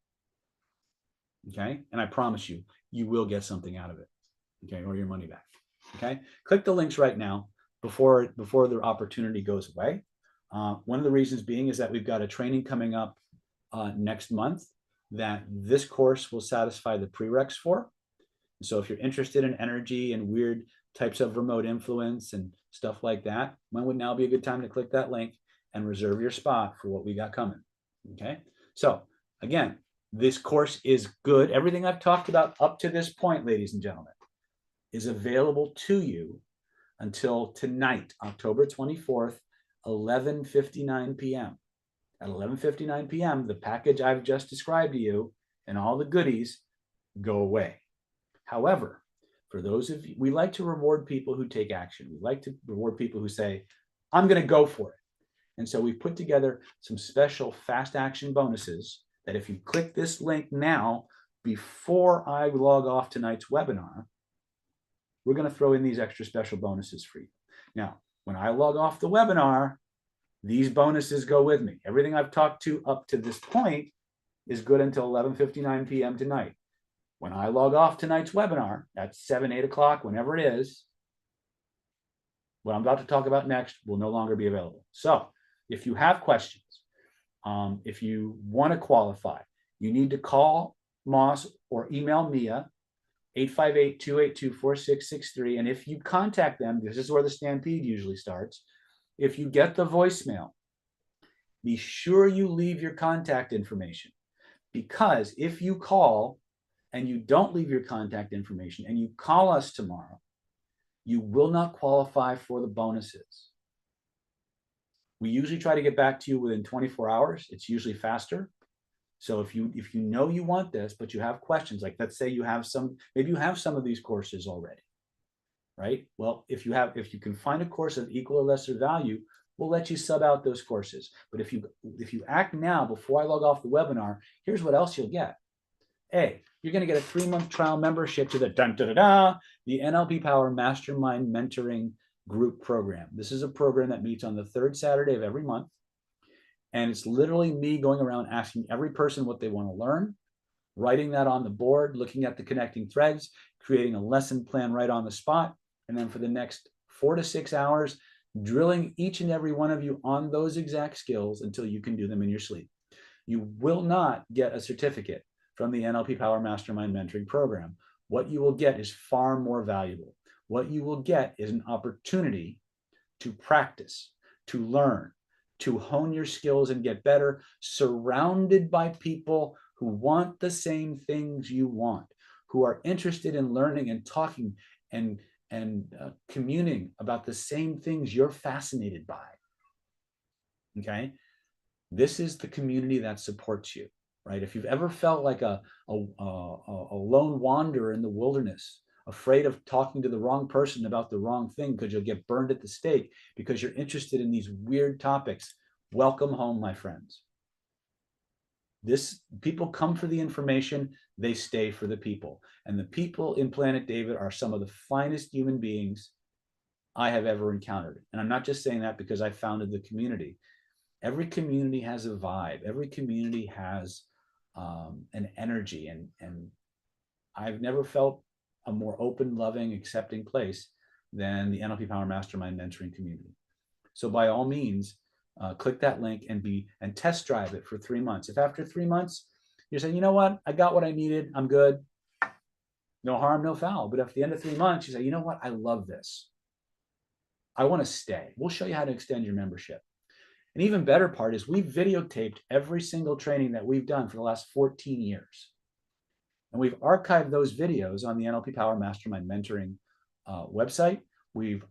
Okay? And I promise you, you will get something out of it. Okay? Or your money back. Okay? Click the links right now before the opportunity goes away. One of the reasons being is that we've got a training coming up next month that this course will satisfy the prereqs for. So if you're interested in energy and weird types of remote influence and stuff like that, when would now be a good time to click that link and reserve your spot for what we got coming? Okay. So again, this course is good. Everything I've talked about up to this point, ladies and gentlemen, is available to you until tonight, October 24th, 11:59 p.m. At 11:59 p.m., the package I've just described to you and all the goodies go away. However, for those of you, we like to reward people who take action. We like to reward people who say, I'm going to go for it. And so we've put together some special fast action bonuses that if you click this link now, before I log off tonight's webinar, we're going to throw in these extra special bonuses for you. Now, when I log off the webinar, these bonuses go with me. Everything I've talked to up to this point is good until 11:59 p.m. tonight. When I log off tonight's webinar at 7, 8 o'clock, whenever it is, what I'm about to talk about next will no longer be available. So if you have questions, if you want to qualify, you need to call Moss or email Mia 858-282-4663. And if you contact them, this is where the stampede usually starts. If you get the voicemail, be sure you leave your contact information, because if you call and you don't leave your contact information and you call us tomorrow, you will not qualify for the bonuses. We usually try to get back to you within 24 hours. It's usually faster. So if you know you want this, but you have questions, like let's say you have some, maybe you have some of these courses already, right? Well, if you can find a course of equal or lesser value, we'll let you sub out those courses. But if you act now before I log off the webinar, here's what else you'll get. A, you're going to get a 3-month trial membership to the the NLP Power Mastermind Mentoring Group Program. This is a program that meets on the 3rd Saturday of every month. And it's literally me going around asking every person what they want to learn, writing that on the board, looking at the connecting threads, creating a lesson plan right on the spot. And then for the next 4 to 6 hours, drilling each and every one of you on those exact skills until you can do them in your sleep. You will not get a certificate from the NLP Power Mastermind Mentoring Program. What you will get is far more valuable. What you will get is an opportunity to practice, to learn, to hone your skills and get better, surrounded by people who want the same things you want, who are interested in learning and talking and communing about the same things you're fascinated by. Okay? This is the community that supports you, right? If you've ever felt like a lone wanderer in the wilderness, afraid of talking to the wrong person about the wrong thing because you'll get burned at the stake because you're interested in these weird topics, welcome home, my friends. People come for the information, they stay for the people. And the people in Planet David are some of the finest human beings I have ever encountered. And I'm not just saying that because I founded the community. Every community has a vibe. Every community has an energy. And I've never felt a more open, loving, accepting place than the NLP Power Mastermind Mentoring community. So by all means, click that link and test drive it for 3 months. If after 3 months you're saying, you know what, I got what I needed, I'm good, no harm, no foul. But at the end of 3 months, you say, you know what, I love this, I want to stay. We'll show you how to extend your membership. An even better part is we've videotaped every single training that we've done for the last 14 years. And we've archived those videos on the NLP Power Mastermind Mentoring website. We've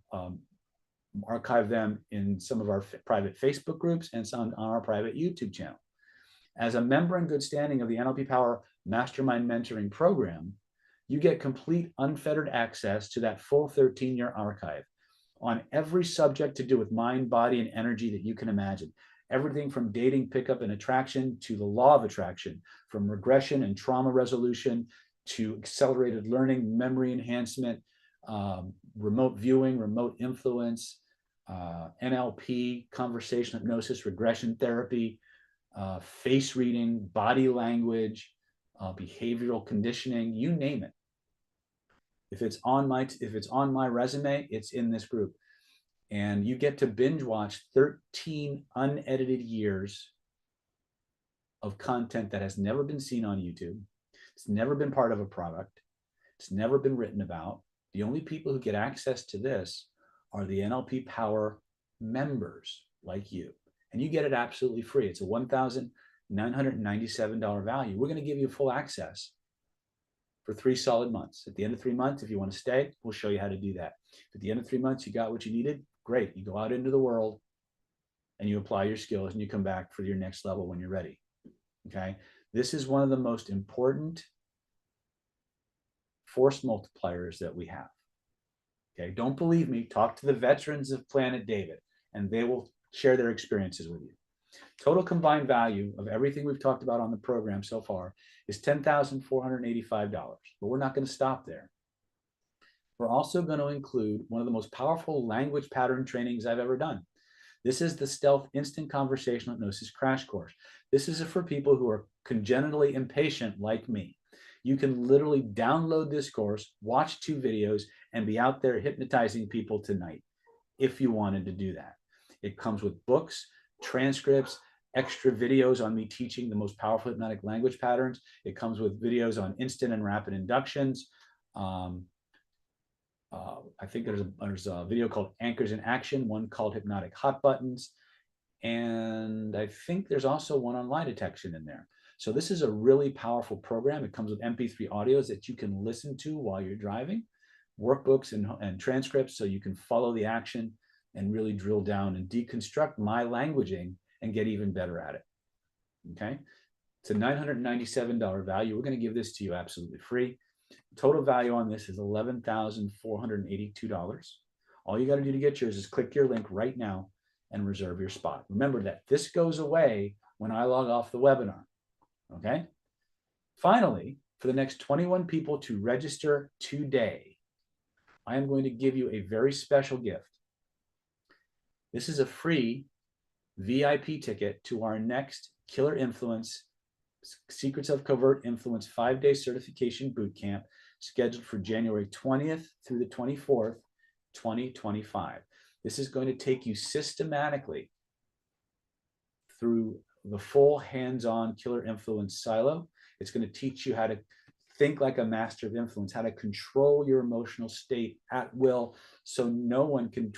archived them in some of our private Facebook groups and some on our private YouTube channel. As a member in good standing of the NLP Power Mastermind Mentoring Program, you get complete unfettered access to that full 13-year archive on every subject to do with mind, body, and energy that you can imagine. Everything from dating, pickup, and attraction to the law of attraction, from regression and trauma resolution to accelerated learning, memory enhancement, remote viewing, remote influence, NLP, conversation hypnosis, regression therapy, face reading, body language, behavioral conditioning, you name it. If it's on my resume, it's in this group. And you get to binge watch 13 unedited years of content that has never been seen on YouTube. It's never been part of a product. It's never been written about. The only people who get access to this are the NLP Power members like you. And you get it absolutely free. It's a $1,997 value. We're going to give you full access for 3 solid months. At the end of 3 months, if you want to stay, we'll show you how to do that. At the end of 3 months, you got what you needed. Great. You go out into the world and you apply your skills and you come back for your next level when you're ready. Okay. This is one of the most important force multipliers that we have. Okay. Don't believe me. Talk to the veterans of Planet David and they will share their experiences with you. Total combined value of everything we've talked about on the program so far is $10,485, but we're not going to stop there. We're also going to include one of the most powerful language pattern trainings I've ever done. This is the Stealth Instant Conversational Hypnosis Crash Course. This is for people who are congenitally impatient like me. You can literally download this course, watch 2 videos, and be out there hypnotizing people tonight if you wanted to do that. It comes with books, transcripts, extra videos on me teaching the most powerful hypnotic language patterns. It comes with videos on instant and rapid inductions, I think there's a video called Anchors in Action, one called Hypnotic Hot Buttons, and I think there's also one on lie detection in there. So this is a really powerful program. It comes with MP3 audios that you can listen to while you're driving, workbooks and transcripts, so you can follow the action and really drill down and deconstruct my languaging and get even better at it. Okay, it's a $997 value. We're going to give this to you absolutely free. Total value on this is $11,482. All you got to do to get yours is click your link right now and reserve your spot. Remember that this goes away when I log off the webinar. Okay. Finally, for the next 21 people to register today, I am going to give you a very special gift. This is a free VIP ticket to our next Killer Influence Secrets of Covert Influence 5-day certification bootcamp, scheduled for January 20th through the 24th, 2025. This is going to take you systematically through the full hands-on Killer Influence silo. It's going to teach you how to think like a master of influence, how to control your emotional state at will so no one can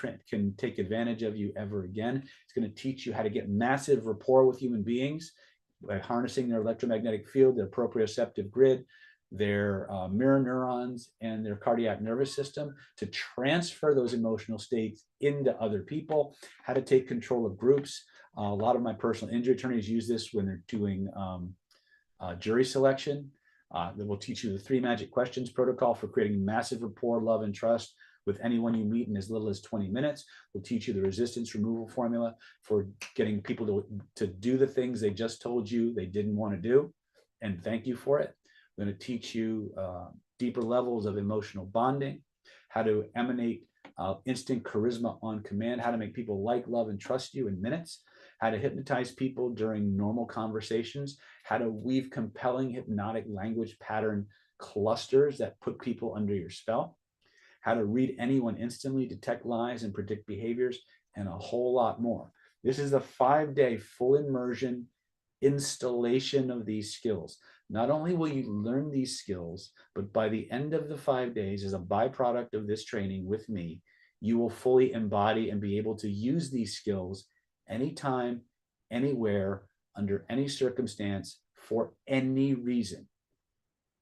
take advantage of you ever again. It's going to teach you how to get massive rapport with human beings by harnessing their electromagnetic field, their proprioceptive grid, their mirror neurons, and their cardiac nervous system to transfer those emotional states into other people, how to take control of groups. A lot of my personal injury attorneys use this when they're doing jury selection. That will teach you the 3 magic questions protocol for creating massive rapport, love, and trust with anyone you meet in as little as 20 minutes. We'll teach you the resistance removal formula for getting people to do the things they just told you they didn't want to do, and thank you for it. We're going to teach you deeper levels of emotional bonding, how to emanate instant charisma on command, how to make people like, love, and trust you in minutes, how to hypnotize people during normal conversations, how to weave compelling hypnotic language pattern clusters that put people under your spell, how to read anyone instantly, detect lies, and predict behaviors, and a whole lot more. This is a 5-day full immersion installation of these skills. Not only will you learn these skills, but by the end of the 5 days, as a byproduct of this training with me, you will fully embody and be able to use these skills anytime, anywhere, under any circumstance, for any reason.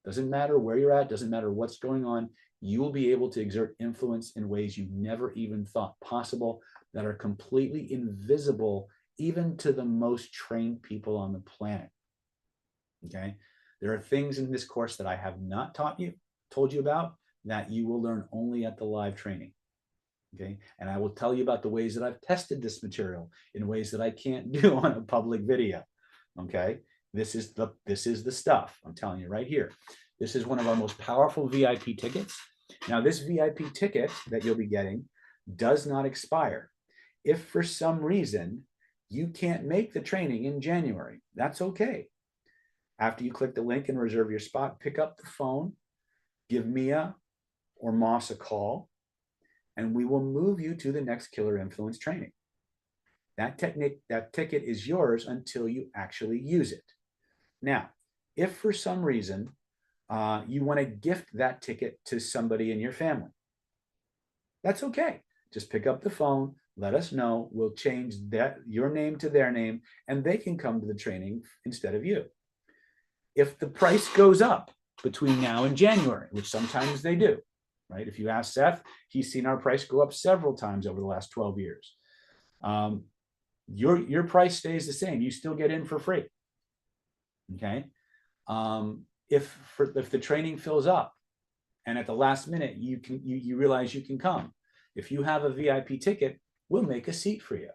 Doesn't matter where you're at, doesn't matter what's going on, you will be able to exert influence in ways you never even thought possible, that are completely invisible even to the most trained people on the planet. Okay? There are things in this course that I have not told you about, that you will learn only at the live training. Okay, and I will tell you about the ways that I've tested this material in ways that I can't do on a public video. Okay, this is the stuff I'm telling you right here. This is one of our most powerful VIP tickets. Now, this VIP ticket that you'll be getting does not expire. If for some reason you can't make the training in January, that's okay. After you click the link and reserve your spot, pick up the phone, give Mia or Moss a call, and we will move you to the next Killer Influence training. That ticket is yours until you actually use it. Now, if for some reason you want to gift that ticket to somebody in your family, that's okay. Just pick up the phone, let us know. We'll change your name to their name, and they can come to the training instead of you. If the price goes up between now and January, which sometimes they do, right? If you ask Seth, he's seen our price go up several times over the last 12 years. Your price stays the same. You still get in for free. Okay. If the training fills up and at the last minute you realize you can come, if you have a VIP ticket, we'll make a seat for you.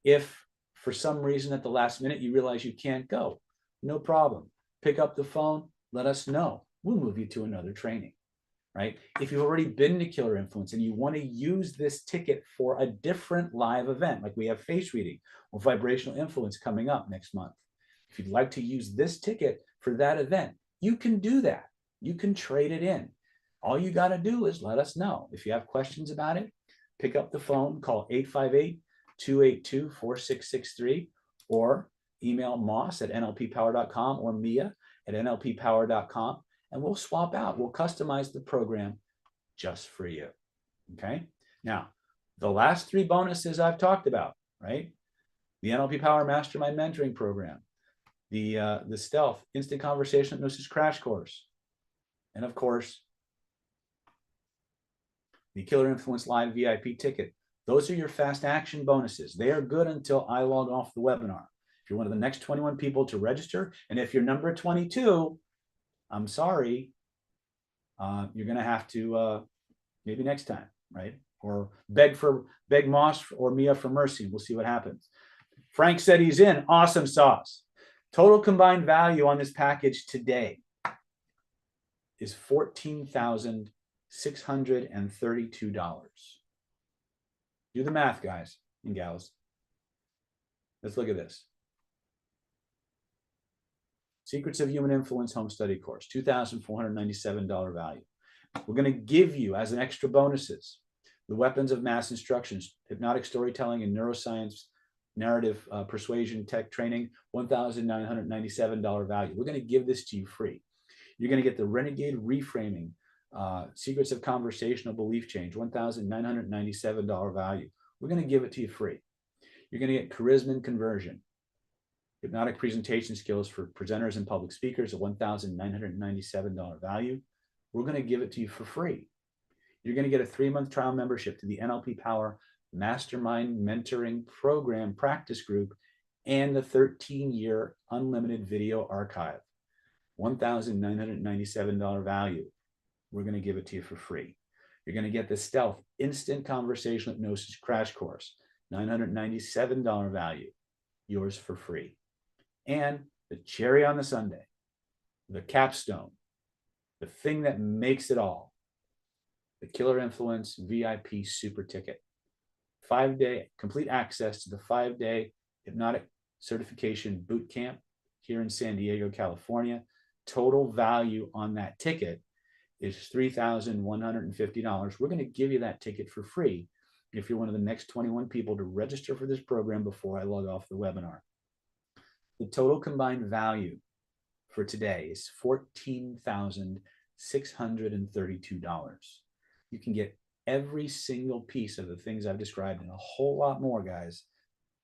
If for some reason at the last minute you realize you can't go, no problem. Pick up the phone, let us know. We'll move you to another training. Right? If you've already been to Killer Influence and you want to use this ticket for a different live event, like we have face reading or vibrational influence coming up next month, if you'd like to use this ticket for that event, you can do that. You can trade it in. All you got to do is let us know. If you have questions about it, pick up the phone, call 858-282-4663, or email Moss at nlppower.com or Mia at nlppower.com. and we'll swap out. We'll customize the program just for you. Okay. Now, the last three bonuses I've talked about, right? The NLP Power Mastermind Mentoring Program, the Stealth Instant Conversation Hypnosis Crash Course, and of course, the Killer Influence Live VIP ticket. Those are your fast action bonuses. They are good until I log off the webinar. If you're one of the next 21 people to register, and if you're number 22, I'm sorry, you're going to have to maybe next time, right? Or beg Moss or Mia for mercy. We'll see what happens. Frank said he's in. Awesome sauce. Total combined value on this package today is $14,632. Do the math, guys and gals. Let's look at this. Secrets of Human Influence Home Study Course, $2,497 value. We're going to give you, as an extra bonuses, the Weapons of Mass Instructions, Hypnotic Storytelling and Neuroscience Narrative Persuasion Tech Training, $1,997 value. We're going to give this to you free. You're going to get the Renegade Reframing, Secrets of Conversational Belief Change, $1,997 value. We're going to give it to you free. You're going to get Charisma and Conversion, Hypnotic Presentation Skills for Presenters and Public Speakers, a $1,997 value. We're going to give it to you for free. You're going to get a 3-month trial membership to the NLP Power Mastermind Mentoring Program Practice Group and the 13-year unlimited video archive. $1,997 value. We're going to give it to you for free. You're going to get the Stealth Instant Conversational Hypnosis Crash Course, $997 value, yours for free. And the cherry on the sundae, the capstone, the thing that makes it all, the Killer Influence VIP Super Ticket. 5-day complete access to the 5-day Hypnotic Certification Boot Camp here in San Diego, California. Total value on that ticket is $3,150. We're going to give you that ticket for free if you're one of the next 21 people to register for this program before I log off the webinar. The total combined value for today is $14,632. You can get every single piece of the things I've described and a whole lot more, guys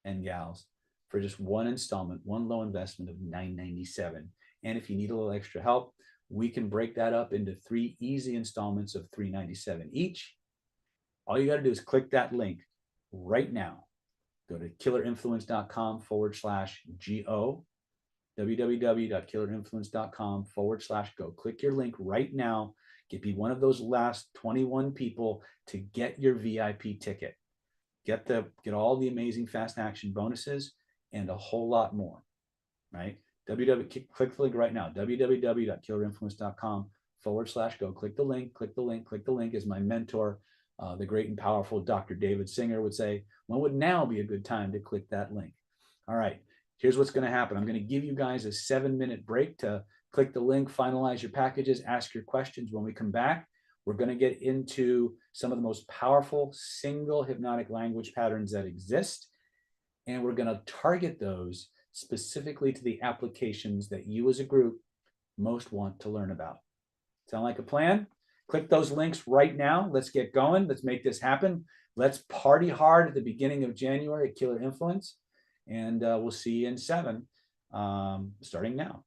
and gals, for just one installment, one low investment of $997. And if you need a little extra help, we can break that up into 3 easy installments of $397 each. All you got to do is click that link right now. Go to killerinfluence.com/GO, www.killerinfluence.com/go. Click your link right now. Be one of those last 21 people to get your VIP ticket. Get all the amazing fast action bonuses and a whole lot more, right? Click the link right now, www.killerinfluence.com/go. Click the link, click the link, click the link. As my mentor, the great and powerful Dr. David Singer would say, when would now be a good time to click that link? All right, here's what's going to happen. I'm going to give you guys a 7-minute break to click the link, finalize your packages, ask your questions. When we come back, we're going to get into some of the most powerful single hypnotic language patterns that exist. And we're going to target those specifically to the applications that you as a group most want to learn about. Sound like a plan? Click those links right now. Let's get going. Let's make this happen. Let's party hard at the beginning of January at Killer Influence. And we'll see you in 7, starting now.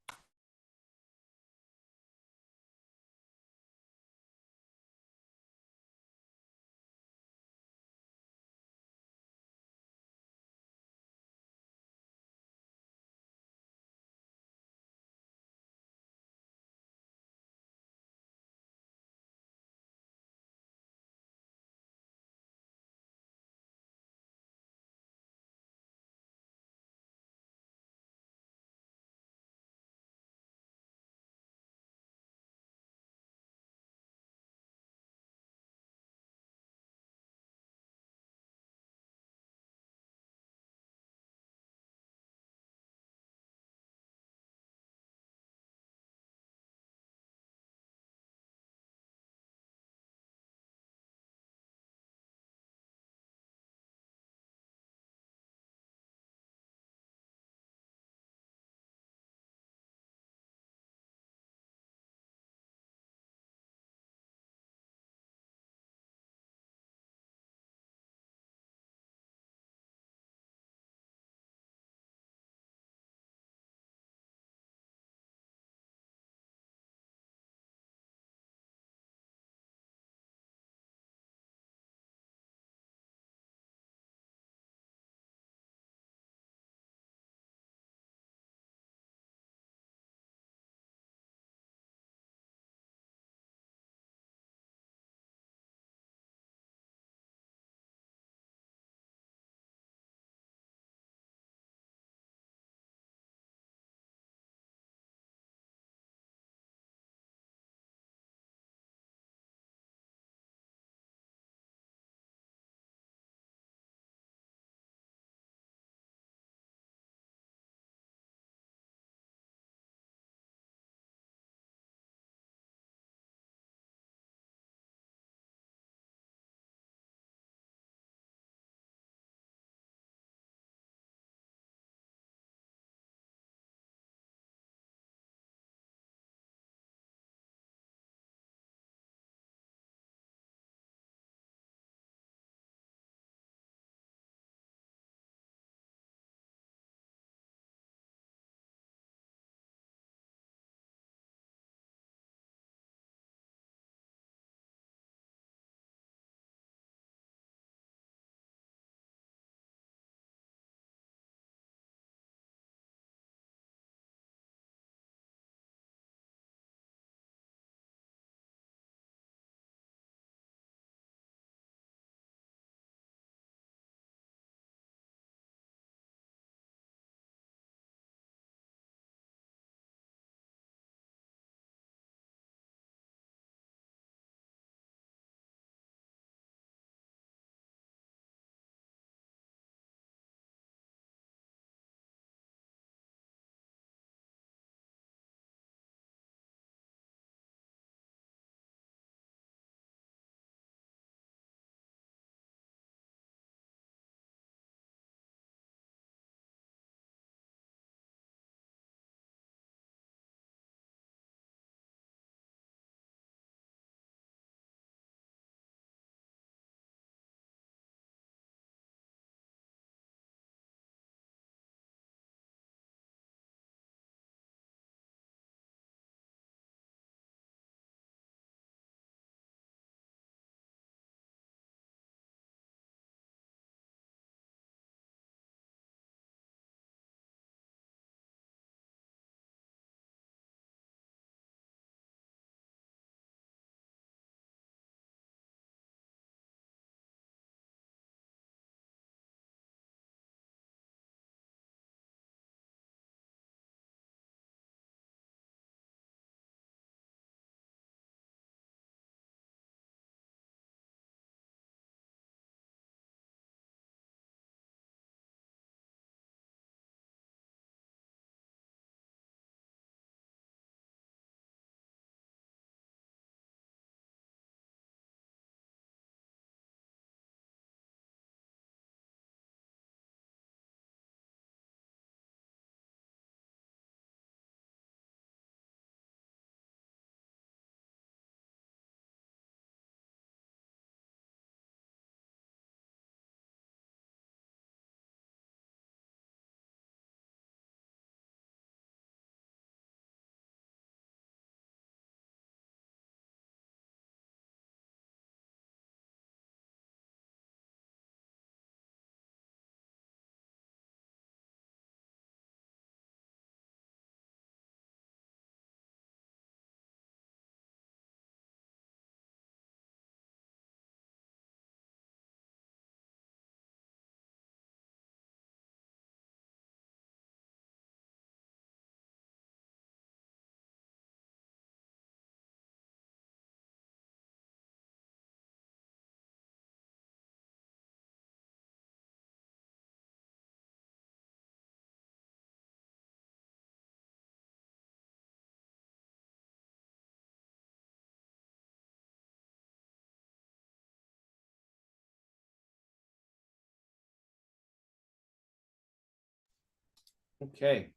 Okay.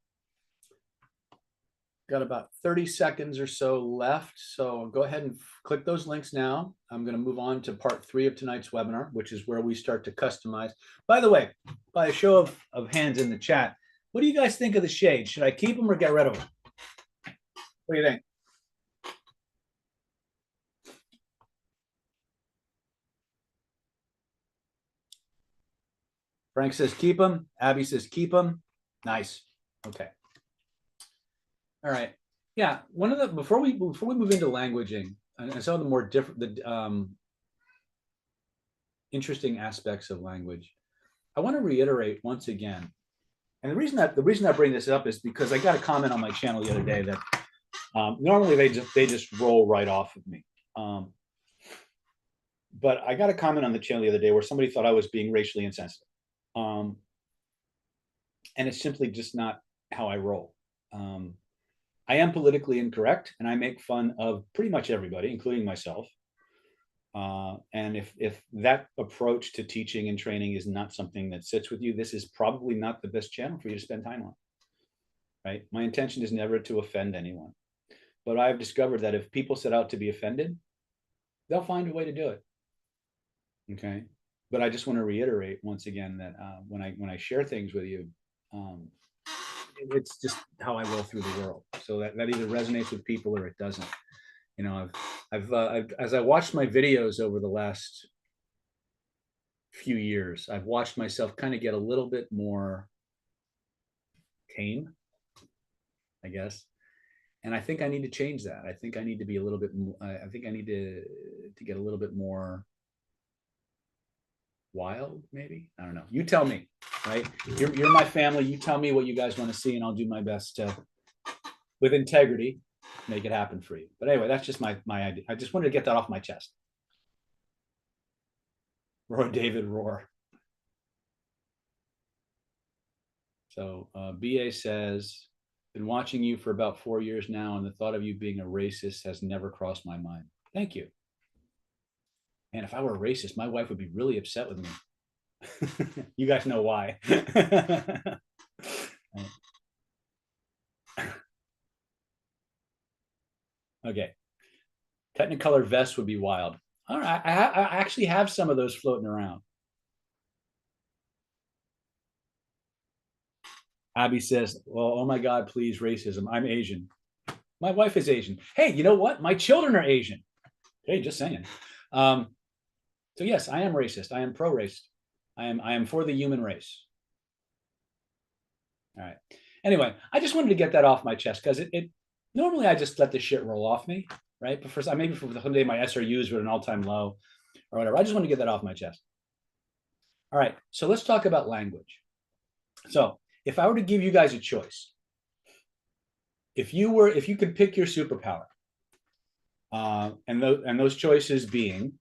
Got about 30 seconds or so left. So go ahead and click those links now. I'm going to move on to part 3 of tonight's webinar, which is where we start to customize. By the way, by a show of hands in the chat, what do you guys think of the shades? Should I keep them or get rid of them? What do you think? Frank says keep them. Abby says keep them. Nice. Okay. All right. Yeah. One of the before we move into languaging and some of the more different interesting aspects of language, I want to reiterate once again, and the reason I bring this up is because I got a comment on my channel the other day that normally they just roll right off of me. But I got a comment on the channel the other day where somebody thought I was being racially insensitive. And it's simply just not how I roll. I am politically incorrect, and I make fun of pretty much everybody, including myself. And if that approach to teaching and training is not something that sits with you, this is probably not the best channel for you to spend time on. Right? My intention is never to offend anyone. But I've discovered that if people set out to be offended, they'll find a way to do it. Okay. But I just want to reiterate once again that when I share things with you, it's just how I roll through the world. So that either resonates with people or it doesn't. You know, I've as I watched my videos over the last few years, I've watched myself kind of get a little bit more tame, I guess. And I think I need to change that. I think I need to be a little bit more, I think I need to get a little bit more wild, maybe. I don't know. You tell me, right? You're my family. You tell me what you guys want to see, and I'll do my best to, with integrity, make it happen for you. But anyway, that's just my idea. I just wanted to get that off my chest. Roar, David, roar. So BA says, been watching you for about 4 years now, and the thought of you being a racist has never crossed my mind. Thank you. And if I were a racist, my wife would be really upset with me. You guys know why. Okay. Technicolor vests would be wild. All right. I actually have some of those floating around. Abby says, well, oh my God, please, racism. I'm Asian. My wife is Asian. Hey, you know what? My children are Asian. Hey, just saying. So yes, I am racist. I am pro-racist. I am for the human race. All right. Anyway, I just wanted to get that off my chest because it normally I just let the shit roll off me, right? But for maybe for the day my SRUs were at an all-time low or whatever. I just want to get that off my chest. All right. So let's talk about language. So if I were to give you guys a choice, if you could pick your superpower, and those choices being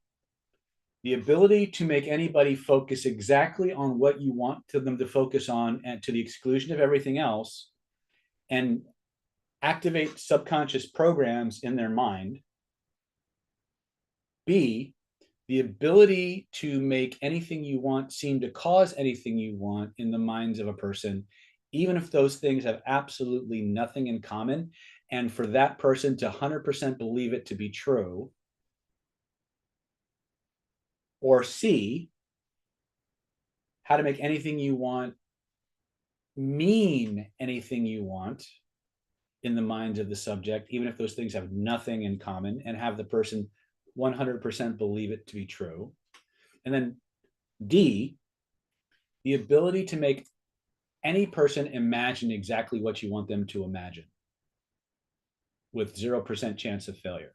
the ability to make anybody focus exactly on what you want them to focus on and to the exclusion of everything else, and activate subconscious programs in their mind. B, the ability to make anything you want seem to cause anything you want in the minds of a person, even if those things have absolutely nothing in common, and for that person to 100% believe it to be true. Or C, how to make anything you want mean anything you want in the minds of the subject, even if those things have nothing in common, and have the person 100% believe it to be true. And then D, the ability to make any person imagine exactly what you want them to imagine with 0% chance of failure.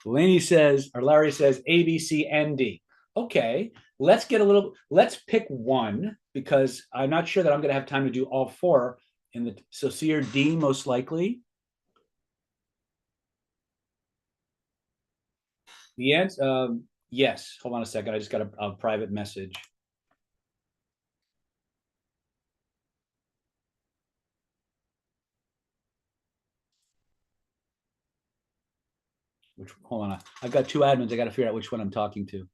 Larry says A, B, C, and D. Okay, let's pick one because I'm not sure that I'm going to have time to do all four so C or D most likely. The answer, yes. Hold on a second. I just got a private message. Hold on. I've got two admins. I got to figure out which one I'm talking to.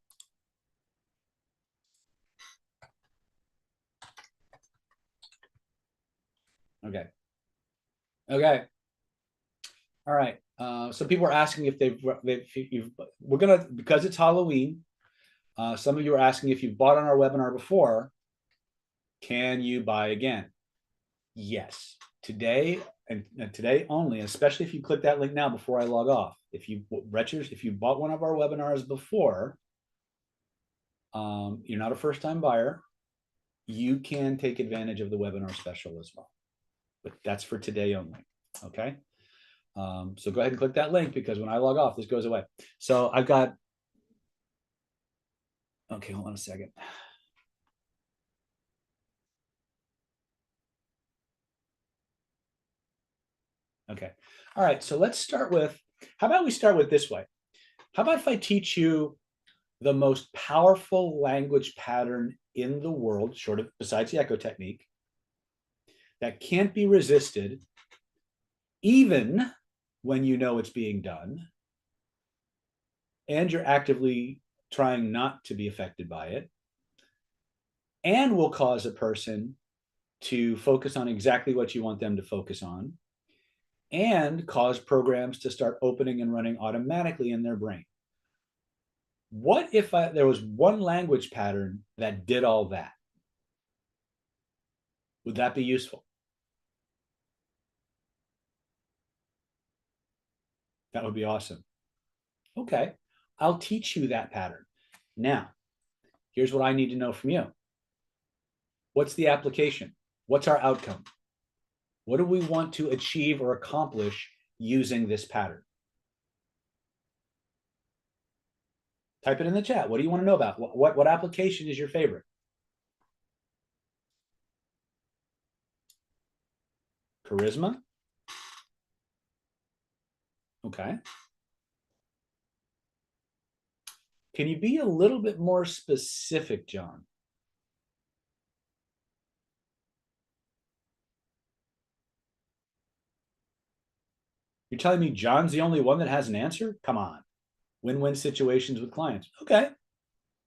Okay. Okay. All right. Some people are asking if we're gonna, because it's Halloween. Some of you are asking if you've bought on our webinar before, can you buy again? Yes. Today and today only, especially if you click that link now before I log off. If you bought one of our webinars before, you're not a first-time buyer, you can take advantage of the webinar special as well. But that's for today only. Okay. So go ahead and click that link, because when I log off, this goes away. So I've got, okay, hold on a second. Okay. All right. So let's start with, how about we start with this way? How about if I teach you the most powerful language pattern in the world, short of, besides the echo technique, that can't be resisted, even when you know it's being done, and you're actively trying not to be affected by it, and will cause a person to focus on exactly what you want them to focus on, and cause programs to start opening and running automatically in their brain. What if there was one language pattern that did all that? Would that be useful? That would be awesome. Okay, I'll teach you that pattern. Now, here's what I need to know from you. What's the application? What's our outcome? What do we want to achieve or accomplish using this pattern? Type it in the chat. What do you want to know about? What application is your favorite? Charisma? Okay. Can you be a little bit more specific, John? You're telling me John's the only one that has an answer? Come on. Win-win situations with clients. Okay.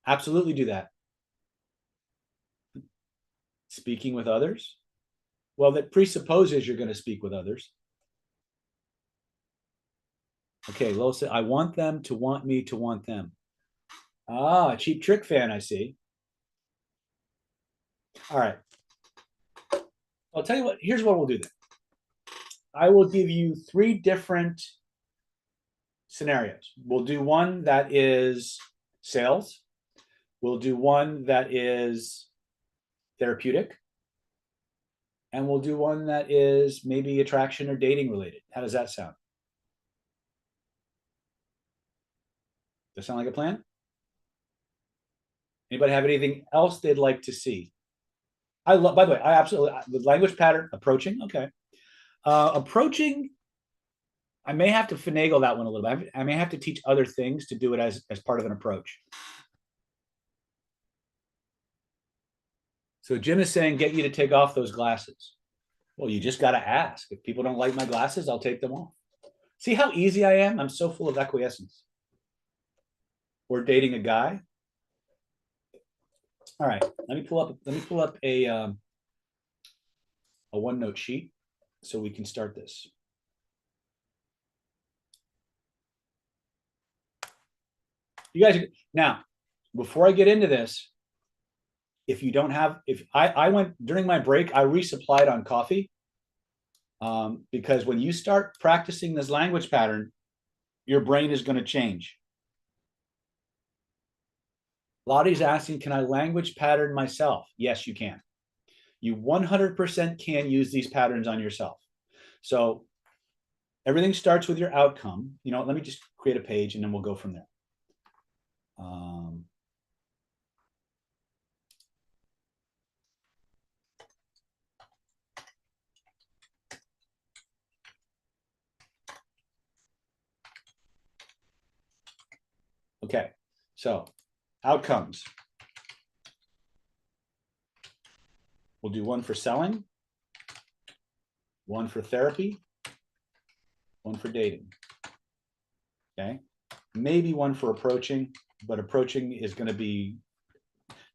Absolutely do that. Speaking with others? Well, that presupposes you're going to speak with others. Okay, Lowell said, I want them to want me to want them. Ah, Cheap Trick fan, I see. All right. I'll tell you what, here's what we'll do then. I will give you 3 different scenarios. We'll do one that is sales. We'll do one that is therapeutic. And we'll do one that is maybe attraction or dating related. How does that sound? Does that sound like a plan? Anybody have anything else they'd like to see? I love, by the way, I absolutely, the language pattern, approaching, okay. Approaching, I may have to finagle that one a little bit. I may have to teach other things to do it as part of an approach. So Jim is saying, get you to take off those glasses. Well, you just got to ask. If people don't like my glasses, I'll take them off. See how easy I am? I'm so full of acquiescence. We're dating a guy. All right, let me pull up a OneNote sheet so we can start this. You guys, now, before I get into this, if you don't have, if I went during my break, I resupplied on coffee, because when you start practicing this language pattern, your brain is going to change. Lottie's asking, can I language pattern myself? Yes, you can. You 100% can use these patterns on yourself. So everything starts with your outcome. You know, let me just create a page and then we'll go from there. Okay, so outcomes. We'll do one for selling, one for therapy, one for dating. Okay, maybe one for approaching, but approaching is going to be,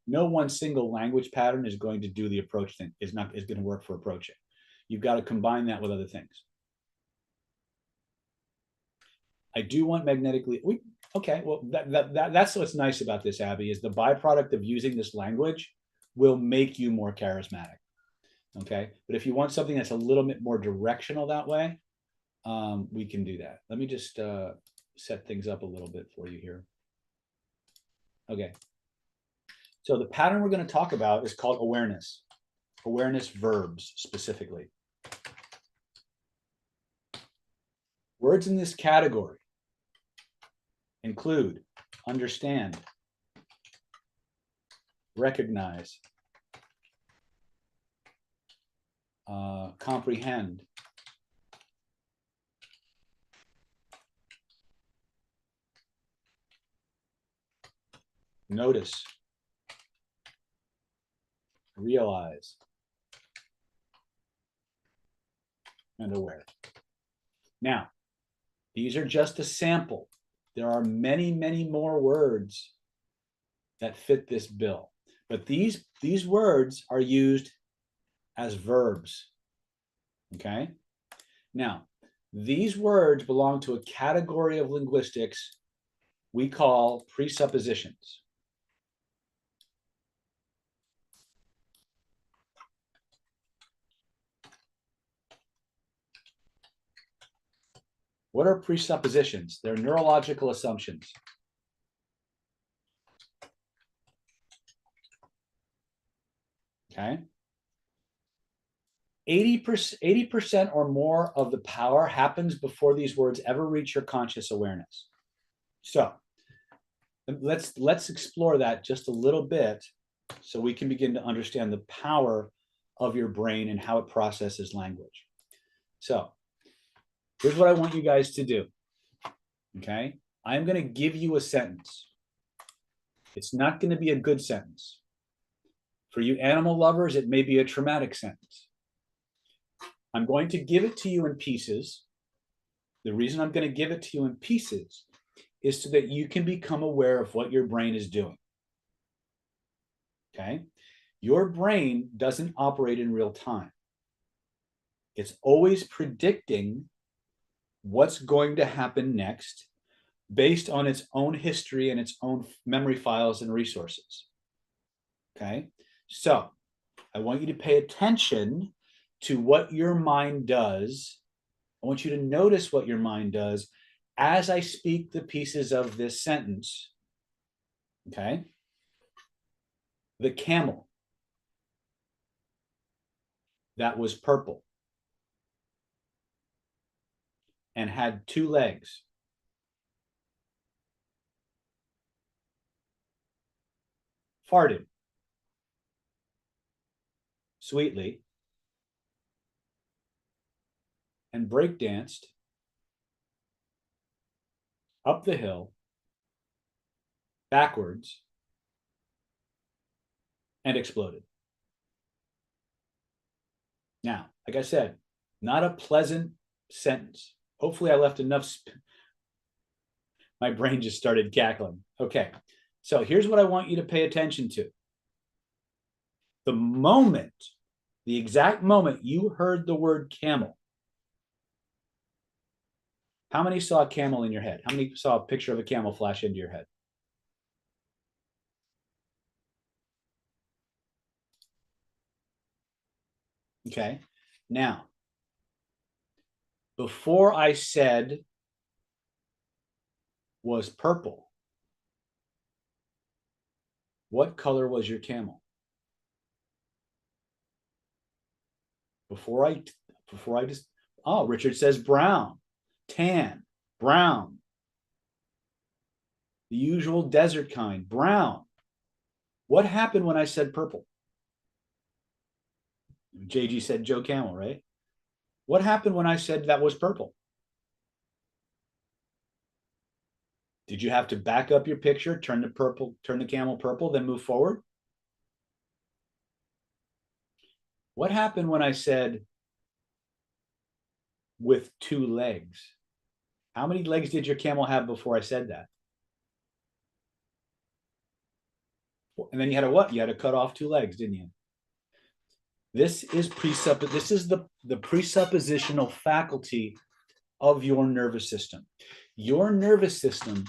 no one single language pattern is going to do the approach thing, is going to work for approaching. you've got to combine that with other things. I do want magnetically. Okay, well, that's what's nice about this, Abby, is the byproduct of using this language will make you more charismatic. Okay, but if you want something that's a little bit more directional that way, we can do that. Let me just set things up a little bit for you here. Okay, so the pattern we're going to talk about is called awareness. Awareness verbs specifically. Words in this category include understand, recognize, comprehend, notice, realize, and aware. Now, these are just a sample. There are many, many more words that fit this bill. But these words are used as verbs. Okay? Now, these words belong to a category of linguistics we call presuppositions. What are presuppositions? They're neurological assumptions. Okay? 80% or more of the power happens before these words ever reach your conscious awareness. So let's explore that just a little bit so we can begin to understand the power of your brain and how it processes language. So here's what I want you guys to do. Okay? I'm going to give you a sentence. It's not going to be a good sentence. For you animal lovers, it may be a traumatic sentence. I'm going to give it to you in pieces. The reason I'm going to give it to you in pieces is so that you can become aware of what your brain is doing. Okay? Your brain doesn't operate in real time. It's always predicting what's going to happen next based on its own history and its own memory files and resources. Okay? So I want you to pay attention to what your mind does. I want you to notice what your mind does as I speak the pieces of this sentence. Okay? The camel that was purple and had 2 legs farted sweetly and breakdanced up the hill backwards and exploded. Now, like I said, not a pleasant sentence. Hopefully I left enough. My brain just started cackling. Okay, so here's what I want you to pay attention to. The moment, the exact moment you heard the word camel, how many saw a camel in your head? How many saw a picture of a camel flash into your head? Okay, now, before I said was purple, what color was your camel? Before I just, oh, Richard says brown, tan, brown, the usual desert kind, brown. What happened when I said purple? JG said Joe Camel, right? What happened when I said that was purple? Did you have to back up your picture, turn the camel purple, then move forward? What happened when I said with 2 legs? How many legs did your camel have before I said that? And then you had to what? You had to cut off 2 legs, didn't you? This is the presuppositional faculty of your nervous system. Your nervous system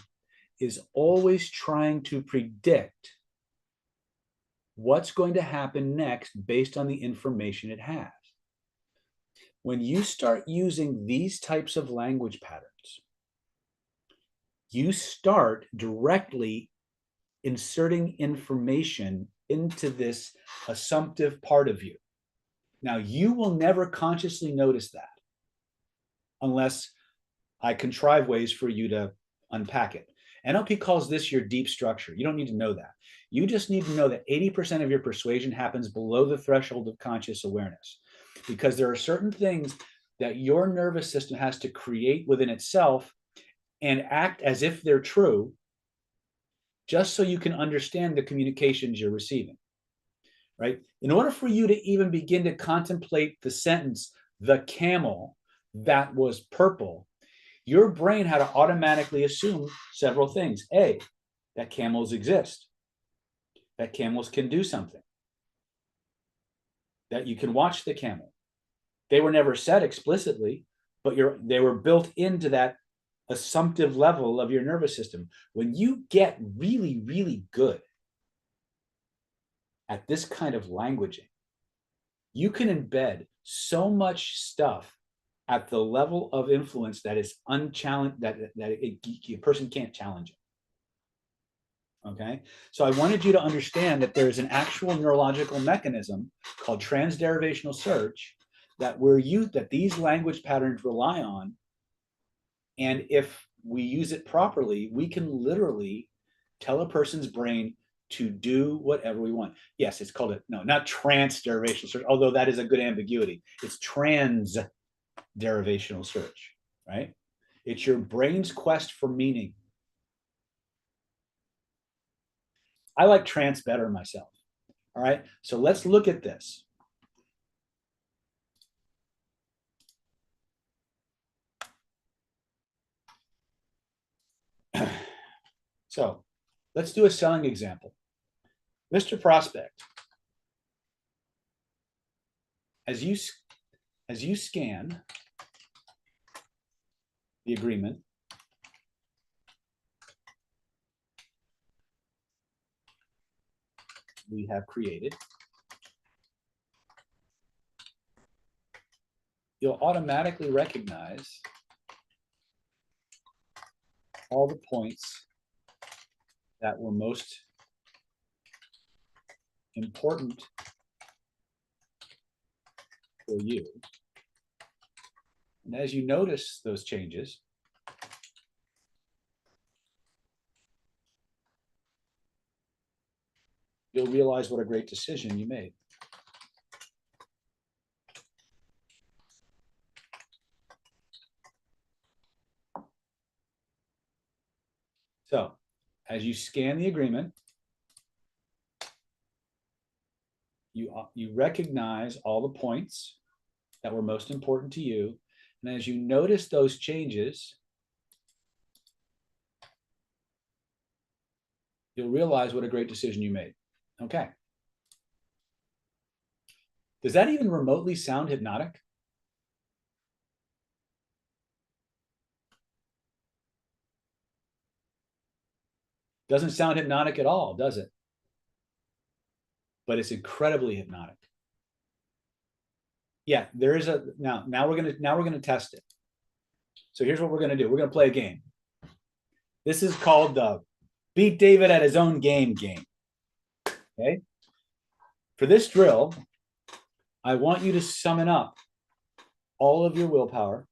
is always trying to predict what's going to happen next based on the information it has. When you start using these types of language patterns, you start directly inserting information into this assumptive part of you. Now, you will never consciously notice that unless I contrive ways for you to unpack it. NLP calls this your deep structure. You don't need to know that. You just need to know that 80% of your persuasion happens below the threshold of conscious awareness, because there are certain things that your nervous system has to create within itself and act as if they're true, just so you can understand the communications you're receiving, right? In order for you to even begin to contemplate the sentence, the camel that was purple, your brain had to automatically assume several things. A, that camels exist, that camels can do something, that you can watch the camel. They were never said explicitly, but they were built into that assumptive level of your nervous system. When you get really, really good at this kind of languaging, you can embed so much stuff at the level of influence that is unchallenged, that a person can't challenge it. Okay, so I wanted you to understand that there is an actual neurological mechanism called transderivational search that these language patterns rely on, and if we use it properly, we can literally tell a person's brain to do whatever we want. Yes, it's called not transderivational search, although that is a good ambiguity. It's transderivational search, right? It's your brain's quest for meaning. I like trance better myself. All right, so let's look at this. So let's do a selling example. Mr. Prospect, as you scan the agreement, we have created, you'll automatically recognize all the points that were most important for you. And as you notice those changes, you'll realize what a great decision you made. So, as you scan the agreement, you recognize all the points that were most important to you. And as you notice those changes, you'll realize what a great decision you made. Okay. Does that even remotely sound hypnotic? Doesn't sound hypnotic at all, does it? But it's incredibly hypnotic. Yeah, there is now we're gonna test it. So here's what we're gonna do. We're gonna play a game. This is called the Beat David at His Own Game. Okay. For this drill, I want you to summon up all of your willpower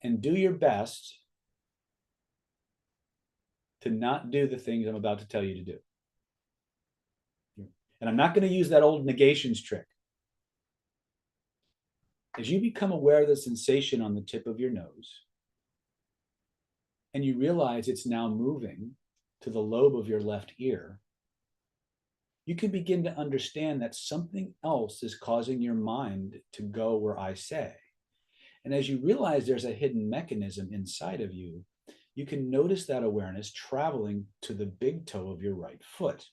and do your best to not do the things I'm about to tell you to do. And I'm not going to use that old negations trick. As you become aware of the sensation on the tip of your nose, and you realize it's now moving to the lobe of your left ear, you can begin to understand that something else is causing your mind to go where I say. And as you realize there's a hidden mechanism inside of you, you can notice that awareness traveling to the big toe of your right foot.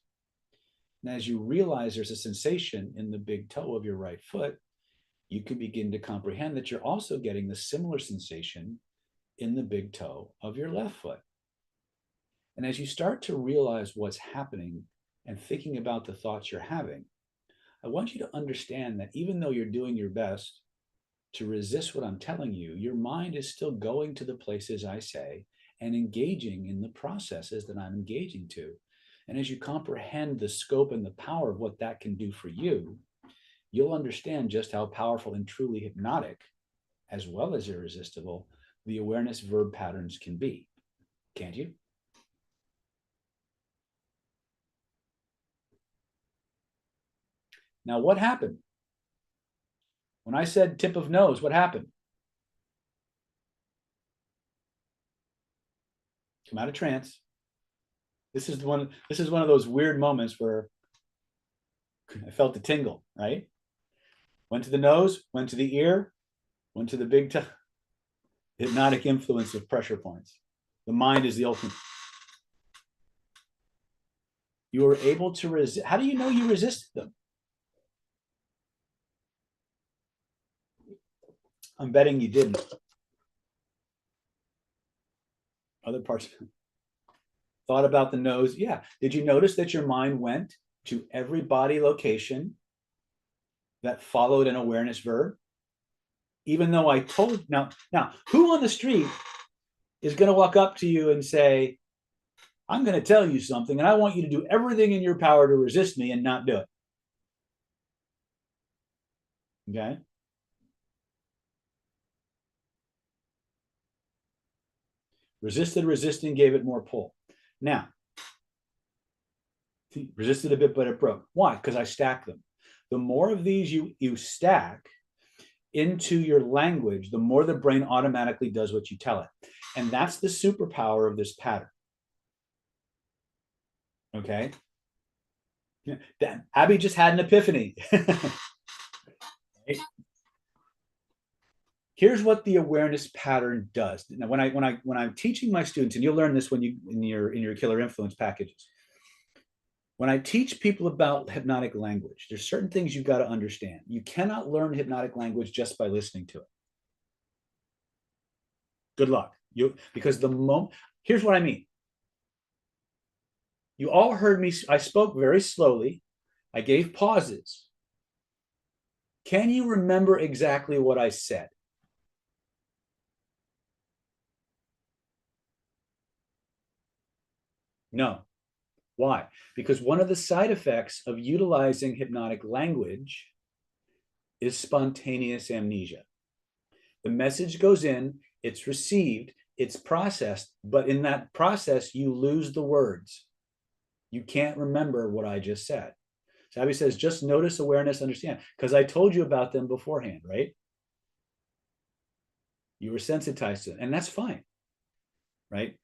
And as you realize there's a sensation in the big toe of your right foot, you can begin to comprehend that you're also getting the similar sensation in the big toe of your left foot. And as you start to realize what's happening and thinking about the thoughts you're having, I want you to understand that even though you're doing your best to resist what I'm telling you, your mind is still going to the places I say and engaging in the processes that I'm engaging to. And as you comprehend the scope and the power of what that can do for you, you'll understand just how powerful and truly hypnotic, as well as irresistible, the awareness verb patterns can be. Can't you? Now, what happened? When I said tip of nose, what happened? Come out of trance. This is one of those weird moments where I felt the tingle, right? Went to the nose, went to the ear, went to the big toe. Hypnotic influence of pressure points. The mind is the ultimate. You were able to resist. How do you know you resisted them? I'm betting you didn't. Other parts thought about the nose. Yeah. Did you notice that your mind went to every body location that followed an awareness verb? Even though I told now, who on the street is going to walk up to you and say, I'm going to tell you something, and I want you to do everything in your power to resist me and not do it? Okay. Resisting, gave it more pull. Now, resisted a bit, but it broke. Why? Because I stacked them. The more of these you stack into your language, the more the brain automatically does what you tell it. And that's the superpower of this pattern. Okay. Abby just had an epiphany. Here's what the awareness pattern does. Now, when I'm teaching my students, and you'll learn this when you in your killer influence packages. When I teach people about hypnotic language, there's certain things you've got to understand. You cannot learn hypnotic language just by listening to it. Good luck. Because here's what I mean. You all heard me. I spoke very slowly. I gave pauses. Can you remember exactly what I said? No. Why? Because one of the side effects of utilizing hypnotic language is spontaneous amnesia. The message goes in, it's received, it's processed, but in that process, you lose the words. You can't remember what I just said. So Abby says, just notice, awareness, understand. Because I told you about them beforehand, right? You were sensitized to them, and that's fine, right?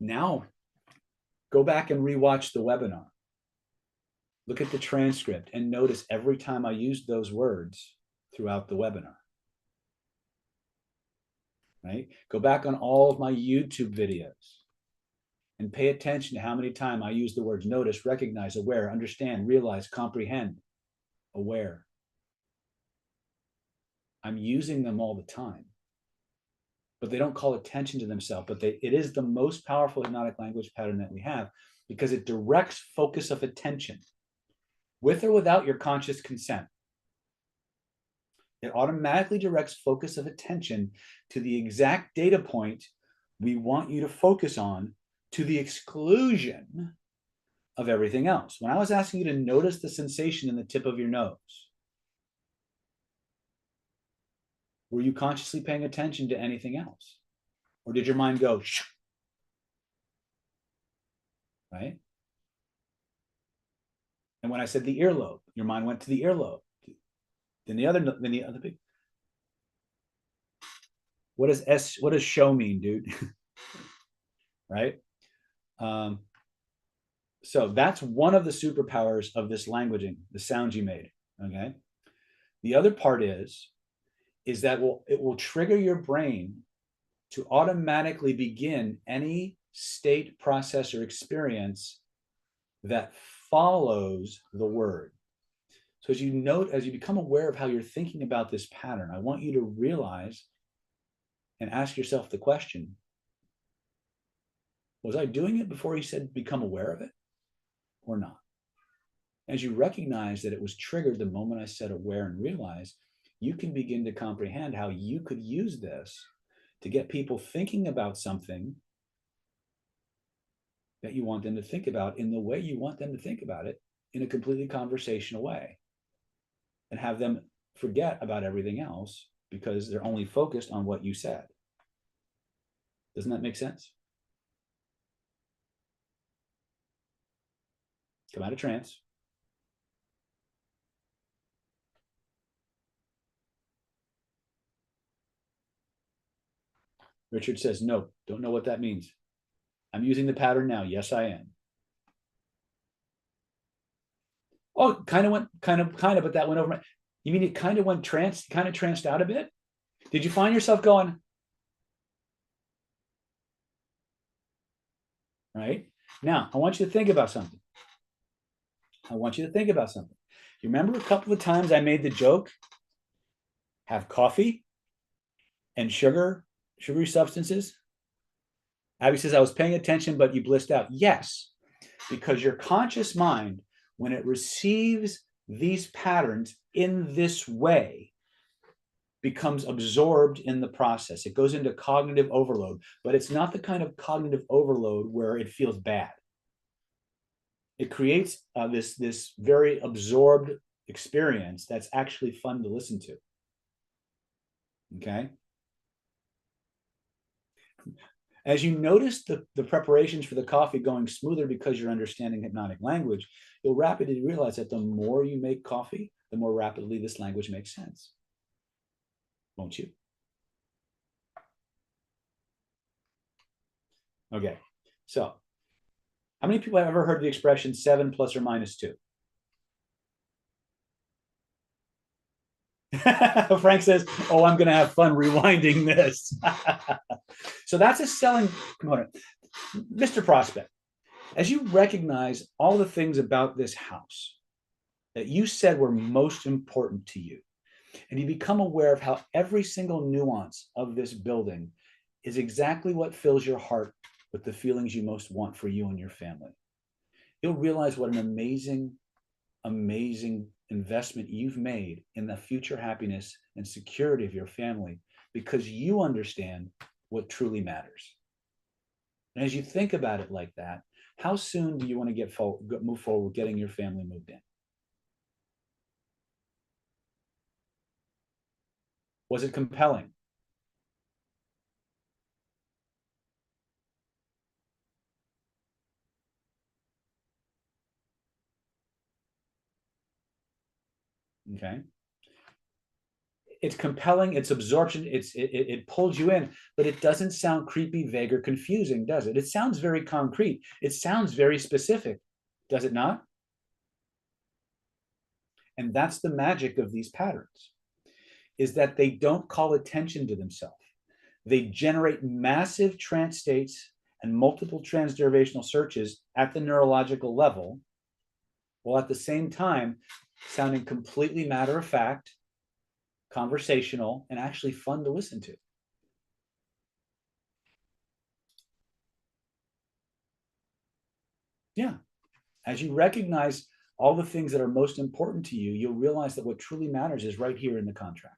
Now, go back and rewatch the webinar. Look at the transcript and notice every time I used those words throughout the webinar. Right? Go back on all of my YouTube videos and pay attention to how many times I use the words notice, recognize, aware, understand, realize, comprehend, aware. I'm using them all the time, but they don't call attention to themselves. But it is the most powerful hypnotic language pattern that we have because it directs focus of attention with or without your conscious consent. It automatically directs focus of attention to the exact data point we want you to focus on, to the exclusion of everything else. When I was asking you to notice the sensation in the tip of your nose, were you consciously paying attention to anything else? Or did your mind go, shh? Right? And when I said the earlobe, your mind went to the earlobe. Then the other big. What does show mean, dude? Right? So that's one of the superpowers of this languaging, the sounds you made. Okay. The other part is that it will trigger your brain to automatically begin any state, process, or experience that follows the word. So as you note, as you become aware of how you're thinking about this pattern, I want you to realize and ask yourself the question, was I doing it before he said become aware of it or not? As you recognize that it was triggered the moment I said aware and realize, you can begin to comprehend how you could use this to get people thinking about something that you want them to think about in the way you want them to think about it, in a completely conversational way, and have them forget about everything else because they're only focused on what you said. Doesn't that make sense? Come out of trance. Richard says, no, don't know what that means. I'm using the pattern now. Yes, I am. Oh, kind of, but that went over my, you mean it kind of went tranced out a bit? Did you find yourself going, right? Now, I want you to think about something. You remember a couple of times I made the joke, have coffee and sugary substances? Abby says, I was paying attention, but you blissed out. Yes, because your conscious mind, when it receives these patterns in this way, becomes absorbed in the process. It goes into cognitive overload, but it's not the kind of cognitive overload where it feels bad. It creates this very absorbed experience that's actually fun to listen to. Okay. As you notice the preparations for the coffee going smoother because you're understanding hypnotic language, you'll rapidly realize that the more you make coffee, the more rapidly this language makes sense. Won't you? Okay. So, how many people have ever heard the expression 7 plus or minus 2? Frank says, oh, I'm going to have fun rewinding this. So that's a selling component. Mr. Prospect, as you recognize all the things about this house that you said were most important to you, and you become aware of how every single nuance of this building is exactly what fills your heart with the feelings you most want for you and your family, you'll realize what an amazing, amazing investment you've made in the future happiness and security of your family, because you understand what truly matters. And as you think about it like that, how soon do you want to move forward with getting your family moved in? Was it compelling? Okay. It's compelling, it's absorption, it pulls you in, but it doesn't sound creepy, vague, or confusing, does it? It sounds very concrete. It sounds very specific, does it not? And that's the magic of these patterns, is that they don't call attention to themselves. They generate massive trance states and multiple transderivational searches at the neurological level, while at the same time sounding completely matter of fact, conversational, and actually fun to listen to. Yeah. As you recognize all the things that are most important to you, you'll realize that what truly matters is right here in the contract.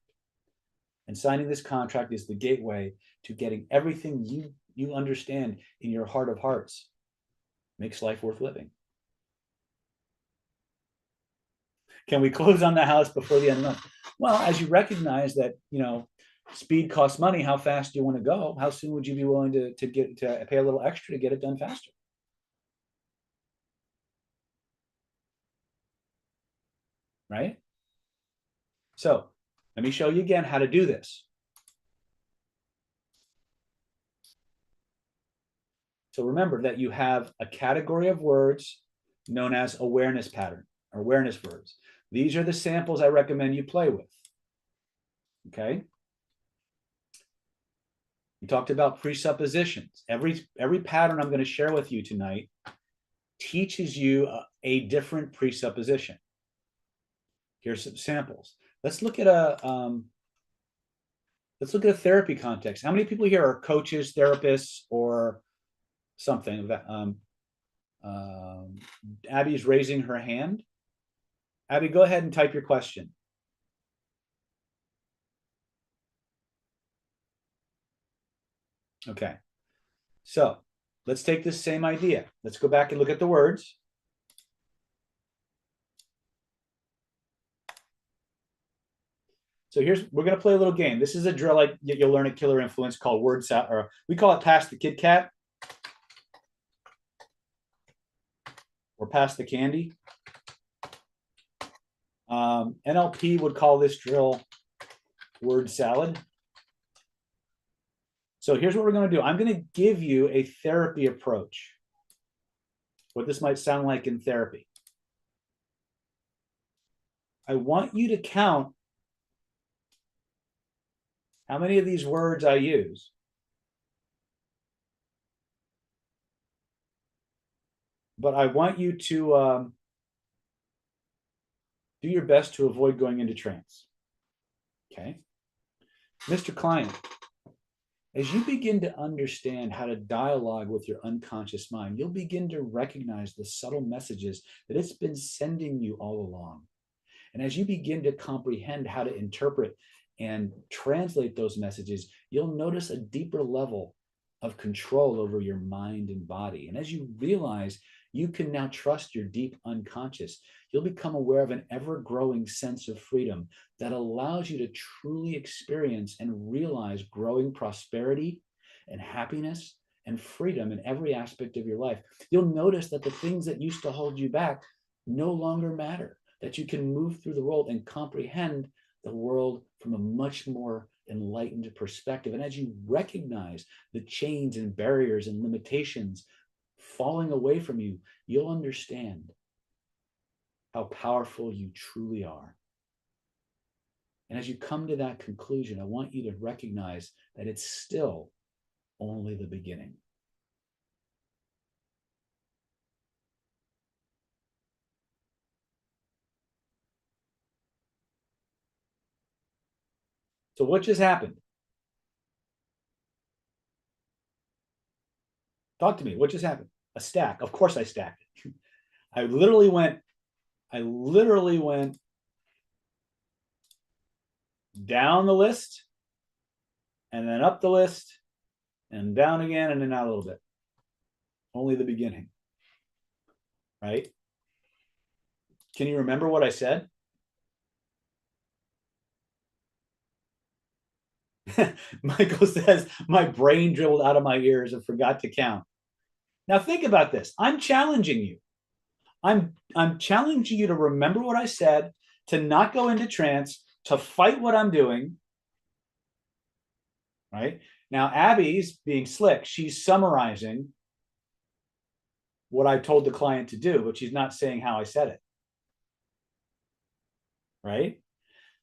And signing this contract is the gateway to getting everything you understand in your heart of hearts makes life worth living. Can we close on the house before the end of the month? Well, as you recognize that, speed costs money, how fast do you want to go? How soon would you be willing to pay a little extra to get it done faster? Right? So let me show you again how to do this. So remember that you have a category of words known as awareness pattern or awareness words. These are the samples I recommend you play with. Okay. We talked about presuppositions. Every pattern I'm going to share with you tonight teaches you a different presupposition. Here's some samples. Let's look at a therapy context. How many people here are coaches, therapists, or something? Abby's raising her hand. Abby, go ahead and type your question. Okay. So let's take this same idea. Let's go back and look at the words. So we're going to play a little game. This is a drill like you'll learn at Killer Influence called word salad, or we call it pass the Kit Kat or pass the candy. NLP would call this drill word salad. So here's what we're going to do. I'm going to give you a therapy approach, what this might sound like in therapy. I want you to count how many of these words I use. But I want you to do your best to avoid going into trance. Okay? Mr. Client, as you begin to understand how to dialogue with your unconscious mind, you'll begin to recognize the subtle messages that it's been sending you all along. And as you begin to comprehend how to interpret and translate those messages, you'll notice a deeper level of control over your mind and body. And as you realize you can now trust your deep unconscious, you'll become aware of an ever-growing sense of freedom that allows you to truly experience and realize growing prosperity and happiness and freedom in every aspect of your life. You'll notice that the things that used to hold you back no longer matter, that you can move through the world and comprehend the world from a much more enlightened perspective. And as you recognize the chains and barriers and limitations falling away from you, you'll understand how powerful you truly are. And as you come to that conclusion, I want you to recognize that it's still only the beginning. So what just happened? Talk to me. What just happened? A stack. Of course I stacked it. I literally went down the list and then up the list and down again and then out a little bit. Only the beginning. Right? Can you remember what I said? Michael says, my brain dribbled out of my ears and forgot to count. Now think about this. I'm challenging you. I'm challenging you to remember what I said, to not go into trance, to fight what I'm doing. Right? Now, Abby's being slick. She's summarizing what I told the client to do, but she's not saying how I said it. Right?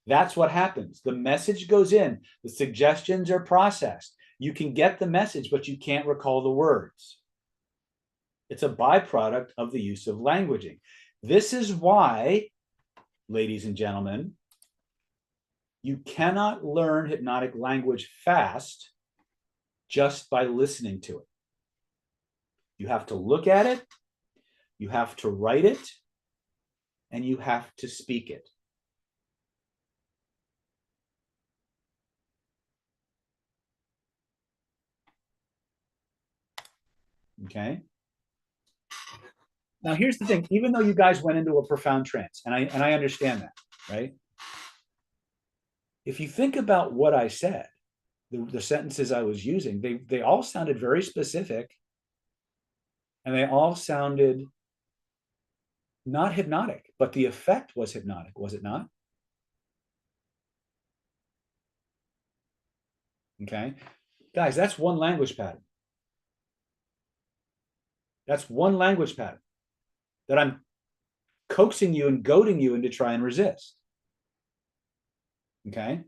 That's what happens. The message goes in. The suggestions are processed. You can get the message, but you can't recall the words. It's a byproduct of the use of languaging. This is why, ladies and gentlemen, you cannot learn hypnotic language fast just by listening to it. You have to look at it, you have to write it, and you have to speak it. Okay? Now, here's the thing. Even though you guys went into a profound trance, and I understand that, right? If you think about what I said, the sentences I was using, they all sounded very specific, and they all sounded not hypnotic, but the effect was hypnotic, was it not? Okay. Guys, that's one language pattern. That's one language pattern that I'm coaxing you and goading you into try and resist. Okay.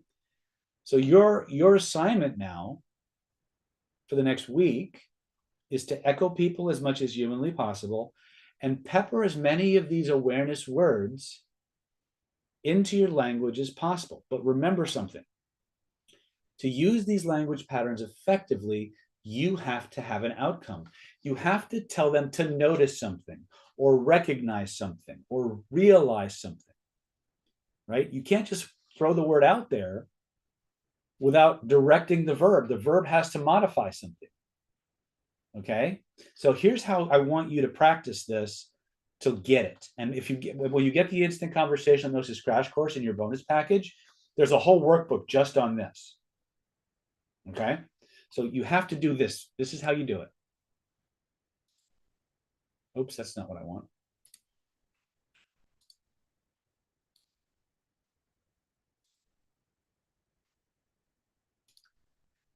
So your assignment now for the next week is to echo people as much as humanly possible and pepper as many of these awareness words into your language as possible. But remember something. To use these language patterns effectively, you have to have an outcome. You have to tell them to notice something or recognize something or realize something, right? You can't just throw the word out there without directing the verb. The verb has to modify something. Okay? So here's how I want you to practice this to get it. And if you get, when you get the instant conversation hypnosis crash course in your bonus package, there's a whole workbook just on this. Okay? So you have to do this. This is how you do it. Oops, that's not what I want.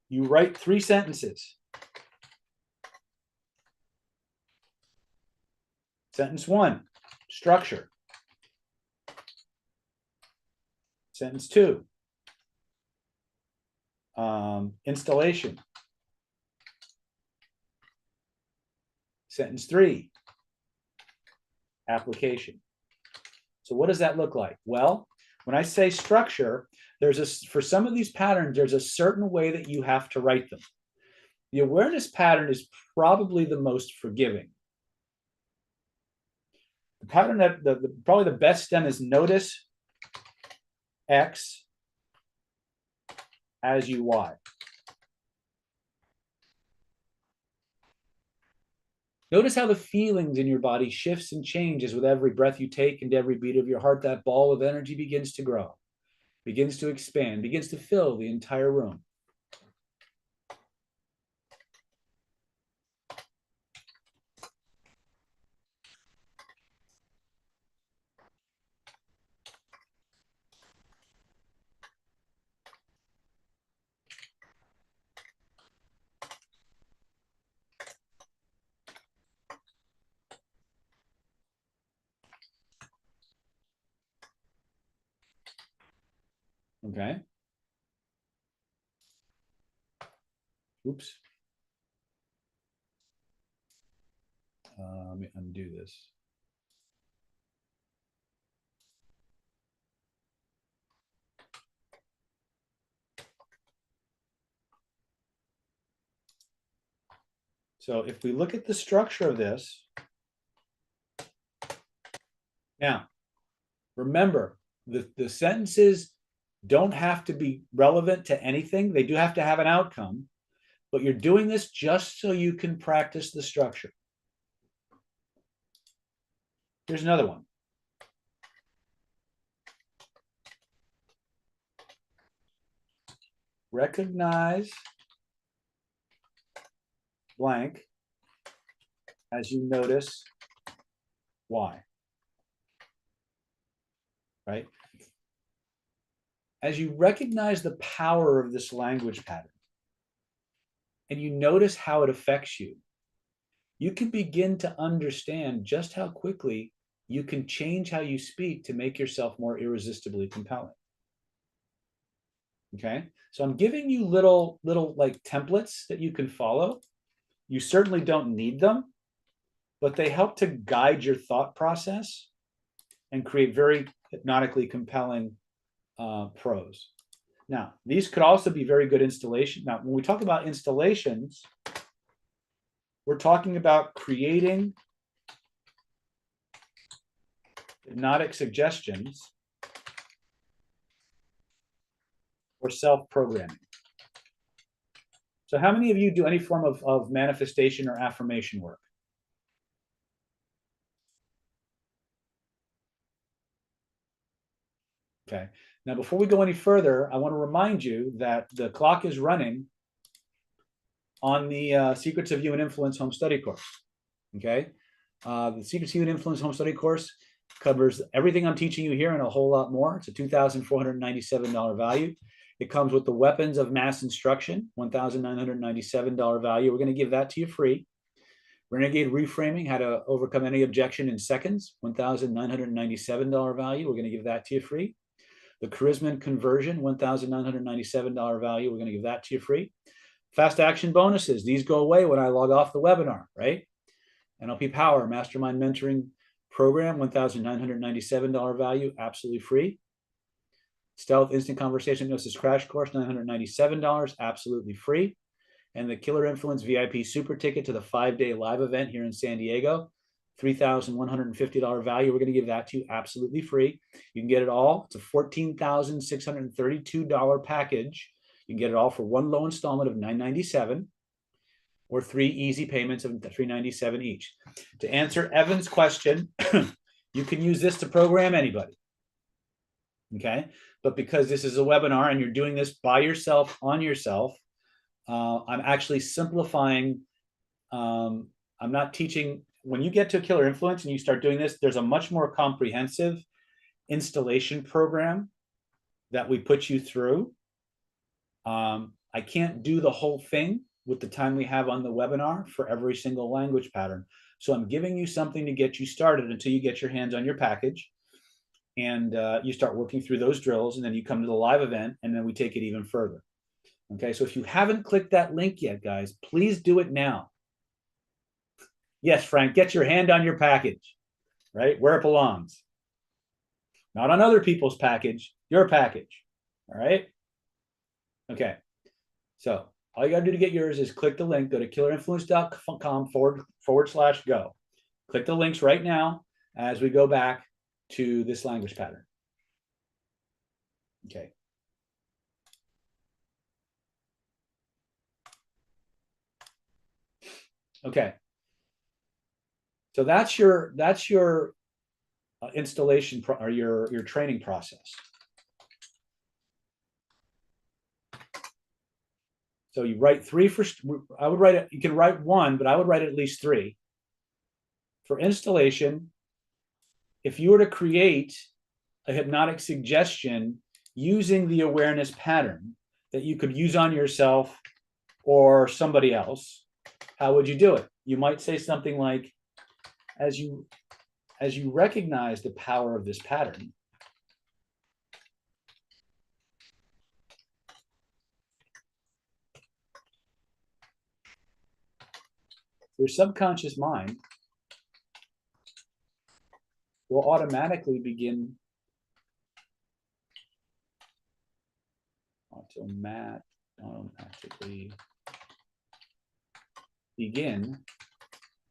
You write 3 sentences. Sentence 1, structure. Sentence 2, installation. Sentence 3, application. So what does that look like? Well, when I say structure, for some of these patterns, there's a certain way that you have to write them. The awareness pattern is probably the most forgiving. The pattern that probably the best stem is notice X as you Y. Notice how the feelings in your body shifts and changes with every breath you take and every beat of your heart. That ball of energy begins to grow, begins to expand, begins to fill the entire room. Okay. Oops. Let me undo this. So if we look at the structure of this, now, remember, the sentences don't have to be relevant to anything. They do have to have an outcome, but you're doing this just so you can practice the structure. Here's another one. Recognize blank as you notice Y. Right? As you recognize the power of this language pattern and you notice how it affects you, you can begin to understand just how quickly you can change how you speak to make yourself more irresistibly compelling. Okay? So I'm giving you little like templates that you can follow. You certainly don't need them, but they help to guide your thought process and create very hypnotically compelling prose. Now, these could also be very good installation. Now, when we talk about installations, we're talking about creating hypnotic suggestions or self-programming. So how many of you do any form of manifestation or affirmation work? Okay. Now, before we go any further, I want to remind you that the clock is running on the Secrets of Human Influence home study course. Okay. The Secrets of Human Influence home study course covers everything I'm teaching you here and a whole lot more. It's a $2,497 value. It comes with the weapons of mass instruction, $1,997 value. We're going to give that to you free. Renegade reframing, how to overcome any objection in seconds, $1,997 value. We're going to give that to you free. The charisma conversion, $1,997 value. We're going to give that to you free. Fast action bonuses. These go away when I log off the webinar, right? NLP Power Mastermind Mentoring Program, $1,997 value, absolutely free. Stealth Instant Conversation Hypnosis Crash Course, $997, absolutely free. And the Killer Influence VIP Super Ticket to the 5-day live event here in San Diego, $3,150 value. We're going to give that to you absolutely free. You can get it all. It's a $14,632 package. You can get it all for one low installment of $997 or 3 easy payments of $397 each. To answer Evan's question, you can use this to program anybody. Okay? But because this is a webinar and you're doing this by yourself, on yourself, I'm actually simplifying. I'm not teaching. When you get to a Killer Influence and you start doing this, there's a much more comprehensive installation program that we put you through. I can't do the whole thing with the time we have on the webinar for every single language pattern. So I'm giving you something to get you started until you get your hands on your package. And you start working through those drills, and then you come to the live event, and then we take it even further. Okay, so if you haven't clicked that link yet, guys, please do it now. Yes, Frank, get your hand on your package, right? Where it belongs. Not on other people's package, your package, all right? Okay, so all you gotta do to get yours is click the link, go to killerinfluence.com/go. Click the links right now as we go back to this language pattern. Okay. Okay. So that's your installation or your training process. So you write 3 for. I would write it. You can write 1, but I would write at least 3 for installation. If you were to create a hypnotic suggestion using the awareness pattern that you could use on yourself or somebody else, how would you do it? You might say something like, as you recognize the power of this pattern, your subconscious mind will automatically begin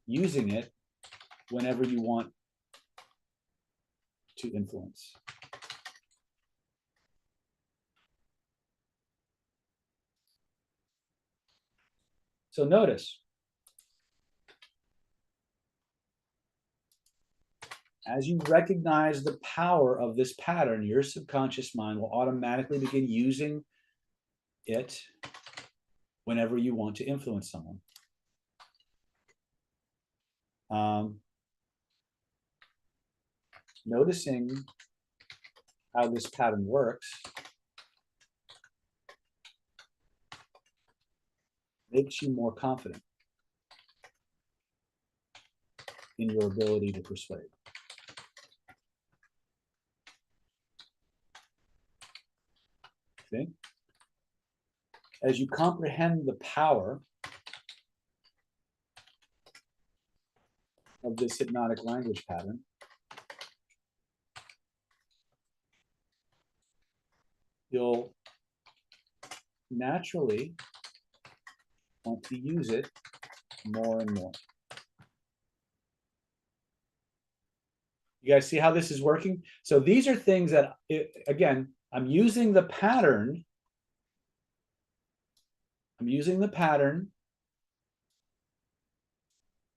using it whenever you want to influence. So notice, as you recognize the power of this pattern, your subconscious mind will automatically begin using it whenever you want to influence someone. Noticing how this pattern works makes you more confident in your ability to persuade. Okay? As you comprehend the power of this hypnotic language pattern, you'll naturally want to use it more and more. You guys see how this is working? So these are things that, again, I'm using the pattern. I'm using the pattern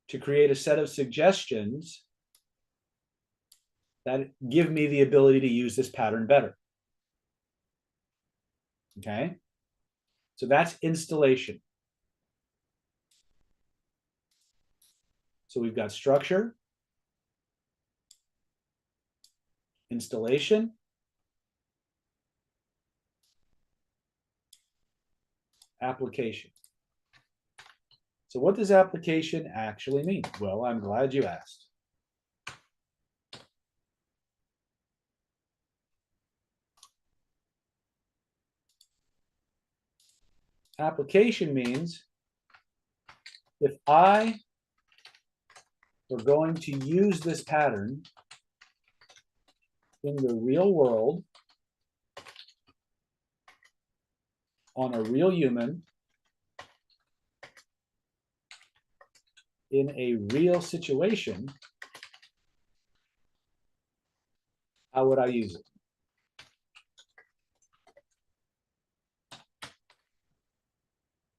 to create a set of suggestions that give me the ability to use this pattern better. Okay? So that's installation. So we've got structure, installation, application. So what does application actually mean? Well, I'm glad you asked. Application means if I we're going to use this pattern in the real world on a real human in a real situation. How would I use it?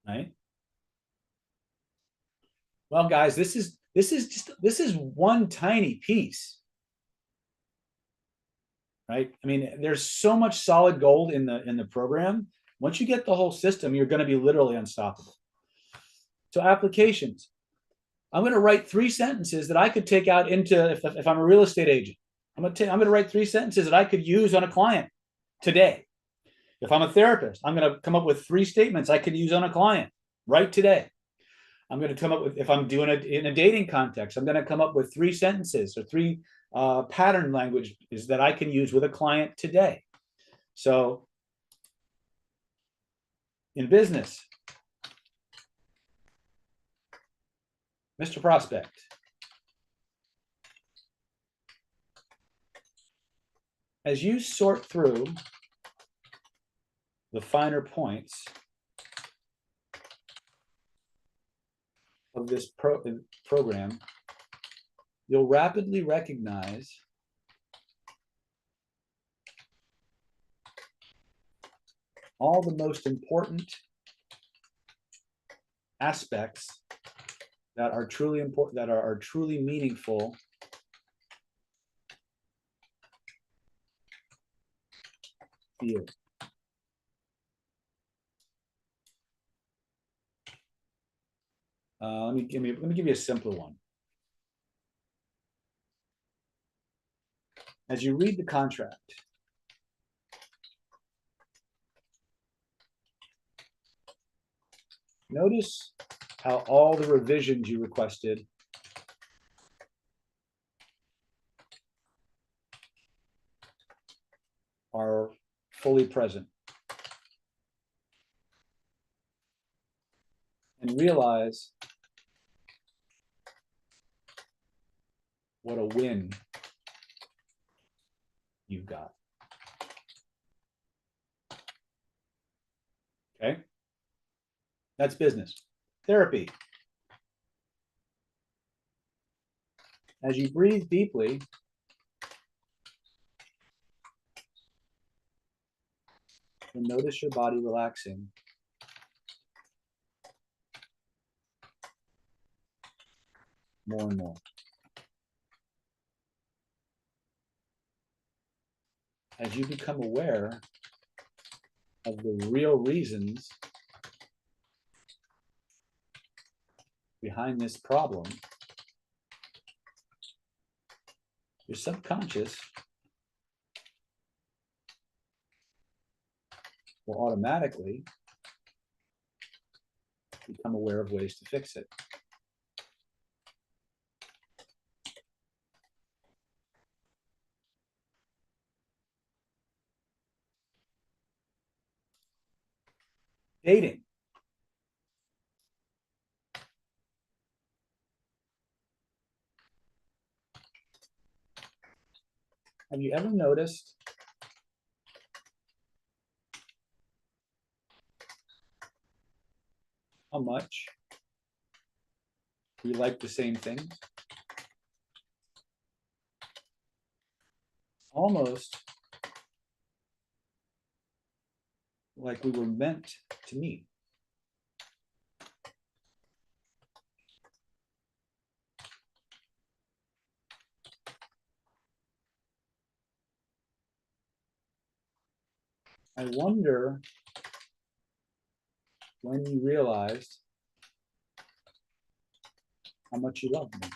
Right? Well, guys, this is one tiny piece, right? I mean, there's so much solid gold in the program. Once you get the whole system, you're going to be literally unstoppable. So applications. I'm going to write 3 sentences that I could take out into if I'm a real estate agent. I'm going to write 3 sentences that I could use on a client today. If I'm a therapist, I'm going to come up with 3 statements I could use on a client right today. I'm going to come up with, if I'm doing it in a dating context, I'm going to come up with 3 sentences or 3 pattern languages that I can use with a client today. So in business, Mr. Prospect, as you sort through the finer points of this program, you'll rapidly recognize all the most important aspects that are truly important, that are truly meaningful to you. Let me give you a simpler one. As you read the contract, notice how all the revisions you requested are fully present. And realize what a win you've got. Okay? That's business. Therapy. As you breathe deeply, you'll notice your body relaxing. More and more. As you become aware of the real reasons behind this problem, your subconscious will automatically become aware of ways to fix it. Dating. Have you ever noticed how much we like the same things? Almost like we were meant to meet. I wonder when you realized how much you loved me.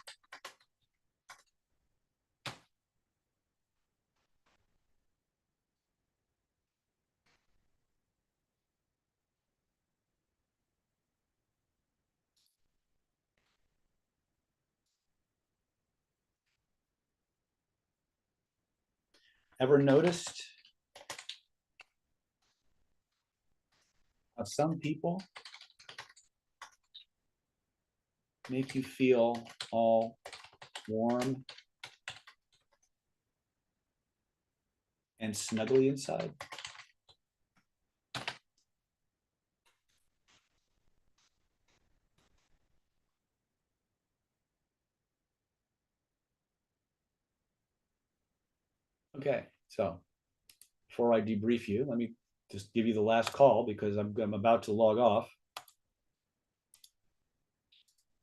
Ever noticed how some people make you feel all warm and snuggly inside. Okay, so before I debrief you, let me just give you the last call because I'm about to log off.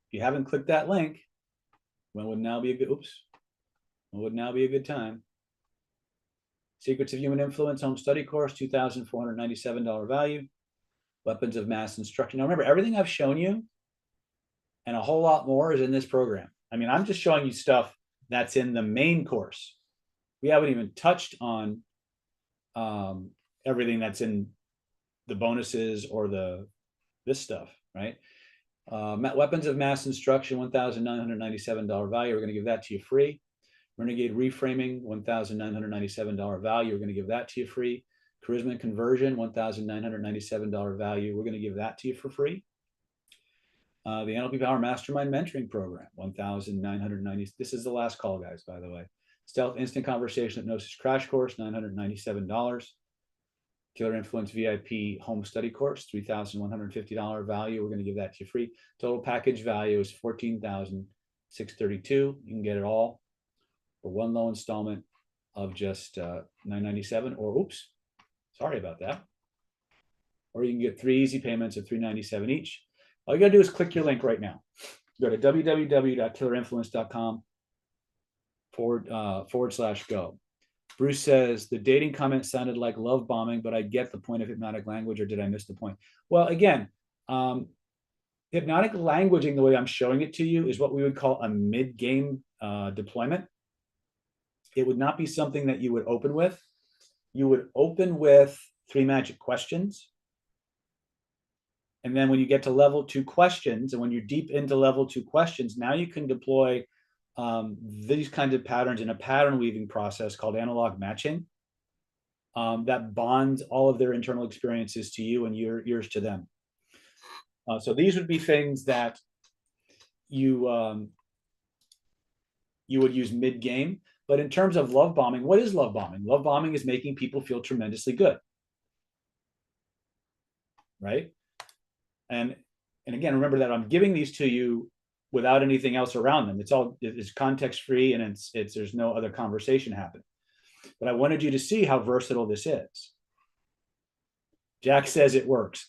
If you haven't clicked that link, when would now be a good, when would now be a good time? Secrets of Human Influence Home Study Course, $2,497 value. Weapons of Mass Instruction. Now remember, everything I've shown you and a whole lot more is in this program. I mean, I'm just showing you stuff that's in the main course. We haven't even touched on everything that's in the bonuses or this stuff, right? Weapons of Mass Instruction, $1,997 value. We're going to give that to you free. Renegade Reframing, $1,997 value. We're going to give that to you free. Charisma and Conversion, $1,997 value. We're going to give that to you for free. The NLP Power Mastermind Mentoring Program, $1,990. This is the last call, guys, by the way. Stealth Instant Conversation Hypnosis Crash Course, $997. Killer Influence VIP Home Study Course, $3,150 value. We're going to give that to you free. Total package value is $14,632. You can get it all for one low installment of just $997, or oops, sorry about that. Or you can get 3 easy payments of $397 each. All you got to do is click your link right now. Go to www.killerinfluence.com/go. Bruce says, the dating comment sounded like love bombing, but I get the point of hypnotic language, or did I miss the point? Well, again, hypnotic languaging, the way I'm showing it to you, is what we would call a mid-game deployment. It would not be something that you would open with. You would open with 3 magic questions. And then when you get to level 2 questions, and when you're deep into level 2 questions, now you can deploy these kinds of patterns in a pattern weaving process called analog matching that bonds all of their internal experiences to you and yours to them. So these would be things that you would use mid-game. But in terms of love bombing, what is love bombing? Love bombing is making people feel tremendously good, right? And again, remember that I'm giving these to you without anything else around them. It's context free, and there's no other conversation happening. But I wanted you to see how versatile this is. Jack says it works.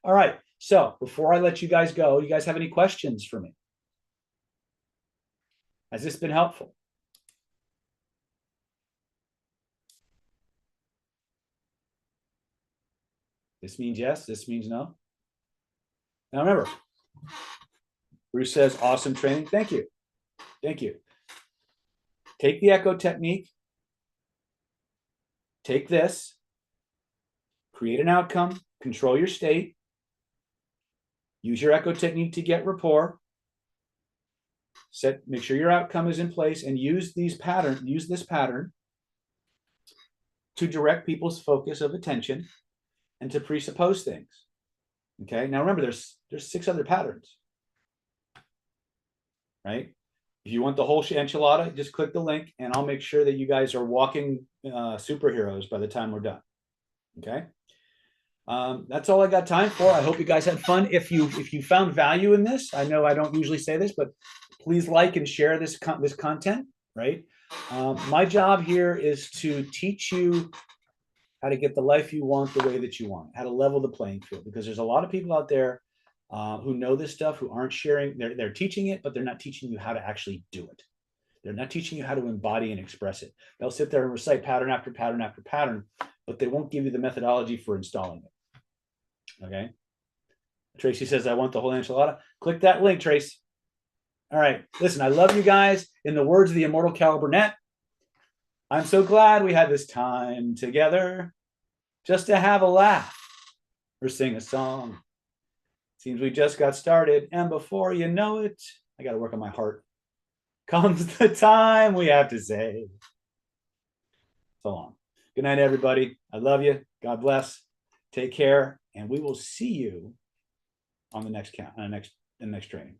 All right. So before I let you guys go, you guys have any questions for me? Has this been helpful? This means yes. This means no. Now remember, Bruce says, awesome training. Thank you. Thank you. Take the echo technique. Take this. Create an outcome. Control your state. Use your echo technique to get rapport. Make sure your outcome is in place, and use this pattern to direct people's focus of attention and to presuppose things. Okay. Now remember, there's 6 other patterns, right? If you want the whole enchilada, just click the link, and I'll make sure that you guys are walking superheroes by the time we're done. Okay. That's all I got time for. I hope you guys had fun. If you found value in this, I know I don't usually say this, but please like and share this content, right? My job here is to teach you how to get the life you want the way that you want, how to level the playing field, because there's a lot of people out there who know this stuff, who aren't sharing. They're teaching it, but they're not teaching you how to actually do it. They're not teaching you how to embody and express it. They'll sit there and recite pattern after pattern after pattern, but they won't give you the methodology for installing it. Okay. Tracy says, I want the whole enchilada. Click that link, Trace. All right. Listen, I love you guys. In the words of the immortal Cal Burnett, I'm so glad we had this time together just to have a laugh or sing a song. Seems we just got started, and before you know it, I got to work on my heart, comes the time we have to say so long. Good night, everybody. I love you. God bless. Take care, and we will see you on the next training.